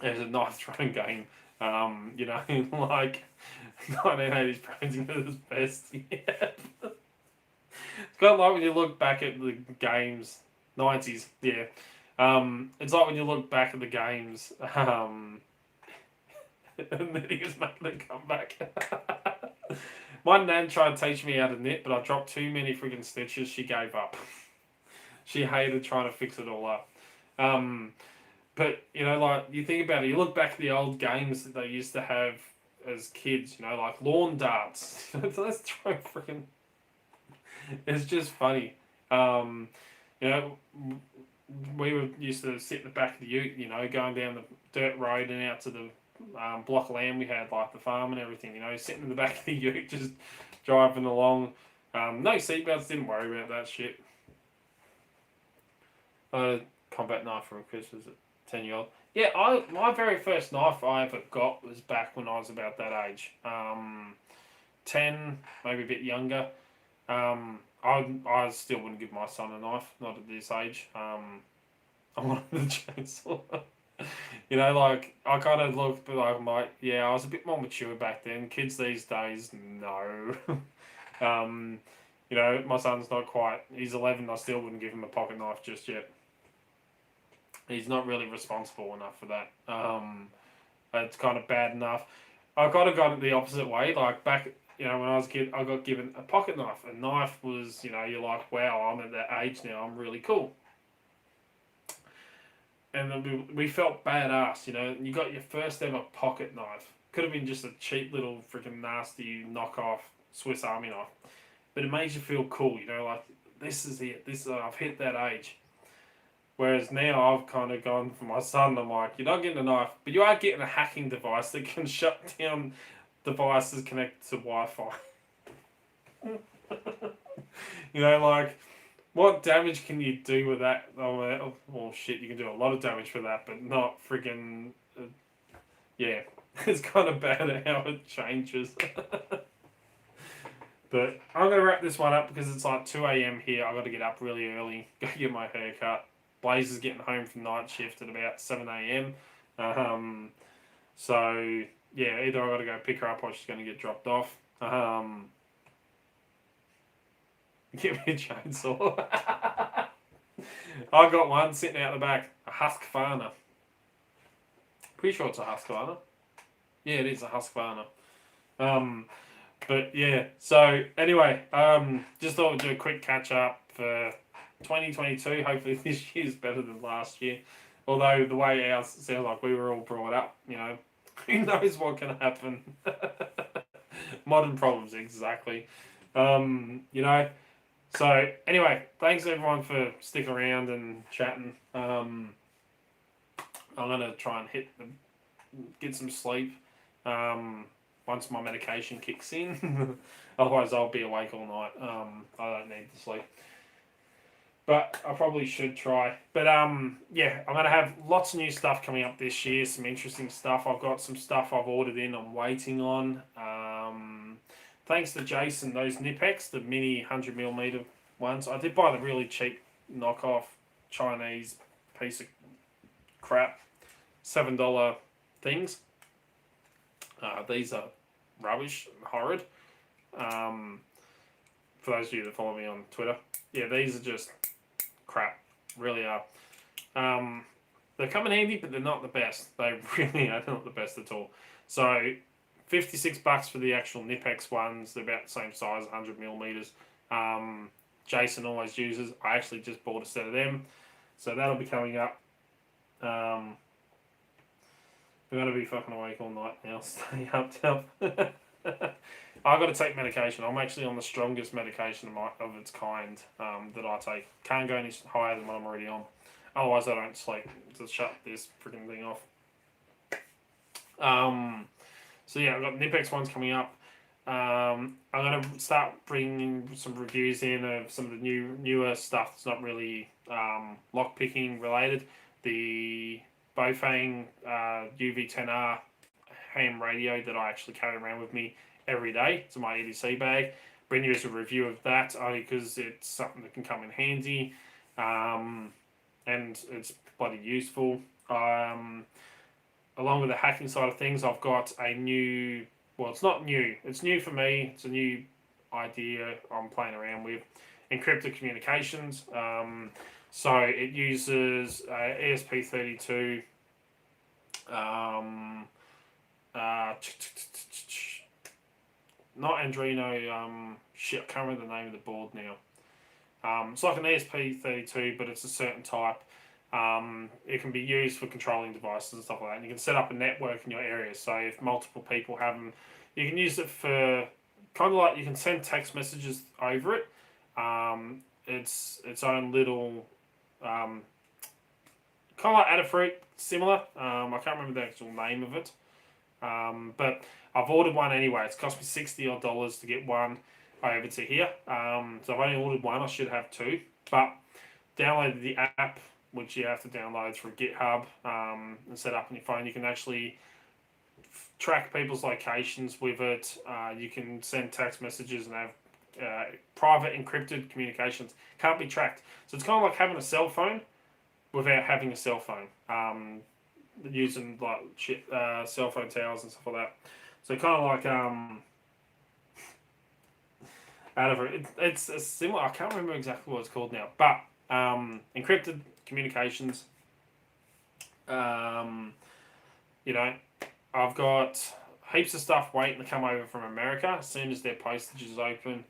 It was a knife throwing game. Like 1980s painting at its best. Yeah. It's kind of like when you look back at the games, 90s, yeah. It's like when you look back at the games, and then he was making a comeback. My nan tried to teach me how to knit, but I dropped too many freaking stitches. She gave up. She hated trying to fix it all up. But, like, you think about it, you look back at the old games that they used to have as kids, like lawn darts. Let's try freaking... It's just funny. We used to sit in the back of the ute, going down the dirt road and out to the block of land we had, like the farm and everything, sitting in the back of the ute, just driving along. No seatbelts, didn't worry about that shit. I had a combat knife from Christmas at 10-year-old. Yeah, my very first knife I ever got was back when I was about that age. 10, maybe a bit younger. I still wouldn't give my son a knife, not at this age. I wanted the chainsaw. Like, I kind of looked, but I'm like, yeah, I was a bit more mature back then. Kids these days, no. My son's not quite, he's 11, I still wouldn't give him a pocket knife just yet. He's not really responsible enough for that. It's kind of bad enough. I kind of got it the opposite way. Like, back, when I was a kid, I got given a pocket knife. A knife was, you're like, wow, I'm at that age now, I'm really cool. And then we felt badass, you got your first ever pocket knife. Could have been just a cheap little freaking nasty knockoff Swiss Army knife. But it made you feel cool, like, this is it, I've hit that age. Whereas now I've kind of gone for my son, I'm like, you're not getting a knife, but you are getting a hacking device that can shut down devices connected to Wi-Fi. Like, what damage can you do with that? Oh, well, shit, you can do a lot of damage with that, but not freaking... yeah, it's kind of bad how it changes. But I'm going to wrap this one up because it's like 2 a.m. here. I've got to get up really early, go get my hair cut. Blaze is getting home from night shift at about 7 a.m. So, yeah, either I've got to go pick her up or she's going to get dropped off. Give me a chainsaw. I got one sitting out the back, a Husqvarna. Pretty sure it's a Husqvarna. Yeah, it is a Husqvarna. But yeah, so anyway, just thought we'd do a quick catch up for 2022. Hopefully this year's better than last year. Although the way ours sounds like we were all brought up, who knows what can happen. Modern problems, exactly. So anyway, thanks everyone for sticking around and chatting. I'm gonna try and get some sleep once my medication kicks in. Otherwise, I'll be awake all night. I don't need to sleep, but I probably should try. But yeah, I'm gonna have lots of new stuff coming up this year. Some interesting stuff. I've got some stuff I've ordered in. I'm waiting on. Thanks to Jason, those Nipex, the mini 100mm ones. I did buy the really cheap knockoff Chinese piece of crap, $7 things. These are rubbish, horrid. For those of you that follow me on Twitter, yeah, these are just crap, really are. They come in handy, but they're not the best. They really are not the best at all. So, $56 for the actual Nipex ones. They're about the same size, 100mm. Jason always uses. I actually just bought a set of them, so that'll be coming up. I'm gonna be fucking awake all night now. Stay up. I've got to take medication. I'm actually on the strongest medication of its kind that I take. Can't go any higher than what I'm already on. Otherwise, I don't sleep. To shut this freaking thing off. So yeah, I've got Nipex ones coming up. I'm going to start bringing some reviews in of some of the newer stuff that's not really lockpicking related. The Bofang UV10R ham radio that I actually carry around with me every day. It's in my Edc bag. Bring you as a review of that only because it's something that can come in handy, and it's bloody useful. Along with the hacking side of things, I've got a new. Well, it's not new. It's new for me. It's a new idea I'm playing around with. Encrypted communications. So it uses ESP32. Not Andrino. Shit, I can't remember the name of the board now. It's like an ESP32, but it's a certain type. It can be used for controlling devices and stuff like that. And you can set up a network in your area. So if multiple people have them, you can use it for kind of like you can send text messages over it. It's its own little kind of like Adafruit, similar. I can't remember the actual name of it. But I've ordered one anyway. It's cost me $60 odd to get one over to here. So I've only ordered one. I should have two. But downloaded the app, which you have to download through GitHub and set up on your phone. You can actually track people's locations with it. You can send text messages and have private encrypted communications. Can't be tracked. So it's kind of like having a cell phone without having a cell phone. Using like cell phone towers and stuff like that. So kind of like out of it, it's a similar. I can't remember exactly what it's called now, but encrypted communications. You know, I've got heaps of stuff waiting to come over from America as soon as their postage is open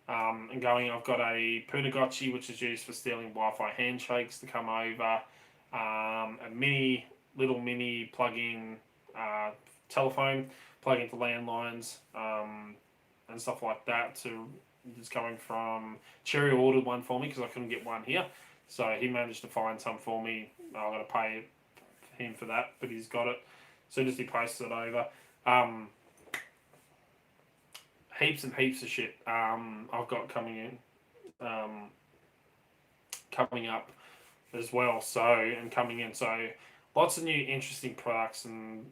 and going. I've got a Punagotchi, which is used for stealing Wi-Fi handshakes, to come over. A little mini plug-in telephone, plug into landlines and stuff like that. It's coming from Cherry. Ordered one for me because I couldn't get one here, so he managed to find some for me. I've got to pay him for that, but he's got it as soon as he posts it over. Heaps and heaps of shit I've got coming up as well. So lots of new interesting products and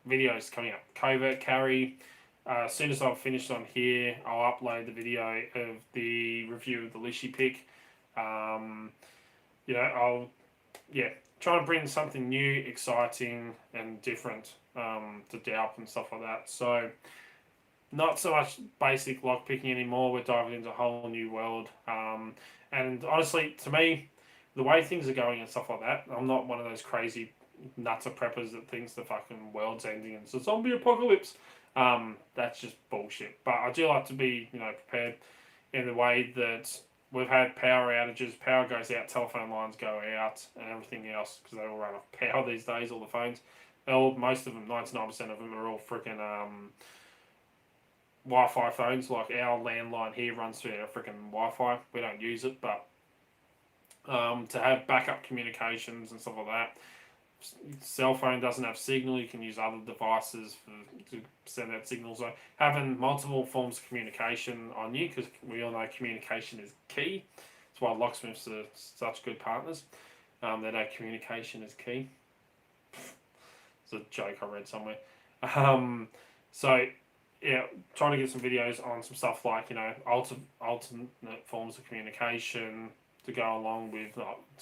videos coming up. Covert Carry. As soon as I've finished on here, I'll upload the video of the review of the Litchy pick. I'll try and bring something new, exciting, and different to Delp and stuff like that. So not so much basic lockpicking anymore. We're diving into a whole new world. And honestly, to me, the way things are going and stuff like that, I'm not one of those crazy nutter preppers that thinks the fucking world's ending and it's a zombie apocalypse. That's just bullshit. But I do like to be, prepared in the way that we've had power outages. Power goes out, telephone lines go out, and everything else because they all run off power these days. All the phones, most of them, 99% of them are all freaking Wi-Fi phones. Like our landline here runs through our freaking Wi-Fi. We don't use it, but to have backup communications and stuff like that. Cell phone doesn't have signal. You can use other devices to send out signals. So having multiple forms of communication on you, because we all know communication is key. That's why locksmiths are such good partners. They know communication is key. It's a joke I read somewhere. Trying to get some videos on some stuff like alternate forms of communication to go along with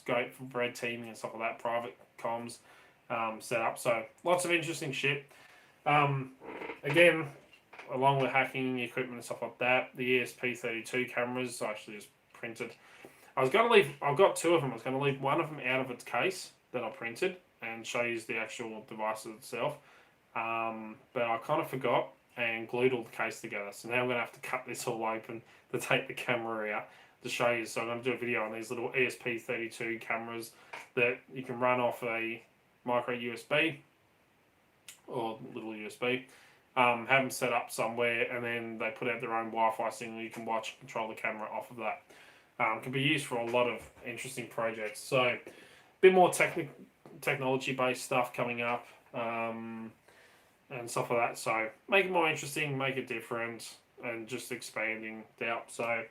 go for red teaming and stuff like that, private comms set up. So lots of interesting shit. Again, along with hacking equipment and stuff like that, the ESP32 cameras I actually just printed. I've got two of them. I was going to leave one of them out of its case that I printed and show you the actual device itself. But I kind of forgot and glued all the case together. So now I'm going to have to cut this all open to take the camera out to show you. So I'm going to do a video on these little ESP32 cameras that you can run off a micro USB or little USB. Have them set up somewhere, and then they put out their own Wi-Fi signal. You can watch and control the camera off of that. Can be used for a lot of interesting projects. So a bit more technology-based stuff coming up. and stuff like that. So make it more interesting, make it different, and just expanding out. So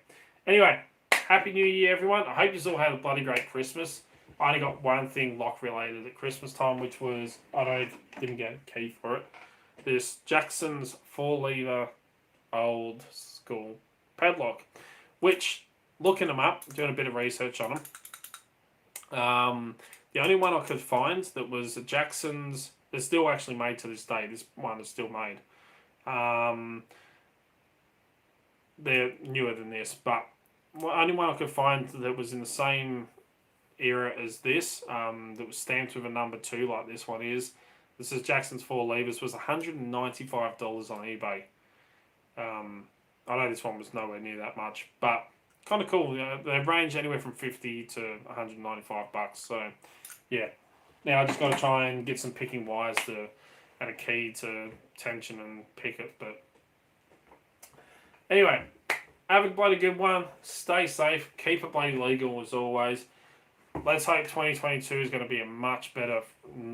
anyway, Happy New Year, everyone. I hope you all had a bloody great Christmas. I only got one thing lock related at Christmas time, which was, didn't get a key for it. This Jackson's 4-lever old school padlock, which, looking them up, doing a bit of research on them, the only one I could find that was a Jackson's, they're still actually made to this day. This one is still made. They're newer than this, but the only one I could find that was in the same era as this, that was stamped with a number 2 like this one is. This is Jackson's 4 levers, was $195 on eBay. I know this one was nowhere near that much, but kind of cool. They range anywhere from $50 to $195. So, yeah. Now I just got to try and get some picking wires and a key to tension and pick it. But anyway, have a bloody good one. Stay safe. Keep it bloody legal as always. Let's hope 2022 is going to be a much better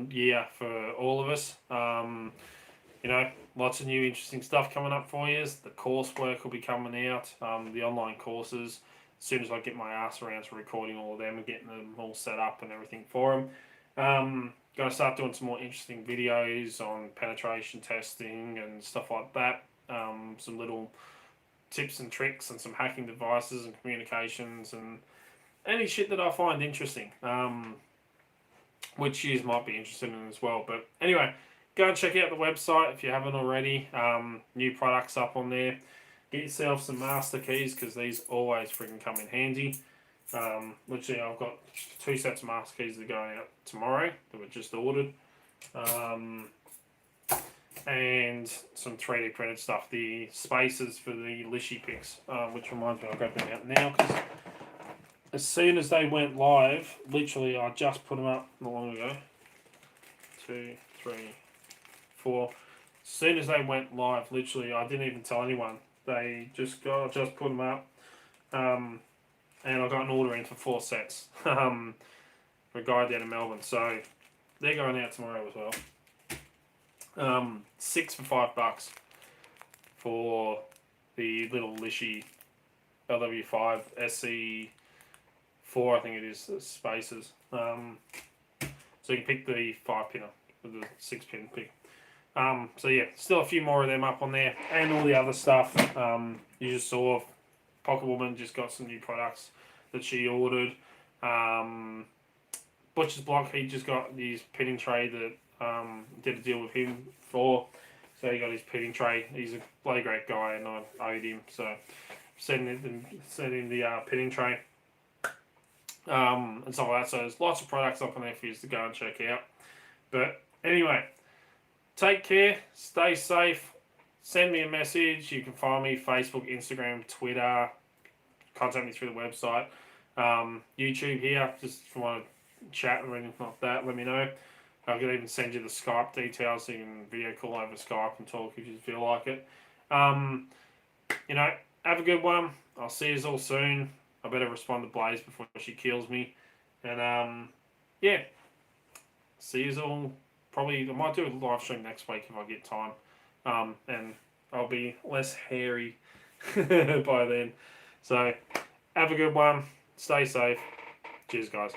year for all of us. You know, lots of new interesting stuff coming up for you. The coursework will be coming out, the online courses. As soon as I get my ass around to recording all of them and getting them all set up and everything for them. Going to start doing some more interesting videos on penetration testing and stuff like that. Some little tips and tricks and some hacking devices and communications and any shit that I find interesting, which you might be interested in as well. But anyway, go and check out the website if you haven't already. New products up on there. Get yourself some master keys because these always freaking come in handy. Literally, I've got 2 sets of master keys that are going out tomorrow that were just ordered. And some 3D printed stuff. The spacers for the Litchy picks, which reminds me, I'll grab them out now because as soon as they went live, literally I just put them up not long ago. 2, 3, 4. As soon as they went live, literally I didn't even tell anyone. I just put them up, and I got an order in for 4 sets for a guy down in Melbourne. So they're going out tomorrow as well. 6 for $5 for the little Litchy LW5 SC4, I think it is, the spacers. So you can pick the 5-pinner with the 6-pin pick. So yeah, still a few more of them up on there, and all the other stuff. You just saw Pocket Woman just got some new products that she ordered. Butcher's Block, he just got his pitting tray that did a deal with him for. So he got his pitting tray. He's a bloody great guy, and I owed him, so send him the pitting tray. And stuff like that. So there's lots of products up on there for you to go and check out. But anyway, take care, stay safe, send me a message. You can find me Facebook, Instagram, Twitter, contact me through the website, YouTube here, just if you want to chat or anything like that, let me know. I can even send you the Skype details so you can video call over Skype and talk if you feel like it. You know, have a good one. I'll see you all soon. I better respond to Blaze before she kills me. And yeah, see you all. Probably I might do a live stream next week if I get time. And I'll be less hairy by then. So have a good one. Stay safe. Cheers, guys.